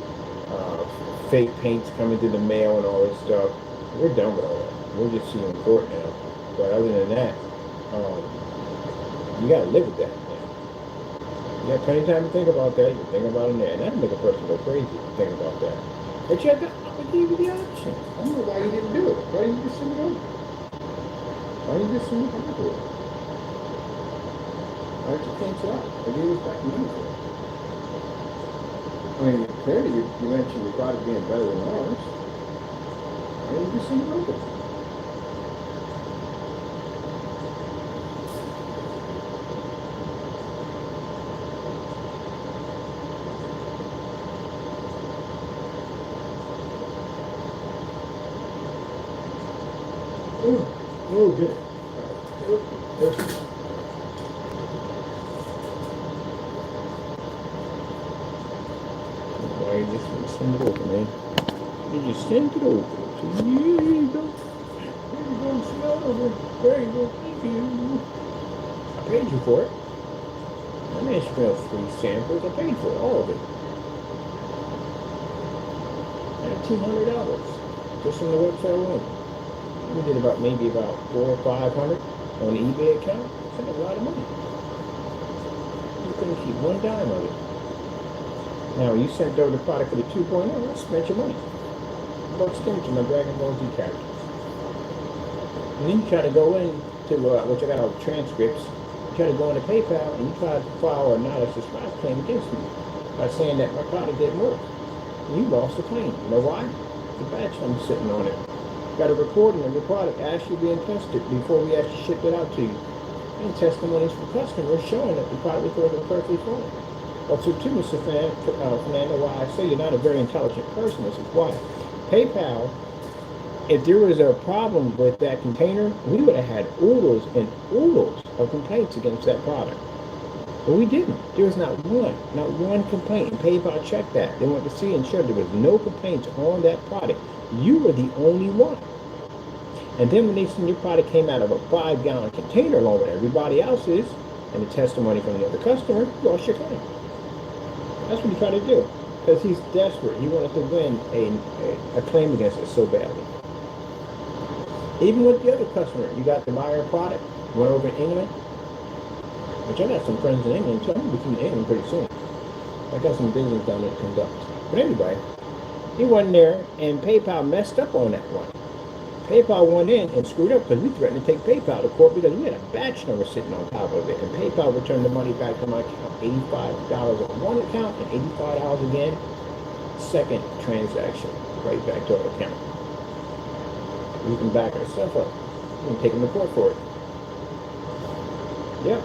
fake paints coming through the mail and all this stuff, we're done with all that. We're just seeing court now. But other than that, you gotta live with that. You got plenty of time to think about that. You think about it there. And that'll make a person go crazy to think about that. But you have to give you the option. I don't know why you didn't do it. Why didn't you just send it over? Why didn't you just send it over? Why did you cancel out? I gave you back money for it. I mean, clearly you mentioned your product being better than ours. Why didn't you just send it over? Oh, good. Why you just send it over, man? You just send it over. So you go over. There you go. Thank you. I paid you for it. I managed to mail 3 samples. I paid for it, all of it. $1,900 just on the website alone. We did maybe about 400 or 500 on the eBay account. That's a lot of money. You couldn't keep one dime of it. Now, you sent over the product for the 2.0, I spent your money. $1 to my Dragon Ball Z characters. And then you try to go in to, which I got all the transcripts, you try to go into PayPal and you try to file a non-subscribe claim against me by saying that my product didn't work. And you lost the claim. You know why? The batch number sitting on it. Got a recording of the product actually being tested before we actually ship it out to you. And testimonies from customers showing that the product was working perfectly fine. Also, too, Mr. Fernando, why I say you're not a very intelligent person, this is why. PayPal, if there was a problem with that container, we would have had oodles and oodles of complaints against that product. But we didn't. There was not one complaint. And PayPal checked that. They wanted to see and ensure there was no complaints on that product. You were the only one. And then when they seen your product came out of a 5-gallon container along with everybody else's, and the testimony from the other customer, you lost your claim. That's what he tried to do. Because he's desperate. He wanted to win a claim against it so badly. Even with the other customer, you got the Meyer product, went over in England, which I got some friends in England too. I'm going to be coming to England pretty soon. I got some business down there to conduct. But anyway, he went there and PayPal messed up on that one. PayPal went in and screwed up because we threatened to take PayPal to court because we had a batch number sitting on top of it. And PayPal returned the money back to my account, $85 on one account and $85 again, second transaction, right back to our account. We can back ourselves up. We can take them to court for it. Yep.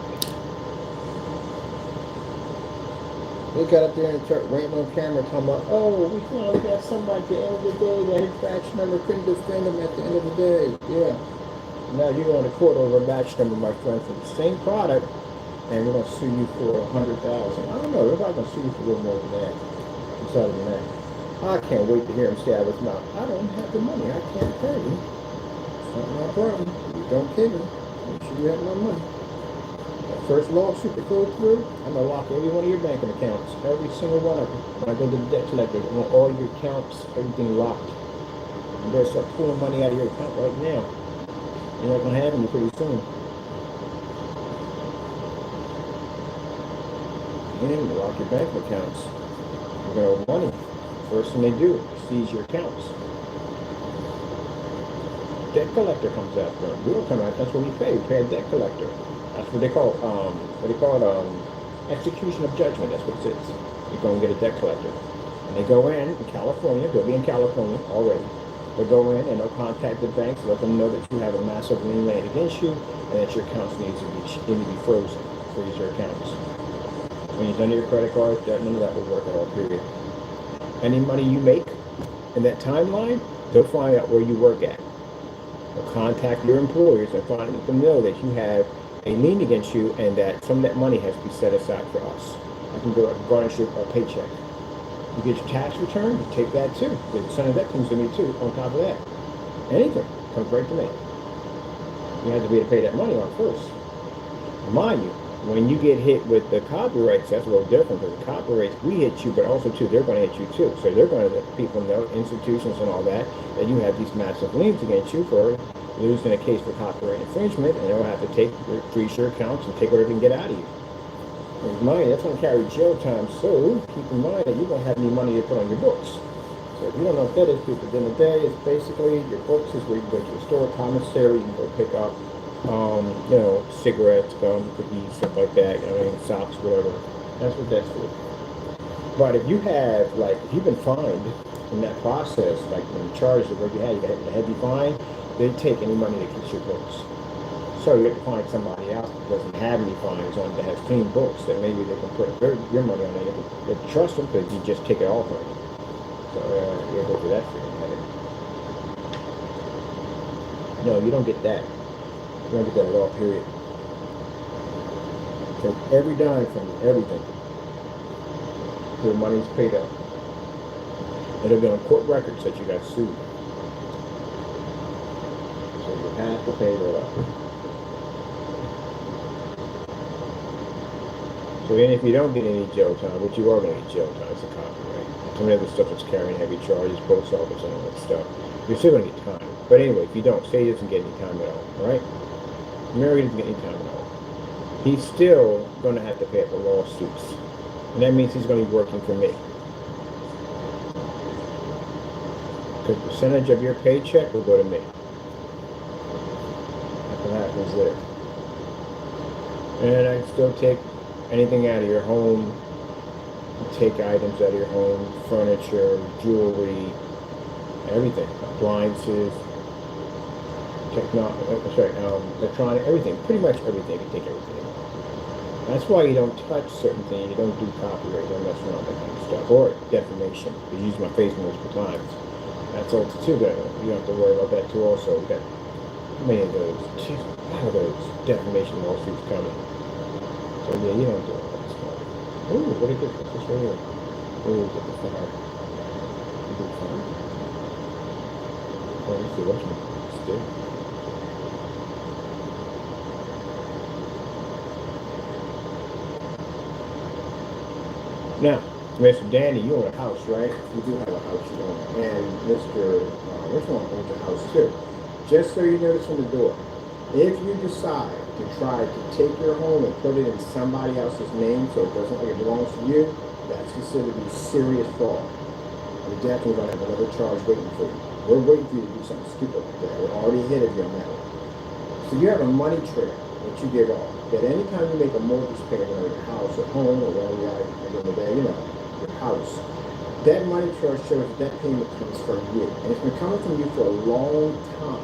They got up there and started ranting on camera talking about, oh, we finally got somebody at the end of the day that his batch number couldn't defend him at the end of the day. Yeah. Now you're going to court over a batch number, my friend, for the same product, and we're going to sue you for $100,000. I don't know. They're probably going to sue you for a little more than that. Instead than that. I can't wait to hear him say out of his mouth, I don't have the money. I can't pay you. It's not my problem. You don't pay me. Make sure you have my money. First lawsuit that goes through, I'm going to lock every one of your banking accounts, every single one of them. When I go to the debt collector, I want all your accounts, everything locked. You better start pulling money out of your account right now. You're not going to have any pretty soon. And lock your bank accounts. You're going to owe money. First thing they do is seize your accounts. Debt collector comes after them. We don't come out, that's what we pay. We pay a debt collector. That's what they call execution of judgment. That's what it is. You go and get a debt collector. And they go in California, they'll be in California already. They'll go in and they'll contact the banks, let them know that you have a massive lien laid against you and that your accounts need to be frozen. Freeze your accounts. When you've done your credit card, none of that will work at all, period. Any money you make in that timeline, they'll find out where you work at. They'll contact your employers and let them know that you have a lien against you and that some of that money has to be set aside for us. I can go garnish your paycheck. You get your tax return, you take that too. Some of that comes to me too, on top of that. Anything comes right to me. You have to be able to pay that money on first. Mind you, when you get hit with the copyrights, that's a little different because the copyrights, we hit you, but also too, they're going to hit you too. So they're going to let people know, institutions and all that you have these massive liens against you for losing a case for copyright infringement, and they'll have to freeze your accounts and take whatever they can get out of you. With money, that's going to carry jail time, so keep in mind that you don't have any money to put on your books. So if you don't know what that is, people, at the end of the day, it's basically your books is where you go to the store, commissary, you can go pick up, cigarettes, gum, cookies, stuff like that, socks, whatever. That's what that's for. But if you have, if you've been fined in that process, like when you charge the work you had a heavy fine, they take any money that keeps your books. So you have to find somebody else that doesn't have any fines on, that has clean books, that maybe they can put your money on it. They can trust them because you just take it off of them. So you go through that freaking headache. No, you don't get that. You don't get that at all, period. Take every dime from you, everything. Till the money's paid up. It'll be on court records that you got sued. So you have to pay that So even if you don't get any jail time, which you are going to get jail time, it's a copyright. Some of the other stuff that's carrying heavy charges, post office and all that stuff, you're still going to get time. But anyway, if you don't, say he doesn't get any time at all, right? Mary doesn't get any time at all. He's still going to have to pay for lawsuits. And that means he's going to be working for me. Because percentage of your paycheck will go to me. That's what happens there. And I still take anything out of your home, take items out of your home, furniture, jewelry, everything, appliances, electronic, everything, pretty much everything, you take everything. That's why you don't touch certain things, you don't do copyright, you don't mess around with that kind of stuff, or defamation. You use my face multiple times. That's all too good. You don't have to worry about that too also. We got many of those, a lot of those defamation lawsuits coming. So yeah, you don't do all that stuff. Ooh, what a good this right here. Ooh, get the fire. Good fire. Oh, let's see, what's my stick? Now, Mr. Danny, you own a house, right? You do have a house, you own. And Mr. Richmond owns a house too. Just so you notice on the door, if you decide to try to take your home and put it in somebody else's name so it doesn't like it belongs to you, that's considered to be serious fraud. You're definitely going to have another charge waiting for you. We're waiting for you to do something stupid like that. We're already ahead of you on that one. So you have a money trail that you give off. That anytime you make a mortgage payment on your house or home or wherever you are at the end of the day, your house, that money trail shows that payment comes from you. And it's been coming from you for a long time.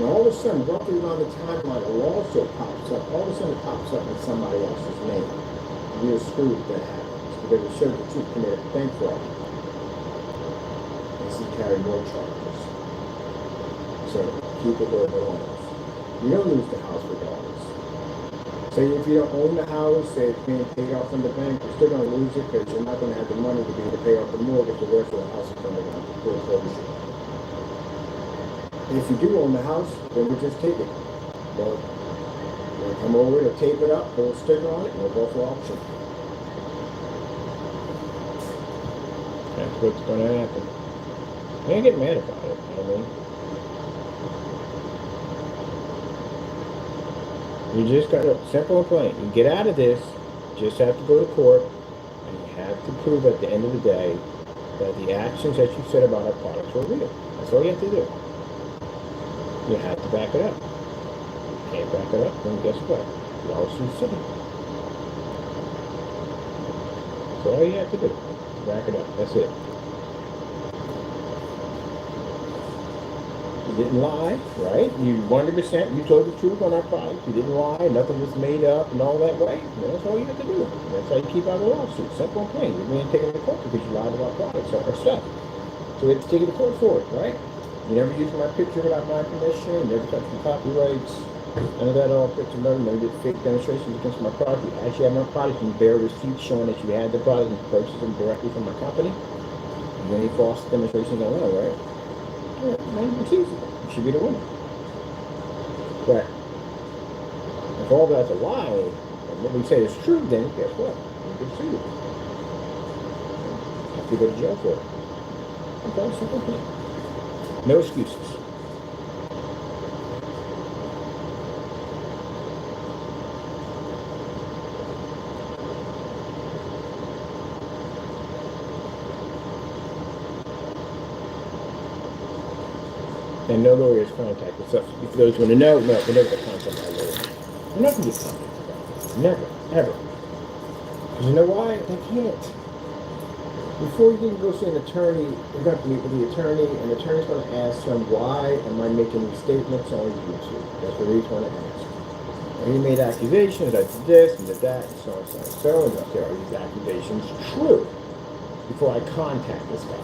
And all of a sudden, roughly around the timeline, a lawsuit pops up. All of a sudden it pops up in somebody else's name. And you're screwed if that happens. Because it shows that you've committed bank fraud. And so you carry more charges. So keep it where it belongs. You don't lose the house regardless. Say if you don't own the house, say it's being paid off from the bank, you're still going to lose it because you're not going to have the money to be able to pay off the mortgage, the rest of the house is going to go into foreclosure. If you do own the house, then we just take it. Well, we'll come over, to tape it up, put a sticker on it, and we'll go for auction. That's what's going to happen. I ain't get mad about it, you know what I mean? You just got to, simple and plain, you get out of this, you just have to go to court, and you have to prove at the end of the day that the actions that you said about our products were real. That's all you have to do. You have to back it up. You can't back it up, then guess what? Lawsuit's sitting. That's all you have to do. Back it up. That's it. You didn't lie, right? You 100%, you told the truth on our product. You didn't lie, nothing was made up and all that, right? That's all you have to do. That's how you keep out of a lawsuit. Simple and plain. You're being taken to court because you lied about products or stuff. So we have to take you to court for it, right? You never used my picture without my permission, never touched the copyrights, none of that all picture, never did fake demonstrations against my product. You actually have my product, you bear receipts showing that you had the product and purchased them directly from my company. And any false demonstrations on that, right? Yeah, it's easy. You should be the winner. But if all that's a lie, and what we say is true, then guess what? You get sued. You have to go to jail for it. Okay, simple thing. No excuses. And no lawyers contact us. If those want to know, no, we're never going to contact our lawyer. We're not going to get contacted about this. Never, ever. Because you know why? They can't. Before you can go see an attorney, you're going to have to meet with the attorney, and the attorney's going to ask them, why am I making these statements on YouTube? That's what he's going to ask. And he made accusations, I did this, and did that, and so on, so on, so on. And okay, are these accusations true? Before I contact this guy.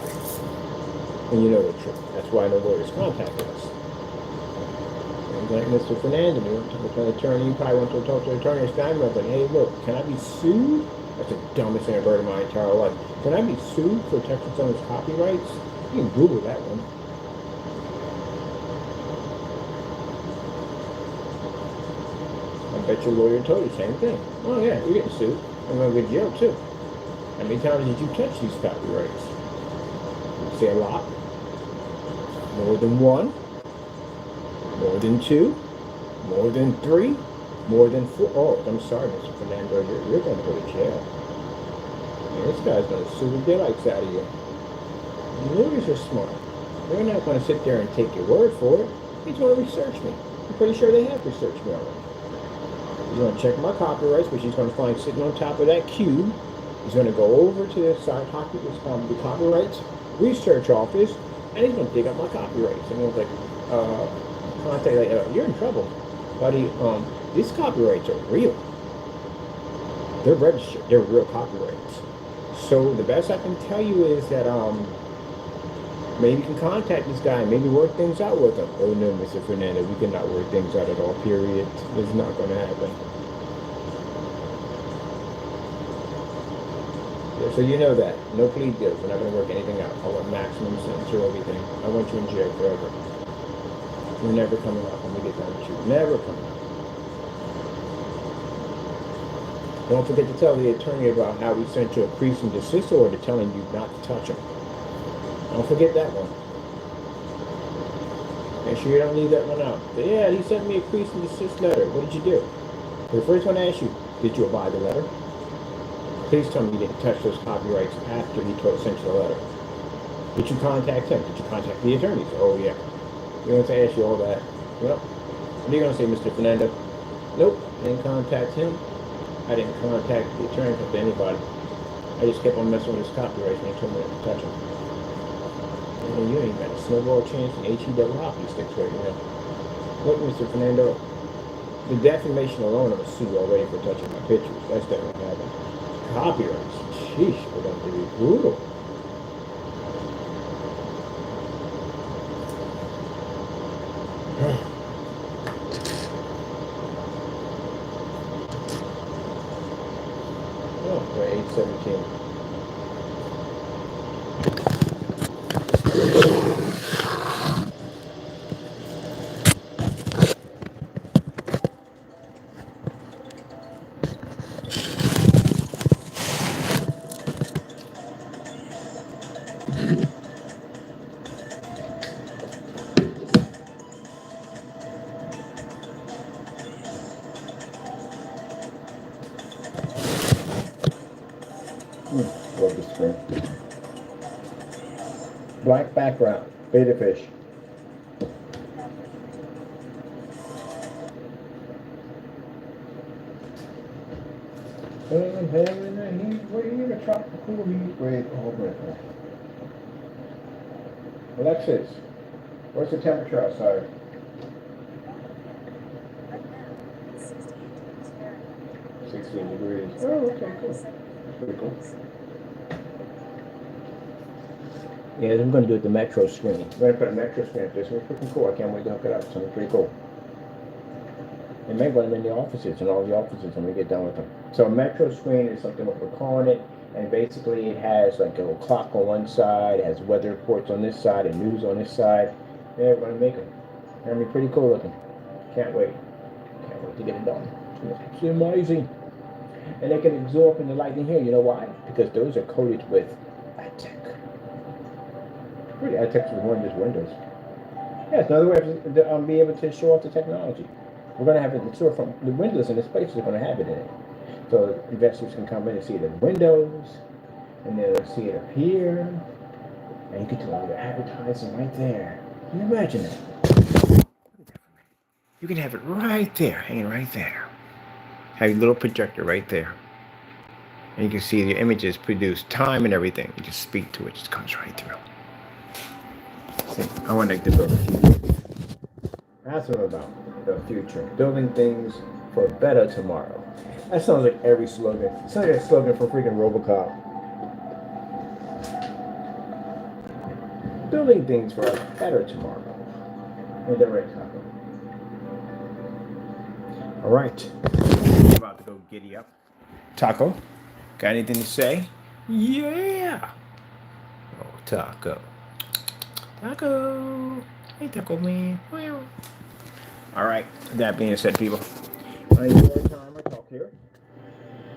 And you know the truth. That's why no lawyers contacted us. And like Mr. Fernandez, you talk to an attorney, you probably want to talk to an attorney at Steinberg, like, hey, look, can I be sued? That's the dumbest thing I've heard in my entire life. Can I be sued for touching someone's copyrights? You can Google that one. bet your lawyer told you the same thing. Oh yeah, you're getting sued. I'm going to go to jail too. How many times did you touch these copyrights? Say a lot. More than one? More than two? More than three? More than four? Oh, I'm sorry, Mr. Fernando. You're going to go to jail. Yeah, this guy's going to sue the daylights out of you. Lawyers are smart. They're not going to sit there and take your word for it. He's going to research me. I'm pretty sure they have researched me already. He's going to check my copyrights, which he's going to find sitting on top of that cube. He's going to go over to the copyrights research office, and he's going to dig up my copyrights. And he's like, contact, like, you're in trouble, buddy. These copyrights are real. They're registered. They're real copyrights. So the best I can tell you is that maybe you can contact this guy, maybe work things out with him. Oh no, Mr. Fernando, we cannot work things out at all, period. It's not going to happen. Yeah, so you know that. No plea deals. We're not going to work anything out. I want maximum sentence or everything. I want you in jail forever. You're never coming out when we get done with you. Never coming out. Don't forget to tell the attorney about how we sent you a cease and desist order telling you not to touch him. Don't forget that one. Make sure you don't leave that one out. But yeah, he sent me a cease and desist letter. What did you do? The first one I asked you, did you abide the letter? Please tell me you didn't touch those copyrights after he sent you the letter. Did you contact him? Did you contact the attorneys? Oh yeah. You're going to ask you all that. Well, what are you going to say, Mr. Fernando? Nope, I didn't contact him. I didn't contact the attorney or anybody. I just kept on messing with his copyrights when he told me not to touch him. And you ain't got a snowball chance in HE hockey sticks right now. Look, Mr. Fernando, the defamation alone, I'm a sue already for touching my pictures. That's definitely happened. Copyrights, sheesh, we're going to be brutal. Oh, we're 8:17. Love the screen. Black background, beta fish. Having a heat wave, a tropical heat wave. Oh, breath. Alexis, what's the temperature outside? 16 degrees. Oh, okay, cool. That's pretty cool. Yeah, I'm going to do it the Metro screen. I'm going to put a Metro screen up there. So it's freaking cool. I can't wait to hook it up. So it's pretty cool. And maybe when I'm in the offices, and all the offices when we get done with them. So a Metro screen is something what we're calling it. And basically it has like a little clock on one side, it has weather reports on this side, and news on this side. Yeah, we're going to make them. They're going to be pretty cool looking. Can't wait. Can't wait to get it done. It's amazing. And they can absorb in the lighting here. You know why? Because those are coated with AdTech. Pretty AdTech with more than just Windows. Yeah, it's another way to be able to show off the technology. We're going to have it in store from the Windows in this place. We're going to have it in it. So investors can come in and see it in Windows, and they'll see it up here, and you can do all your advertising right there. Can you imagine that? You can have it right there, hanging right there. Have your little projector right there. And you can see the images produce time and everything. You just speak to it, it just comes right through. See, I want to build a future. That's what I'm about, the future. Building things for a better tomorrow. That sounds like every slogan. It sounds like a slogan for freaking RoboCop. Building things for a better tomorrow. And the right time. All right. I'm about to go giddy up. Taco, got anything to say? Yeah. Oh, Taco. Taco. Hey, Taco Man. All right. That being said, people, I enjoy time I talk here.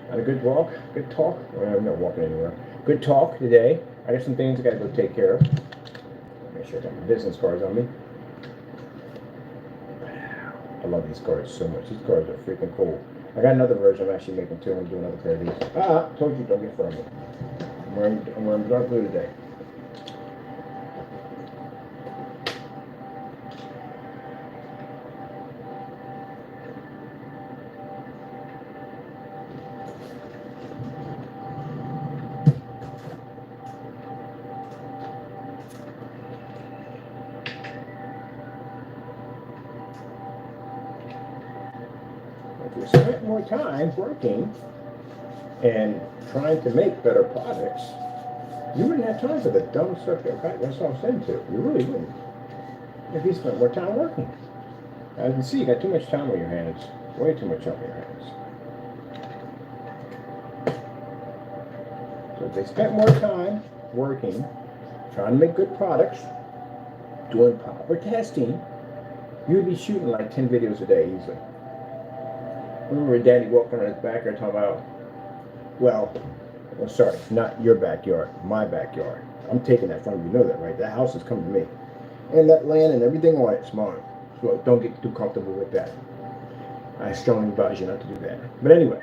Had a good walk, good talk. Well, I'm not walking anywhere. Good talk today. I got some things I gotta go take care of. Make sure I got my business cards on me. I love these cards so much. These cards are freaking cool. I got another version I'm actually making too. I'm gonna do another pair of these. Told you don't get from me. I'm wearing dark blue today. If we spent more time working and trying to make better products, you wouldn't have time for the dumb stuff that's all sent to. You really wouldn't. If you spent more time working. As you can see, you got too much time on your hands. Way too much on your hands. So if they spent more time working, trying to make good products, doing proper testing, you'd be shooting like 10 videos a day easily. Remember Daddy walking on his backyard talking about, well, sorry, not your backyard, my backyard. I'm taking that from you. You know that, right? That house is coming to me. And that land and everything on it's mine. So don't get too comfortable with that. I strongly advise you not to do that. But anyway,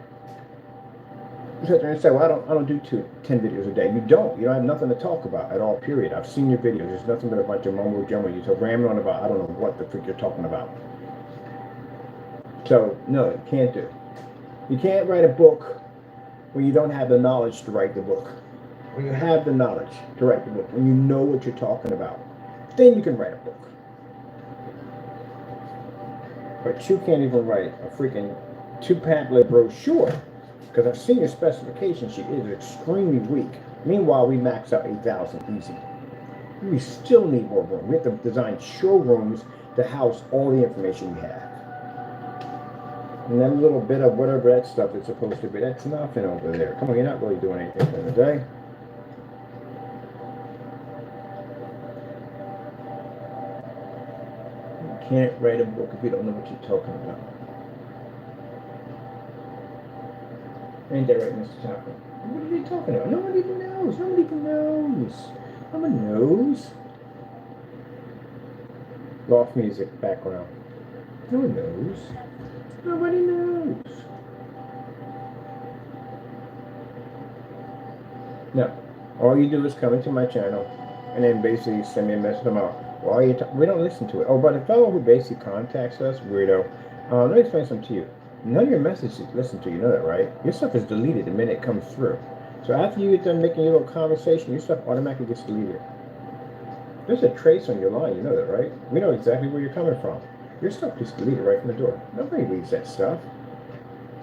you sit there and say, well, I don't do 10 videos a day. You don't have nothing to talk about at all, period. I've seen your videos. There's nothing but a bunch of mumbo jumbo. You're so rambling on about, I don't know what the freak you're talking about. So, no, you can't do. You can't write a book when you don't have the knowledge to write the book. When you have the knowledge to write the book, when you know what you're talking about, then you can write a book. But you can't even write a freaking 2-pamphlet brochure, because I've seen your specification sheet. It is extremely weak. Meanwhile, we max out 8,000 easy. We still need more room. We have to design showrooms to house all the information we have. And then a little bit of whatever that stuff is supposed to be, that's nothing over there. Come on, you're not really doing anything for the day. You can't write a book if you don't know what you're talking about. Ain't that right, Mr. Tucker? What are you talking about? Nobody even knows. Nobody even knows. Nobody knows. Loft music background. No one knows. Nobody knows. No. All you do is come into my channel and then basically send me a message about we don't listen to it. Oh, but the fellow who basically contacts us, weirdo, let me explain something to you. None of your messages listen to you, know that, right? Your stuff is deleted the minute it comes through. So after you get done making your little conversation, your stuff automatically gets deleted. There's a trace on your line, you know that, right? We know exactly where you're coming from. Your stuff gets deleted right from the door. Nobody reads that stuff.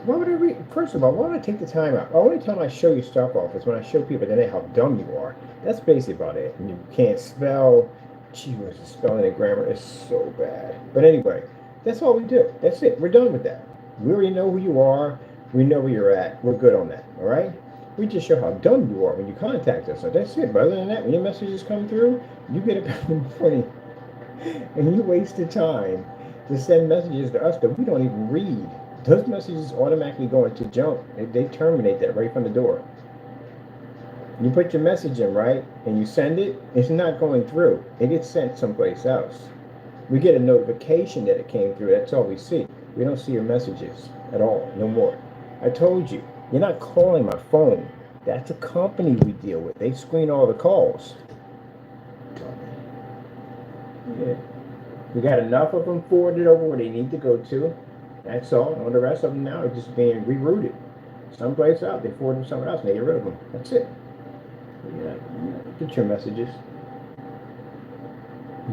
Why would I read? First of all, why would I take the time out? The only time I show you stuff off is when I show people that how dumb you are. That's basically about it. And you can't spell. Gee, the spelling and grammar is so bad. But anyway, that's all we do. That's it. We're done with that. We already know who you are. We know where you're at. We're good on that. All right? We just show how dumb you are when you contact us. So that's it. But other than that, when your messages come through, you get up in the morning and you waste the time to send messages to us that we don't even read. Those messages automatically go into junk. They terminate that right from the door. You put your message in, right, and you send it, it's not going through. It gets sent someplace else. We get a notification that it came through. That's all we see. We don't see your messages at all, no more. I told you, you're not calling my phone. That's a company we deal with. They screen all the calls. Yeah. We got enough of them forwarded over where they need to go to. That's all. And the rest of them now are just being rerouted. Someplace out, they forward them somewhere else and they get rid of them. That's it. Yeah, get your messages.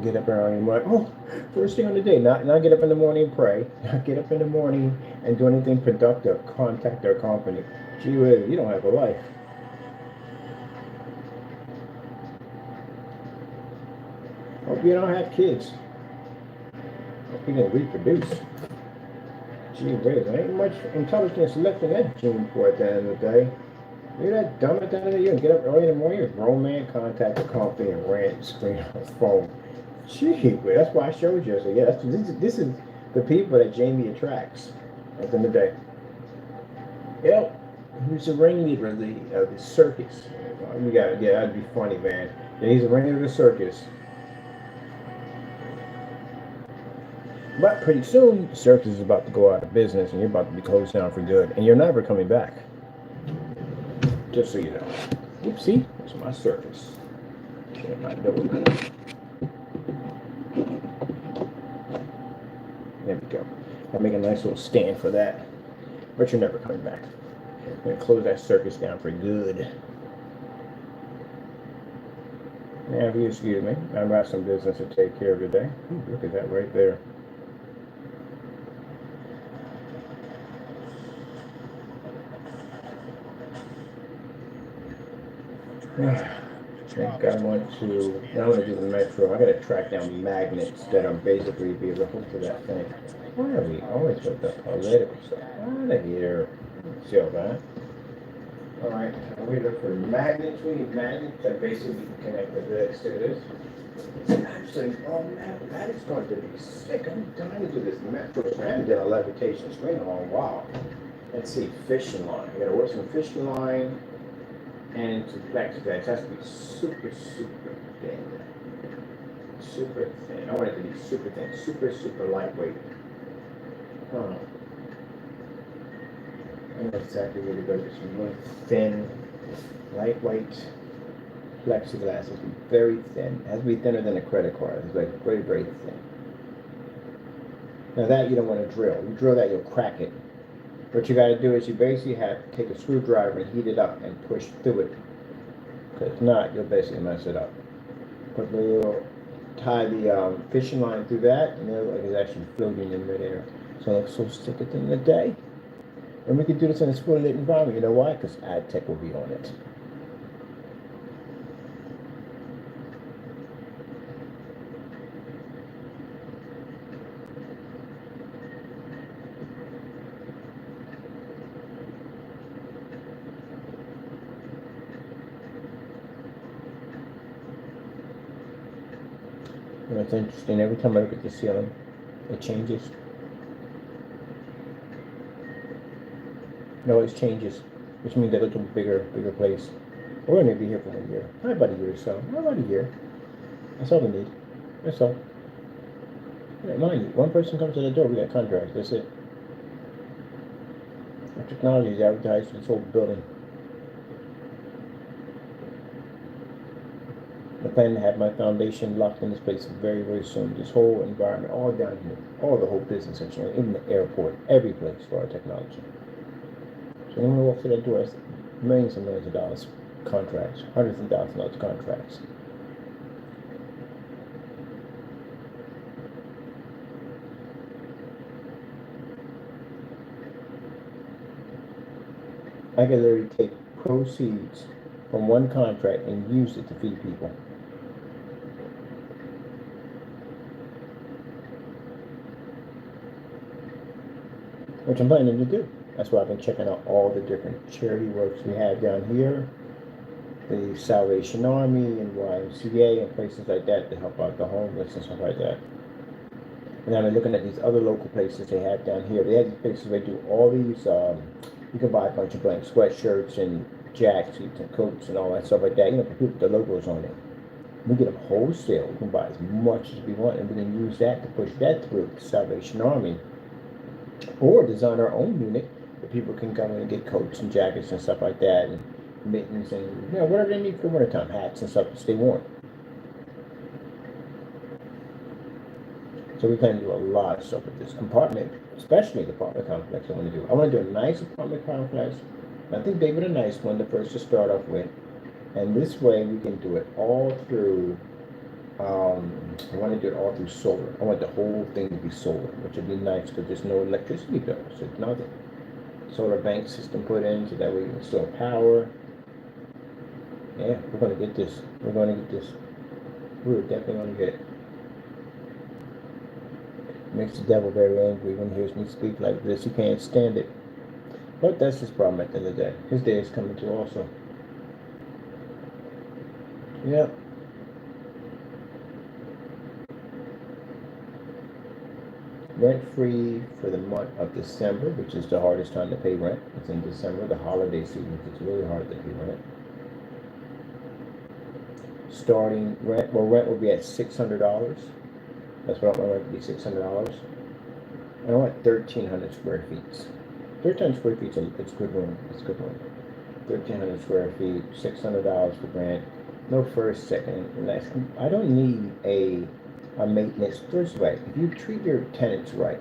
Get up early and like, oh, first thing on the day, not get up in the morning and pray, not get up in the morning and do anything productive, contact our company. Gee whiz, you don't have a life. Hope you don't have kids. Hope you can reproduce. Gee whiz, there ain't much intelligence left in that gene pool at the end of the day. You're that dumb at the end of the year and get up early in the morning, you're a grown man, contact the company and rant and scream on the phone. Gee, that's why I showed you. So yeah, this is the people that Jamie attracts. Back in the day. Yep. He's the ringleader of the circus. You got, yeah, that'd be funny, man. Yeah, he's the ringleader of the circus. But pretty soon, the circus is about to go out of business, and you're about to be closed down for good, and you're never coming back. Just so you know. Oopsie, that's my circus. Get my notebook. There we go. I'll make a nice little stand for that. But you're never coming back. I'm gonna close that circus down for good. Now, if you excuse me, I've got some business to take care of today. Ooh, look at that right there. I think I want to, I want to do the metro. I got to track down magnets that are basically be able to hook to that thing. Why are we always with the political stuff? Out of here. See all that? All right, we look for magnets. We need magnets that basically connect the this to this. Actually, oh man, that is going to be sick. I'm dying to do this metro. I haven't done a levitation screen in a long while. Let's see, fishing line. I got to work some fishing line. And to plexiglass has to be super, super thin. Super thin. I want it to be super thin. Super, super lightweight. Oh. I know exactly where to go. Just really thin, lightweight plexiglass. It has to be very thin. It has to be thinner than a credit card. It's like very, very thin. Now that you don't want to drill. You drill that, you'll crack it. What you got to do is you basically have to take a screwdriver and heat it up and push through it. Because if not, you'll basically mess it up. But we'll tie the fishing line through that, and it looks like it's actually floating in midair. So it looks so sick at the end of the day. And we can do this in a fully lit environment. You know why? Because AdTech will be on it. You know, it's interesting. Every time I look at the ceiling, it changes. It always changes, which means they go to a bigger place. We're going to be here for 1 year. Not about a year or so. Not about a year. That's all we need. That's all. Yeah, mind you, one person comes to the door, we got contracts. That's it. Our technology is advertised for this whole building. I plan to have my foundation locked in this place very, very soon. This whole environment, all down here, all the whole business, actually, even the airport, every place for our technology. So when we walk through that door, it's millions and millions of dollars contracts, hundreds of thousands of dollars contracts. I can literally take proceeds from one contract and use it to feed people. Which I'm planning to do. That's why I've been checking out all the different charity works we have down here, the Salvation Army and YMCA and places like that to help out the homeless and stuff like that. And I've been looking at these other local places they have down here. They have these places where they do all these, you can buy a bunch of blank sweatshirts and jackets and coats and all that stuff like that, you know, for people with the logos on it. We get them wholesale. We can buy as much as we want, and we can use that to push that through the Salvation Army. Or design our own unit where people can come in and get coats and jackets and stuff like that, and mittens and, you know, whatever they need for wintertime, hats and stuff to stay warm. So we plan to do a lot of stuff with this compartment, especially the apartment complex I want to do. I want to do a nice apartment complex. I think they were a nice one, the first to start off with. And this way we can do it all through, I want to do it all through solar. I want the whole thing to be solar, which would be nice because there's no electricity bill, so it's nothing. Solar bank system put in so that we can store power. Yeah, we're going to get this. We're going to get this. We're definitely going to get it. Makes the devil very angry when he hears me speak like this. He can't stand it. But that's his problem at the end of the day. His day is coming too also. Yep. Rent-free for the month of December, which is the hardest time to pay rent. It's in December, the holiday season. It's really hard to pay rent. Starting rent, well, rent will be at $600. That's what I want rent to be, $600. And I want 1,300 square feet. 1,300 square feet, it's good room. It's good room. 1,300 square feet, $600 for rent. No first, second, and last. I don't need a maintenance. First of all, if you treat your tenants right,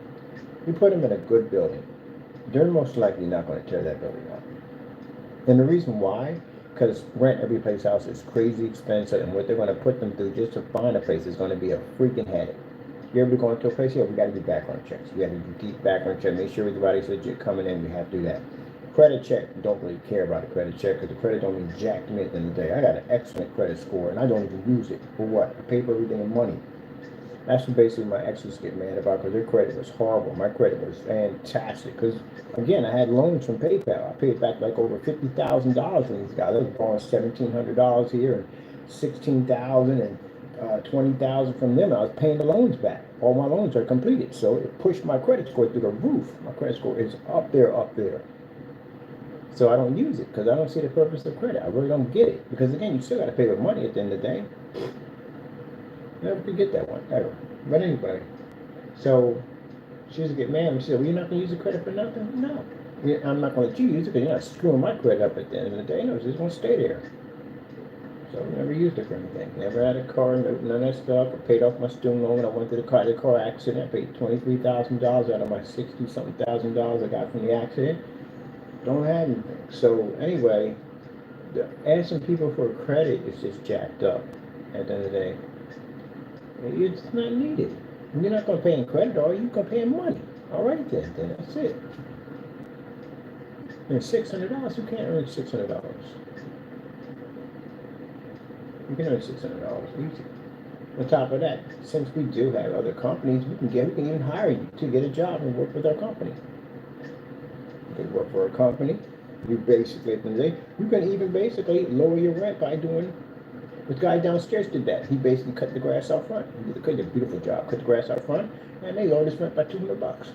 you put them in a good building, they're most likely not going to tear that building up. And the reason why, because rent every place else is crazy expensive, and what they're going to put them through just to find a place is going to be a freaking headache. You ever go into a place? Yeah, we got to do background checks. We got to do deep background check. Make sure everybody's legit coming in. We have to do that. Credit check. Don't really care about a credit check because the credit don't mean jack to me at the end of the day. I got an excellent credit score and I don't even use it. For what? I pay for everything in money. That's what basically my exes get mad about because their credit was horrible. My credit was fantastic because, again, I had loans from PayPal. I paid back like over $50,000 from these guys. I was borrowing $1,700 here and $16,000 and $20,000 from them. I was paying the loans back. All my loans are completed, so it pushed my credit score through the roof. My credit score is up there, up there. So I don't use it because I don't see the purpose of credit. I really don't get it because, again, you still got to pay with money at the end of the day. Never forget that one, ever. But anyway, so she used to get mad and she said, well, you're not going to use the credit for nothing? No. I'm not going to let you use it because you're not screwing my credit up at the end of the day. No, it's just going to stay there. So I never used it for anything. Never had a car, none of that stuff. I paid off my student loan. I went to the car accident. I paid $23,000 out of my $60-something thousand I got from the accident. Don't have anything. So anyway, asking people for credit is just jacked up at the end of the day. It's not needed. You're not going to pay in credit, or you going to pay in money. All right then that's it. And $600, you can't earn $600. You can earn $600 easy. On top of that, since we do have other companies, we can even hire you to get a job and work with our company. You can work for a company. You basically, you can even basically lower your rent by doing. The guy downstairs did that. He basically cut the grass out front. He did a beautiful job. Cut the grass out front, and they lowered his rent by $200.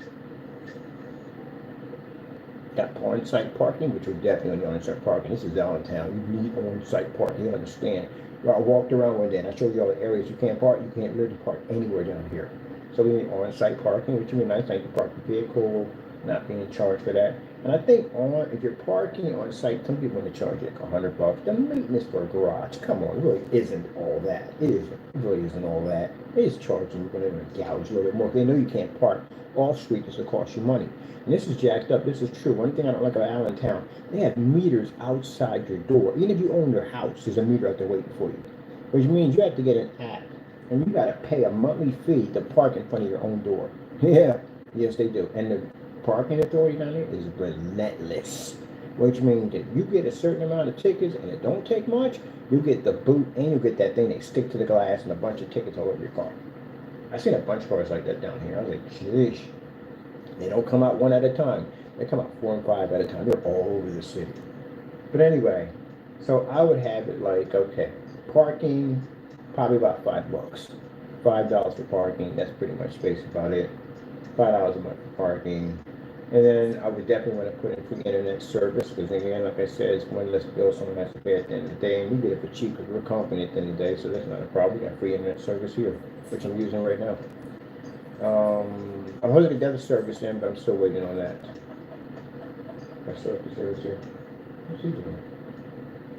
Got on-site parking, which we're definitely on on-site parking. This is downtown. You need on-site parking. You understand? I walked around one day and I showed you all the areas you can't park. You can't really park anywhere down here. So we need on-site parking, which would be nice. Like you park the vehicle, not being charged for that. And I think if you're parking on site, some people want to charge you like $100. The maintenance for a garage, come on, really isn't all that. It really isn't all that. They just charging you whatever, gouge a little bit more. They know you can't park off street. This will cost you money. And this is jacked up. This is true. One thing I don't like about Allentown, they have meters outside your door. Even if you own your house, there's a meter out there waiting for you. Which means you have to get an app. And you got to pay a monthly fee to park in front of your own door. Yeah, yes they do. And the parking authority down there is relentless. Which means that you get a certain amount of tickets and it don't take much, you get the boot and you get that thing they stick to the glass and a bunch of tickets all over your car. I've seen a bunch of cars like that down here. I was like, sheesh. They don't come out one at a time. They come out 4 and 5 at a time. They're all over the city. But anyway, so I would have it like, okay, parking, probably about $5. $5 for parking. That's pretty much basically about it. $5 a month for parking. And then I would definitely want to put in free internet service because, again, like I said, it's one less bill someone has to pay at the end of the day. And we get it for cheap because we're a company at the end of the day, so that's not a problem. We got free internet service here, which I'm using right now. I'm holding a debit service in, but I'm still waiting on that. My service here. What's he doing?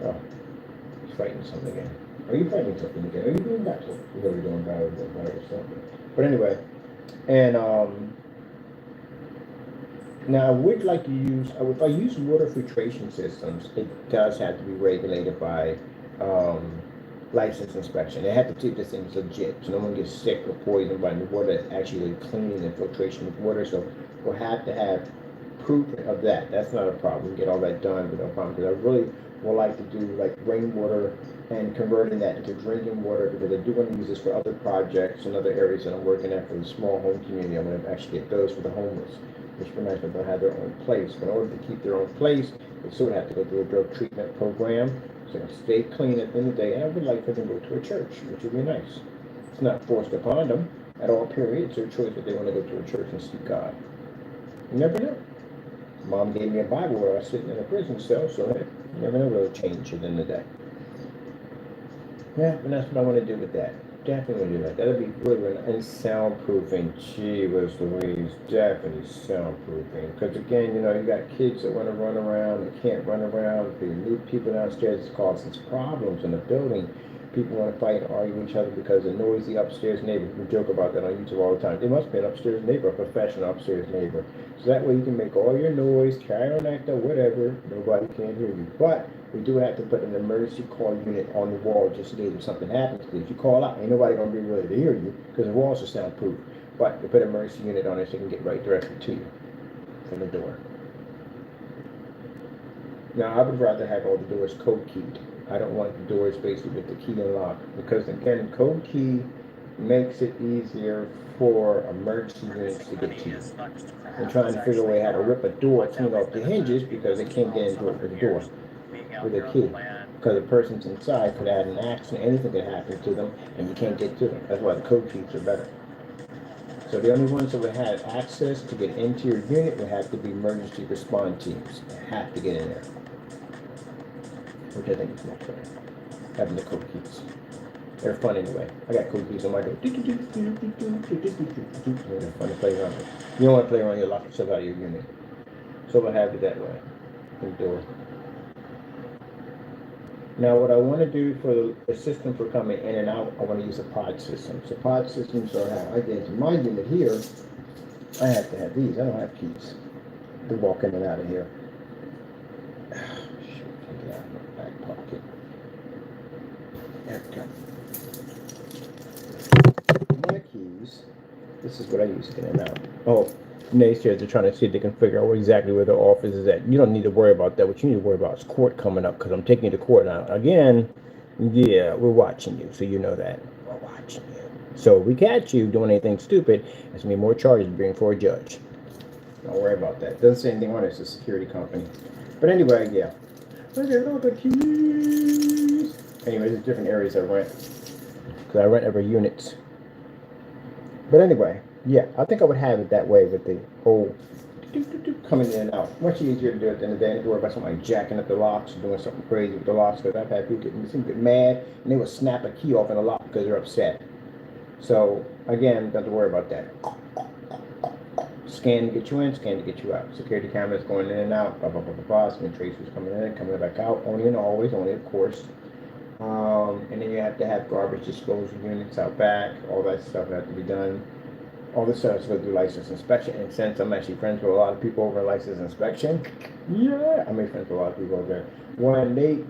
Oh, he's fighting something again. Are you fighting something again? Are you doing battle? You're already doing battle or something. But anyway, and now I would like to use, if I use water filtration systems, it does have to be regulated by license inspection. They have to keep this thing legit, so no one gets sick or poisoned by the water actually cleaning and filtration of water. So we'll have to have proof of that. That's not a problem. We can get all that done, but no problem. Because I really would like to do like rainwater and converting that into drinking water because I do want to use this for other projects and other areas that I'm working at for the small home community. I'm going to actually get those for the homeless, which for nice people have their own place. But in order to keep their own place, they still have to go through a drug treatment program. So stay clean at the end of the day. And I would like for them to go to a church, which would be nice. It's not forced upon them. at all periods, their choice if they want to go to a church and seek God. You never know. Mom gave me a Bible while I was sitting in a prison cell, so hey, you never know what'll change it in the day. Yeah, and that's what I want to do with that. Definitely do that. That'll be really, and soundproofing. Gee whiz Louise, definitely soundproofing. Because again, you got kids that want to run around and can't run around. The new people downstairs, it's causing problems in the building. People want to fight and argue with each other because the noisy upstairs neighbor. We joke about that on YouTube all the time. It must be an upstairs neighbor, a professional upstairs neighbor. So that way you can make all your noise, carry on acting, whatever. Nobody can hear you. But we do have to put an emergency call unit on the wall just in case if something happens. Because if you call out, ain't nobody gonna be really to hear you because the walls are soundproof. But we put an emergency unit on it so it can get right directly to you from the door. Now I would rather have all the doors code keyed. I don't want the doors basically with the key and lock because again, code key makes it easier for emergency units to get to you. They're trying to figure a way how to rip a door clean off the hinges because they can't get into it with the door with a key. Because the person's inside could have had an accident, anything could happen to them, and you can't get to them. That's why the code keys are better. So the only ones that would have access to get into your unit would have to be emergency response teams. They have to get in there. Which I think is much better. Having the code keys. They're fun anyway. I got code keys on my door. They're fun to play around with. You don't want to play around, you'll lock yourself out of your unit. So we'll have it that way. The door. Now what I want to do for the system for coming in and out, I want to use a pod system. So pod systems are how I get into my unit here. I have to have these. I don't have keys to walk in and out of here. Shoot, take it out of my back pocket. There we go. My keys, this is what I use to get in and out. Oh, naysayers are trying to see if they can figure out exactly where the office is at. You don't need to worry about that. What you need to worry about is court coming up because I'm taking you to court now. Again, yeah, we're watching you, so you know that. We're watching you. So if we catch you doing anything stupid, there's going to be more charges to bring for a judge. Don't worry about that. Doesn't say anything on it. It's a security company. But anyway, yeah. I got all the keys. Anyways, there's different areas I rent. Because I rent every units. But anyway, yeah, I think I would have it that way with the whole coming in and out. Much easier to do at the end of the day. I don't worry about somebody jacking up the locks or doing something crazy with the locks. Because I've had people get mad and they will snap a key off in a lock because they're upset. So again, don't have to worry about that. Scan to get you in, scan to get you out. Security cameras going in and out. Blah blah blah blah blah. Some tracers coming in, coming back out. Only and always, only of course. And then you have to have garbage disposal units out back. All that stuff has to be done. All this stuff has to go through license inspection. And since I'm actually friends with a lot of people over license inspection, yeah, I made friends with a lot of people over there. When they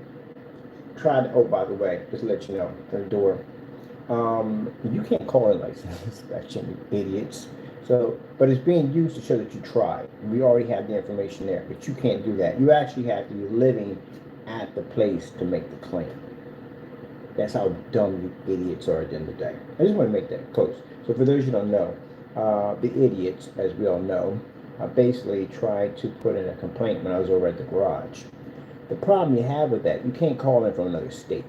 tried, oh, by the way, just to let you know, the door, you can't call it license inspection, you idiots. So, but it's being used to show that you tried. We already have the information there, but you can't do that. You actually have to be living at the place to make the claim. That's how dumb you idiots are at the end of the day. I just want to make that close. So for those who don't know, the idiots, as we all know, basically tried to put in a complaint when I was over at the garage. The problem you have with that, you can't call in from another state.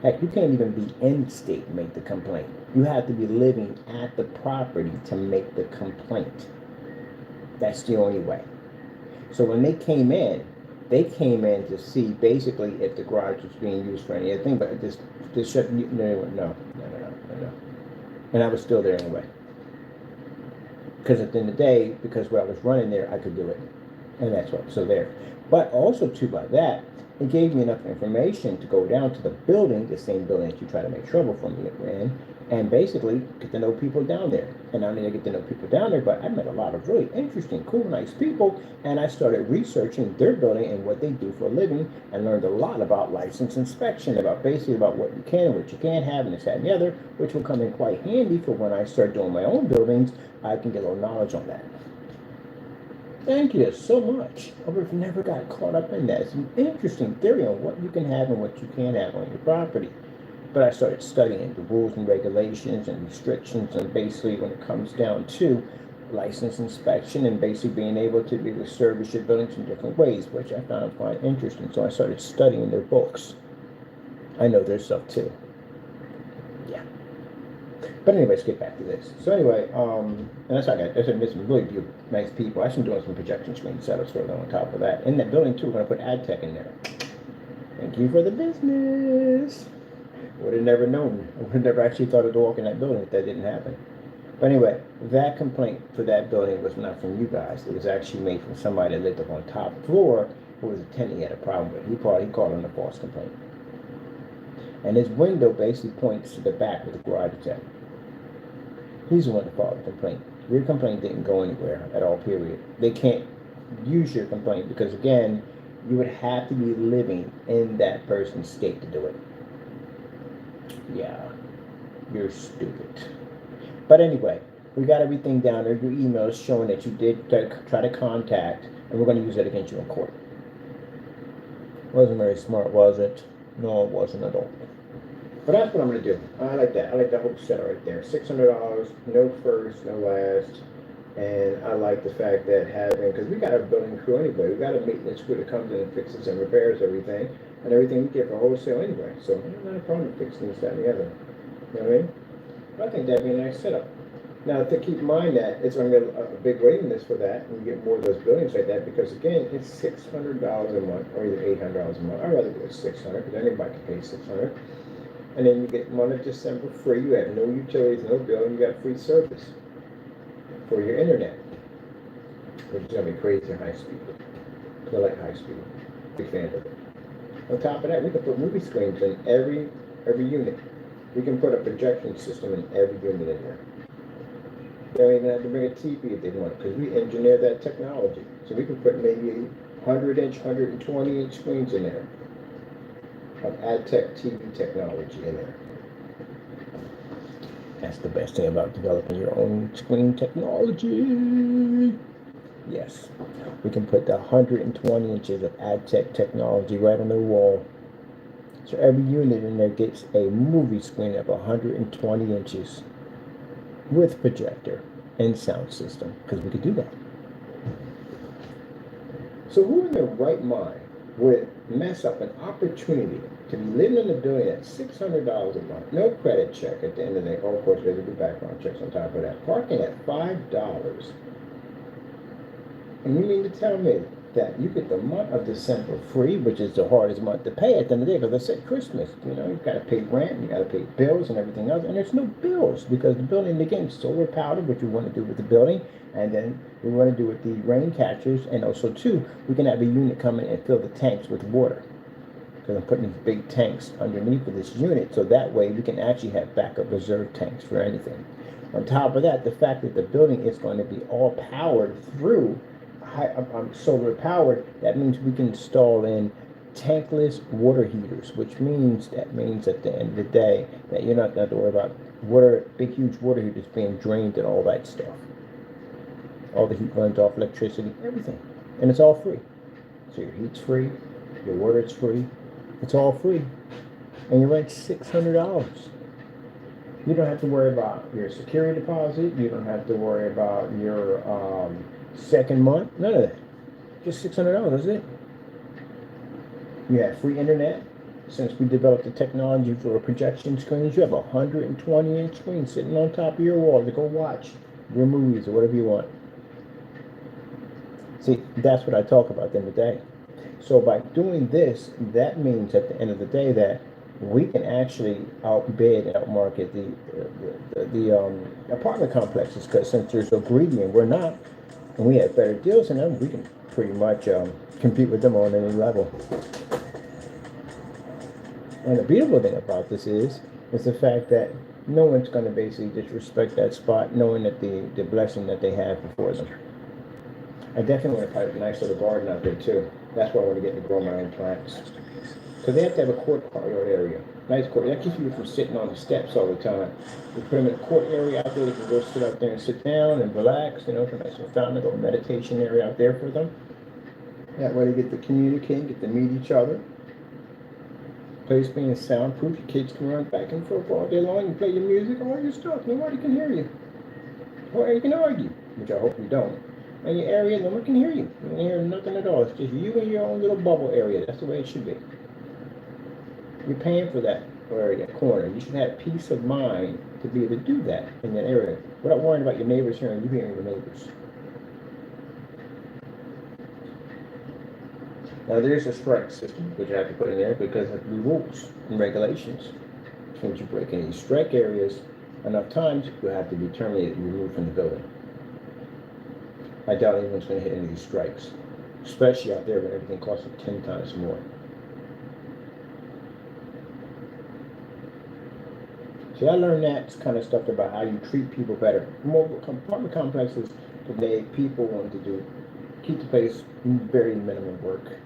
Heck, you can't even be in state and make the complaint. You have to be living at the property to make the complaint. That's the only way. So when they came in to see basically if the garage was being used for anything, but this shouldn't, no. And I was still there anyway. Because at the end of the day, because when I was running there, I could do it. And that's what, so there. But also too, by that, it gave me enough information to go down to the building, the same building that you try to make trouble from me in, and basically get to know people down there. And not only did I get to know people down there, but I met a lot of really interesting, cool, nice people, and I started researching their building and what they do for a living, and learned a lot about license inspection, about basically about what you can and what you can't have, and this, that, and the other, which will come in quite handy for when I start doing my own buildings. I can get a little knowledge on that. Thank you so much. I've never got caught up in that. It's an interesting theory on what you can have and what you can't have on your property. But I started studying the rules and regulations and restrictions, and basically when it comes down to license inspection and basically being able to service your buildings in different ways, which I found quite interesting. So I started studying their books. I know their stuff too. Yeah. But anyway, let's get back to this. So anyway, and that's how I got. There's some really beautiful, nice people. I've been doing some projection screen setups for them on top of that. In that building too, we're gonna put ad tech in there. Thank you for the business. Would have never known. I would have never actually thought of walking that building if that didn't happen. But anyway, that complaint for that building was not from you guys. It was actually made from somebody that lived up on top floor who was a tenant he had a problem with. He called on a false complaint. And his window basically points to the back where the garage is at. He's the one that filed the complaint. Your complaint didn't go anywhere at all, period. They can't use your complaint because, again, you would have to be living in that person's state to do it. Yeah, you're stupid. But anyway, we got everything down there. Your email is showing that you did try to contact, and we're going to use that against you in court. Wasn't very smart, was it? No, it wasn't at all. But that's what I'm going to do. I like that. I like that whole setup right there. $600, no first, no last. And I like the fact that having, because we got a building crew anyway. We got a maintenance crew that comes in and fixes and repairs everything. And everything we get for wholesale anyway. So I'm not a problem fixing this, that, and the other. You know what I mean? I think that'd be a nice setup. Now, to keep in mind that it's going to be a big waiting list for that, and you get more of those buildings like that, because again, it's $600 a month, or either $800 a month. I'd rather do it $600, because anybody can pay $600. And then you get month of December free. You have no utilities, no bill, and you got free service for your internet, which is going to be crazy high speed. I like high speed. Big fan of it. On top of that, we can put movie screens in every unit. We can put a projection system in every unit in there. They don't even have to bring a TV if they want, because we engineer that technology. So we can put maybe 100-inch, 120-inch screens in there of AdTech TV technology in there. That's the best thing about developing your own screen technology. Yes, we can put the 120 inches of AdTech technology right on the wall. So every unit in there gets a movie screen of 120 inches with projector and sound system, because we could do that. So who in their right mind would mess up an opportunity to be living in a building at $600 a month, no credit check at the end of the day? Oh, of course, there's a good background checks on top of that. Parking at $5. And you mean to tell me that you get the month of December free, which is the hardest month to pay at the end of the day, because I said Christmas, you've got to pay rent, you got to pay bills and everything else, and there's no bills, because the building, again, solar powered, which we want to do with the building, and then we want to do with the rain catchers, and also, too, we can have a unit come in and fill the tanks with water, because I'm putting these big tanks underneath of this unit, so that way we can actually have backup reserve tanks for anything. On top of that, the fact that the building is going to be all powered through solar powered, that means we can install in tankless water heaters, which means at the end of the day that you're not going to worry about big huge water heaters being drained and all that stuff. All the heat runs off electricity, everything, and it's all free. So your heat's free, your water's free, it's all free, and you rent $600. You don't have to worry about your security deposit. You don't have to worry about your second month, none of that. Just $600, that's it. You have free internet. Since we developed the technology for projection screens, you have a 120-inch screen sitting on top of your wall to go watch your movies or whatever you want. See, that's what I talk about at the end of the day. So by doing this, that means at the end of the day that we can actually outbid and outmarket the apartment complexes, because since they're so greedy and we're not, and we have better deals than them, we can pretty much compete with them on any level. And the beautiful thing about this is the fact that no one's going to basically disrespect that spot, knowing that the blessing that they have before them. I definitely want to put a nice little garden out there too. That's why I want to get to grow my own plants. Because they have to have a courtyard area. Nice court. That keeps you from sitting on the steps all the time. We put them in a court area out there. They can go sit out there and sit down and relax, for a nice little fountain, a little meditation area out there for them. That way they get to communicate, get to meet each other. Place being soundproof. Your kids can run back and forth all day long and play your music and all your stuff. Nobody can hear you. Or you can argue, which I hope you don't. In your area, no one can hear you. You don't hear nothing at all. It's just you and your own little bubble area. That's the way it should be. You're paying for that. or that corner. You should have peace of mind to be able to do that in that area without worrying about your neighbors hearing you hearing your neighbors. Now there's a strike system which I have to put in there because of the rules and regulations. Once you break any strike areas enough times, you have to be terminated and removed from the building. I doubt anyone's going to hit any of these strikes, especially out there when everything costs 10 times more. See, I learned that kind of stuff about how you treat people better. More apartment complexes today, people want to do keep the place very minimum work.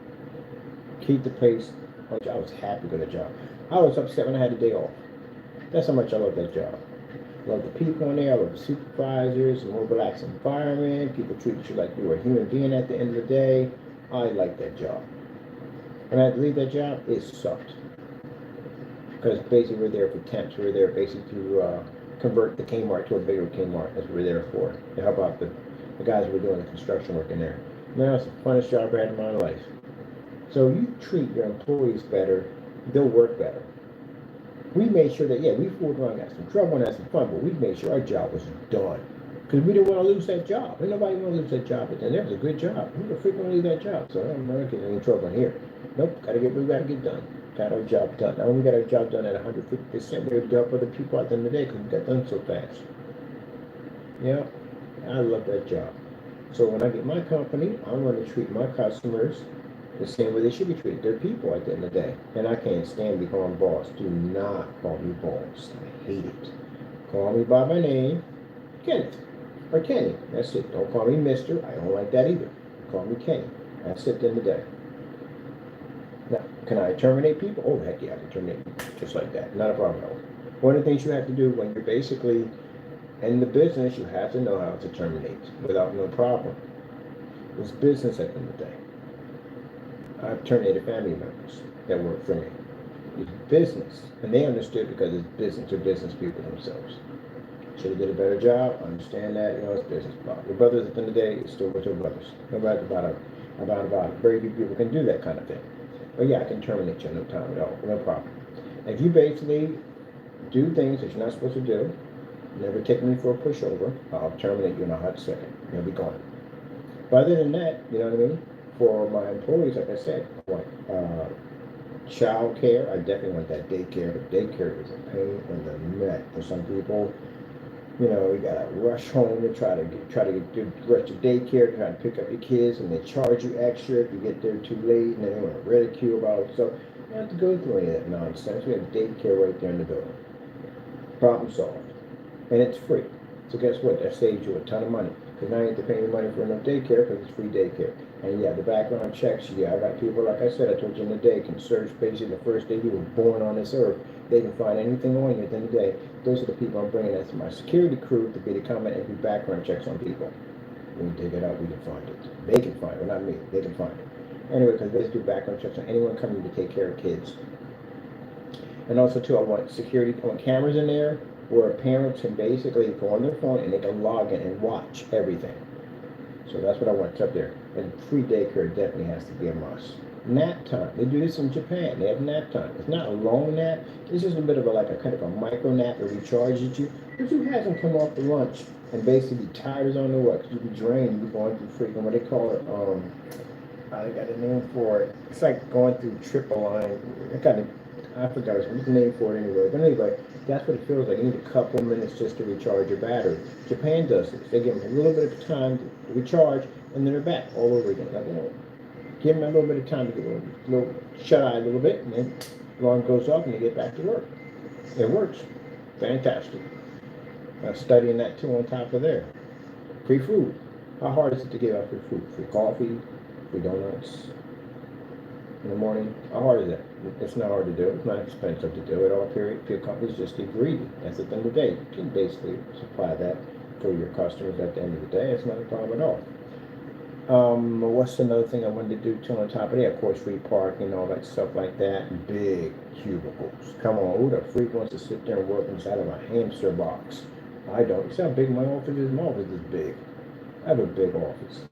Keep the place. I was happy with the job. I was upset when I had a day off. That's how much I love that job. I love the people in there. I love the supervisors. A more relaxed environment. People treat you like you were a human being at the end of the day. I like that job. When I had to leave that job, it sucked. Because basically we're there for temps. We're there basically to convert the Kmart to a bigger Kmart. That's what we're there for. To help out the guys who were doing the construction work in there. Man, that's the funnest job I had in my life. So you treat your employees better, they'll work better. We made sure that, yeah, we fooled around, got some trouble and had some fun, but we made sure our job was done. Because we didn't want to lose that job. And nobody want to lose that job. But then that was a good job. We were freaking leave that job. So I'm not getting any trouble here. Nope, we gotta get done. Got our job done. Now when we got our job done at 150%, we were to help other people at the end of the day because we got done so fast. Yeah, I love that job. So when I get my company, I'm going to treat my customers the same way they should be treated. They're people at the end of the day. And I can't stand to be called boss. Do not call me boss. I hate it. Call me by my name, Kenneth. Or Kenny. That's it. Don't call me Mr. I don't like that either. Call me Kenny. That's it at the end of the day. Now, can I terminate people? Oh, heck yeah, I can terminate people. Just like that. Not a problem at all. One of the things you have to do when you're basically in the business, you have to know how to terminate without no problem. It's business at the end of the day. I've terminated family members that work for me. It's business. And they understood because it's business. They're business people themselves. Should have did a better job. Understand that. It's business. Your brothers at the end of the day, it's still with your brothers. Nobody about it. Very few people can do that kind of thing. But yeah, I can terminate you no time at all. No problem. If you basically do things that you're not supposed to do, never take me for a pushover, I'll terminate you in a hot second. You'll be gone. But other than that, you know what I mean? For my employees, like I said, I want child care. I definitely want that daycare. But daycare is a pain in the neck for some people. You gotta rush home to try to rush to daycare, try to pick up your kids, and they charge you extra if you get there too late, and then they want to ridicule about it. So you don't have to go through any of that nonsense. We have daycare right there in the building. Problem solved. And it's free. So guess what? That saves you a ton of money. Because now you have to pay any money for enough daycare because it's free daycare. And yeah, the background checks, I got people, like I said, I told you in the day, can search basically the first day you were born on this earth. They can find anything on you at the end of the day. Those are the people I'm bringing as my security crew to be to come in and do background checks on people. When we dig it out, we can find it. They can find it, not me. They can find it. Anyway, because they do background checks on anyone coming to take care of kids. And also, too, I want cameras in there where parents can basically go on their phone and they can log in and watch everything. So that's what I want up there. And free daycare definitely has to be a must. Nap time. They do this in Japan. They have nap time. It's not a long nap. It's just a bit of a kind of a micro nap that recharges you. But you have them come off the lunch and basically be tired as on the what? Because you be drained. You be going through freaking, what they call it, I got a name for it. It's like going through triple line. I forgot what's the name for it anyway. But anyway, that's what it feels like. You need a couple minutes just to recharge your battery. Japan does this. They give them a little bit of time to recharge, and then they're back all over again. Give them a little bit of time to get a little shut eye a little bit, and then the alarm goes off and they get back to work. It works. Fantastic. I'm studying that too on top of there. Free food. How hard is it to give out free food? Free coffee, free donuts in the morning. How hard is that? It's not hard to do. It's not expensive to do it all, period. Few companies just get greedy. That's the end of the day. You can basically supply that for your customers at the end of the day. It's not a problem at all. What's another thing I wanted to do too on top of that? Of course, free parking, all that stuff like that. Big cubicles. Come on, who the freak wants to sit there and work inside of a hamster box? I don't. See how big my office is? My office is big. I have a big office.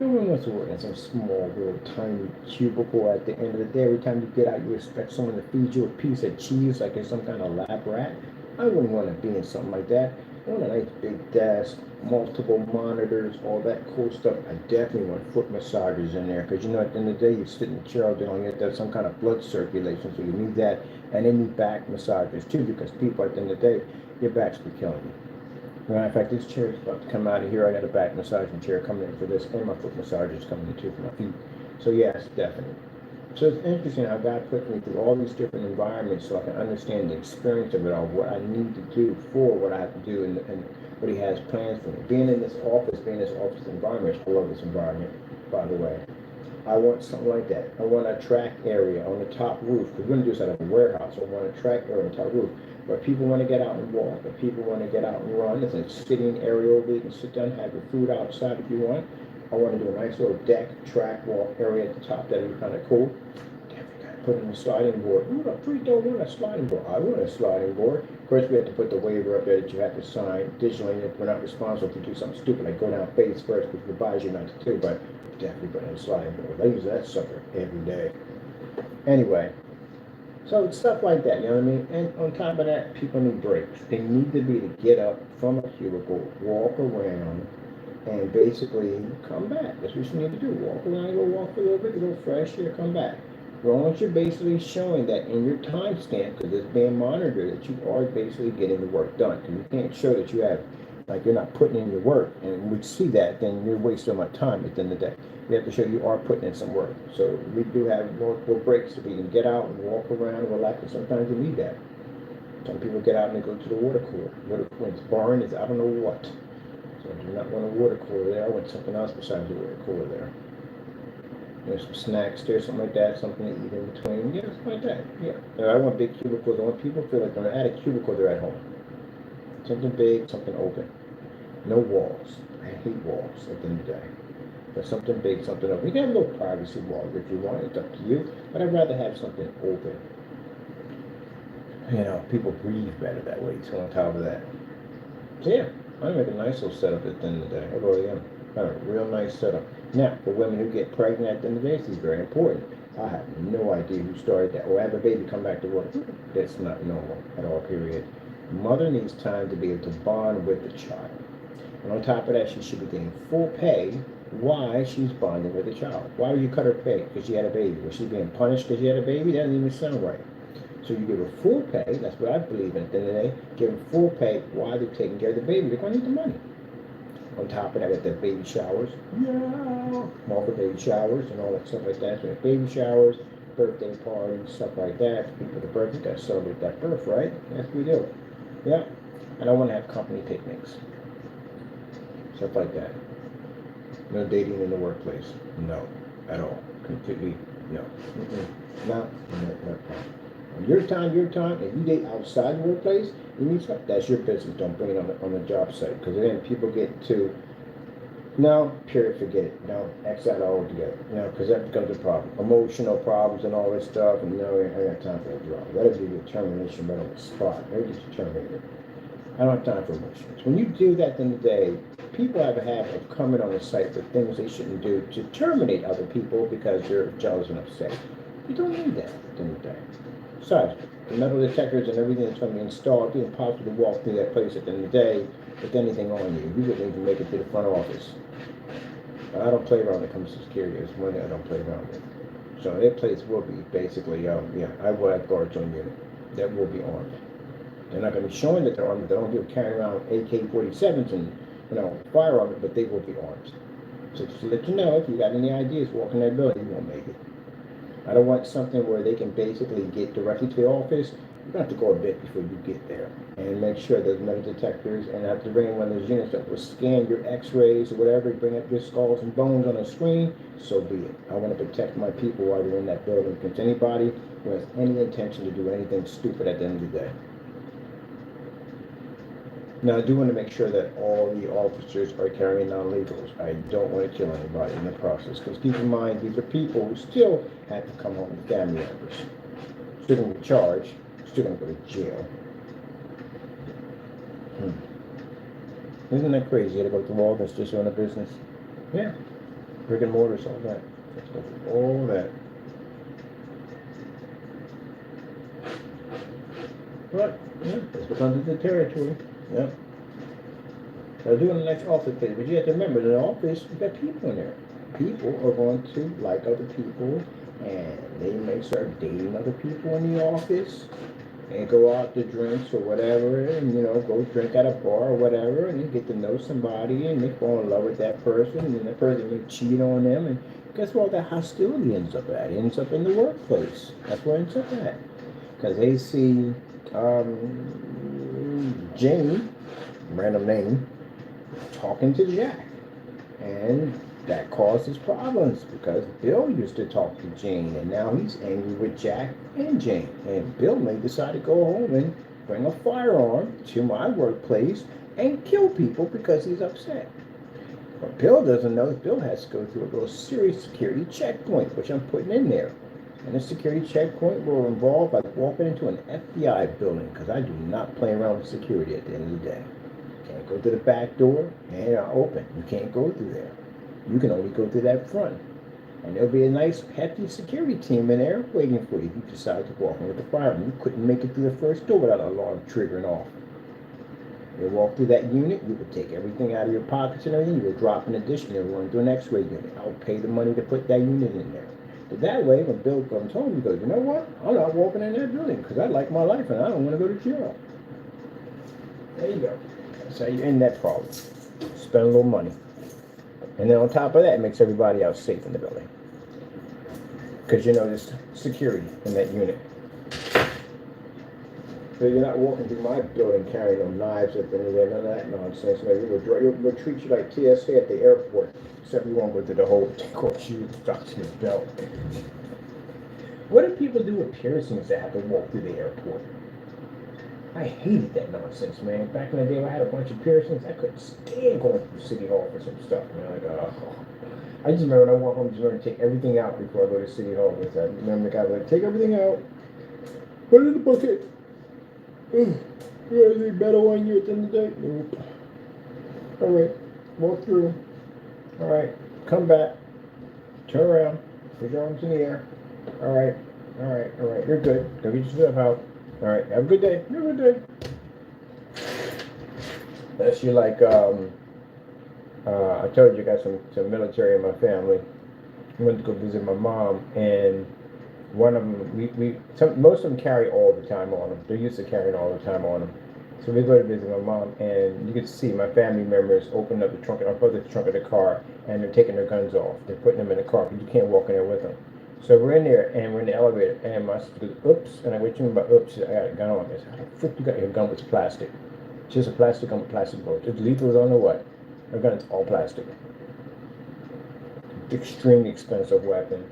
No one wants to work in some small, little, tiny cubicle. At the end of the day, every time you get out, you expect someone to feed you a piece of cheese like it's some kind of lab rat. I wouldn't want to be in something like that. I want a nice big desk, multiple monitors, all that cool stuff. I definitely want foot massagers in there because at the end of the day, you sit in the chair all day long. You have to have some kind of blood circulation, so you need that. And they need back massagers too because people at the end of the day, your back's be killing you. Matter of fact, this chair is about to come out of here. I got a back massaging chair coming in for this, and my foot massager is coming in too for my feet. So yes, definitely. So it's interesting how God put me through all these different environments so I can understand the experience of it all, what I need to do for what I have to do, and what He has plans for me. Being in this office, environment, I love this environment, by the way. I want something like that. I want a track area on the top roof. We're going to do this out of a warehouse. I want a track area on the top roof where people want to get out and walk, where people want to get out and run. There's a sitting area over there. You can sit down, have your food outside if you want. I want to do a nice little deck, track, walk area at the top. That would be kind of cool. Put in a sliding board. Ooh, I pretty don't want a sliding board. I want a sliding board. Of course, we have to put the waiver up there that you have to sign digitally if we're not responsible if you do something stupid like go down face first, which we advise you not to do, but definitely put in a sliding board. I use that sucker every day. Anyway, so stuff like that, you know what I mean? And on top of that, people need breaks. They need to be able to get up from a cubicle, walk around, and basically come back. That's what you need to do. Walk around, go walk for a little bit, go fresh air, come back. As long as you're basically showing that in your timestamp, because it's being monitored, that you are basically getting the work done. Because you can't show that you have, like you're not putting in your work, and we see that, then you're wasting my time at the end of the day. You have to show you are putting in some work. So we do have multiple breaks so we can get out and walk around and relax, and sometimes you need that. Some people get out and they go to the water cooler. When it's boring, it's I don't know what. So I do not want a water cooler there. I want something else besides the water cooler there. There's some snacks there, something like that, something to eat in between. Yeah, something like that. Yeah. I want big cubicles. I want people to feel like when they're at a cubicle, they're at home. Something big, something open. No walls. I hate walls at the end of the day. But something big, something open. You can have a little privacy wall if you want. It's up to you. But I'd rather have something open. People breathe better that way. So on top of that. So yeah, I make a nice little setup at the end of the day. I really am. Got a real nice setup. Now, for women who get pregnant at the end of the day, this is very important. I have no idea who started that, or have a baby come back to work. That's not normal at all, period. Mother needs time to be able to bond with the child. And on top of that, she should be getting full pay while she's bonding with the child. Why would you cut her pay? Because she had a baby. Was she being punished because she had a baby? That doesn't even sound right. So you give her full pay. That's what I believe in at the end of the day. Give her full pay while they're taking care of the baby. They're going to need the money. On top of that, with the baby showers, all the baby showers and all that stuff like that. So baby showers, birthday parties, stuff like that. People, the birthday, got to celebrate that birth, right? Yes, we do. Yeah. And I want to have company picnics, stuff like that. No dating in the workplace. No, at all. Completely no. No. Your time. If you date outside the workplace, you need stuff. That's your business. Don't bring it on the job site. Because then people get to, no, period, forget it. No, X that altogether. Because that becomes a problem. Emotional problems and all this stuff. And no, I ain't got time for that drama. That'll be your termination right on the spot. Maybe get you terminated. I don't have time for emotions. When you do that, at the end of the day, people have a habit of coming on the site for things they shouldn't do to terminate other people because they're jealous and upset. You don't need that at the end of the day. Besides, the metal detectors and everything that's going to be installed, it's impossible to walk through that place at the end of the day with anything on you. You wouldn't even make it to the front office. But I don't play around when it comes to security. It's one thing I don't play around with. So that place will be basically, I will have guards on you that will be armed. They're not going to be showing that they're armed. They don't do carry around AK-47s and firearms, but they will be armed. So just to let you know, if you got any ideas walking that building, you won't make it. I don't want something where they can basically get directly to the office. You're going to have to go a bit before you get there. And make sure there's metal detectors, and have to bring in one of those units that will scan your x-rays or whatever, bring up your skulls and bones on a screen, so be it. I want to protect my people while they're in that building against anybody who has any intention to do anything stupid at the end of the day. Now, I do want to make sure that all the officers are carrying non-legals. I don't want to kill anybody in the process, because keep in mind, these are people who still have to come home with family members. Still going to be charged, still going to go to jail. Isn't that crazy? You got to go through all this just on a business? Yeah. brick and mortars, all that. All that. But, yeah, that's what comes with the territory. Yeah. They're doing the next office space, but you have to remember, in the office, you got people in there. People are going to like other people, and they may start dating other people in the office, and go out to drinks or whatever, and go drink at a bar or whatever, and you get to know somebody, and they fall in love with that person, and then that person may cheat on them, and guess what? That hostility ends up at? It ends up in the workplace. That's where it ends up at, because they see Jane, random name, talking to Jack, and that causes problems because Bill used to talk to Jane, and now he's angry with Jack and Jane, and Bill may decide to go home and bring a firearm to my workplace and kill people because he's upset. What Bill doesn't know is Bill has to go through a real serious security checkpoint, which I'm putting in there. And the security checkpoint will involve like walking into an FBI building, because I do not play around with security at the end of the day. Can't go through the back door and open. You can't go through there. You can only go through that front. And there'll be a nice hefty security team in there waiting for you if you decide to walk in with the firearm. You couldn't make it through the first door without an alarm triggering off. You walk through that unit, you would take everything out of your pockets and everything, you would drop an addition, and run through an x-ray unit. I'll pay the money to put that unit in there. But that way, when Bill comes home, he goes, you know what? I'm not walking in that building because I like my life and I don't want to go to jail. There you go. That's how you end that problem. Spend a little money. And then on top of that, it makes everybody else safe in the building. Because there's security in that unit. So you're not walking through my building carrying no knives up in there, none of that nonsense. We'll treat you like TSA at the airport. Except we won't go through the whole take-off shoes, stuck to his belt. What do people do with piercings that have to walk through the airport? I hated that nonsense, man. Back in the day when I had a bunch of piercings, I couldn't stand going through City Hall for some stuff, man. I just remember when I walk home, I just remember to take everything out before I go to City Hall. Because I remember the guy was like, take everything out, put it in the bucket. You got anything better on you at the end of the day? Nope. Alright, walk through. Alright, come back. Turn around. Put your arms in the air. Alright, you're good. Go get yourself out. Alright, have a good day. Have a good day. Unless you're like, I told you I got some military in my family. I went to go visit my mom, and one of them, most of them carry all the time on them. They're used to carrying all the time on them. So we go to visit my mom, and you can see my family members open up the trunk of the car, and they're taking their guns off. They're putting them in the car, because you can't walk in there with them. So we're in there, and we're in the elevator, and my sister goes, oops, and I wait to me about, oops, I got a gun on. I said, how the frick you got your gun with plastic? It's just a plastic gun with plastic bullets. It's lethal on the what? Her gun is all plastic. Extremely expensive weapon.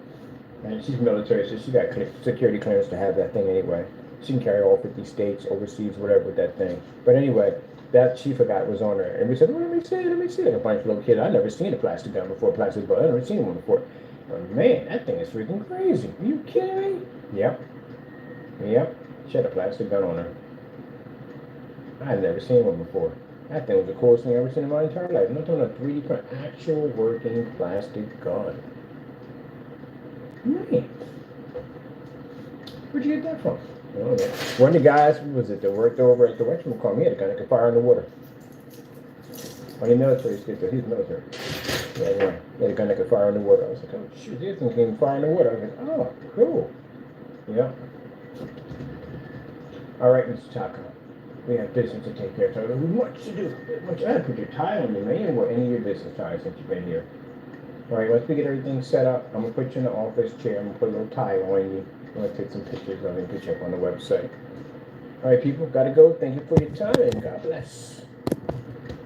And she's military, so she got security clearance to have that thing anyway. She can carry all 50 states, overseas, whatever with that thing. But anyway, that she forgot was on her. And we said, well, let me see it. A bunch of little kids. I've never seen a plastic gun before, plastic bullet. I've never seen one before. But man, that thing is freaking crazy. Are you kidding me? Yep. She had a plastic gun on her. I had never seen one before. That thing was the coolest thing I've ever seen in my entire life. I'm not talking about 3D print, actual working plastic gun. Man, where'd you get that from? I don't know. One of the guys, that worked over at the whatchamacallit, he had a gun that could fire in the water. On the military skit, so he's military. Yeah, anyway, he had a gun that could fire in the water. I was like, oh shoot, this thing can even fire in the water. I was like, oh, cool. Yeah. All right, Mr. Taco. We have business to take care of. So there's much to do. I had to put your tie on you, man. You didn't wear any of your business ties since you've been here. All right, once we get everything set up, I'm going to put you in the office chair. I'm going to put a little tie on you. I'm going to take some pictures of it and put you up on the website. All right, people, got to go. Thank you for your time, and God bless.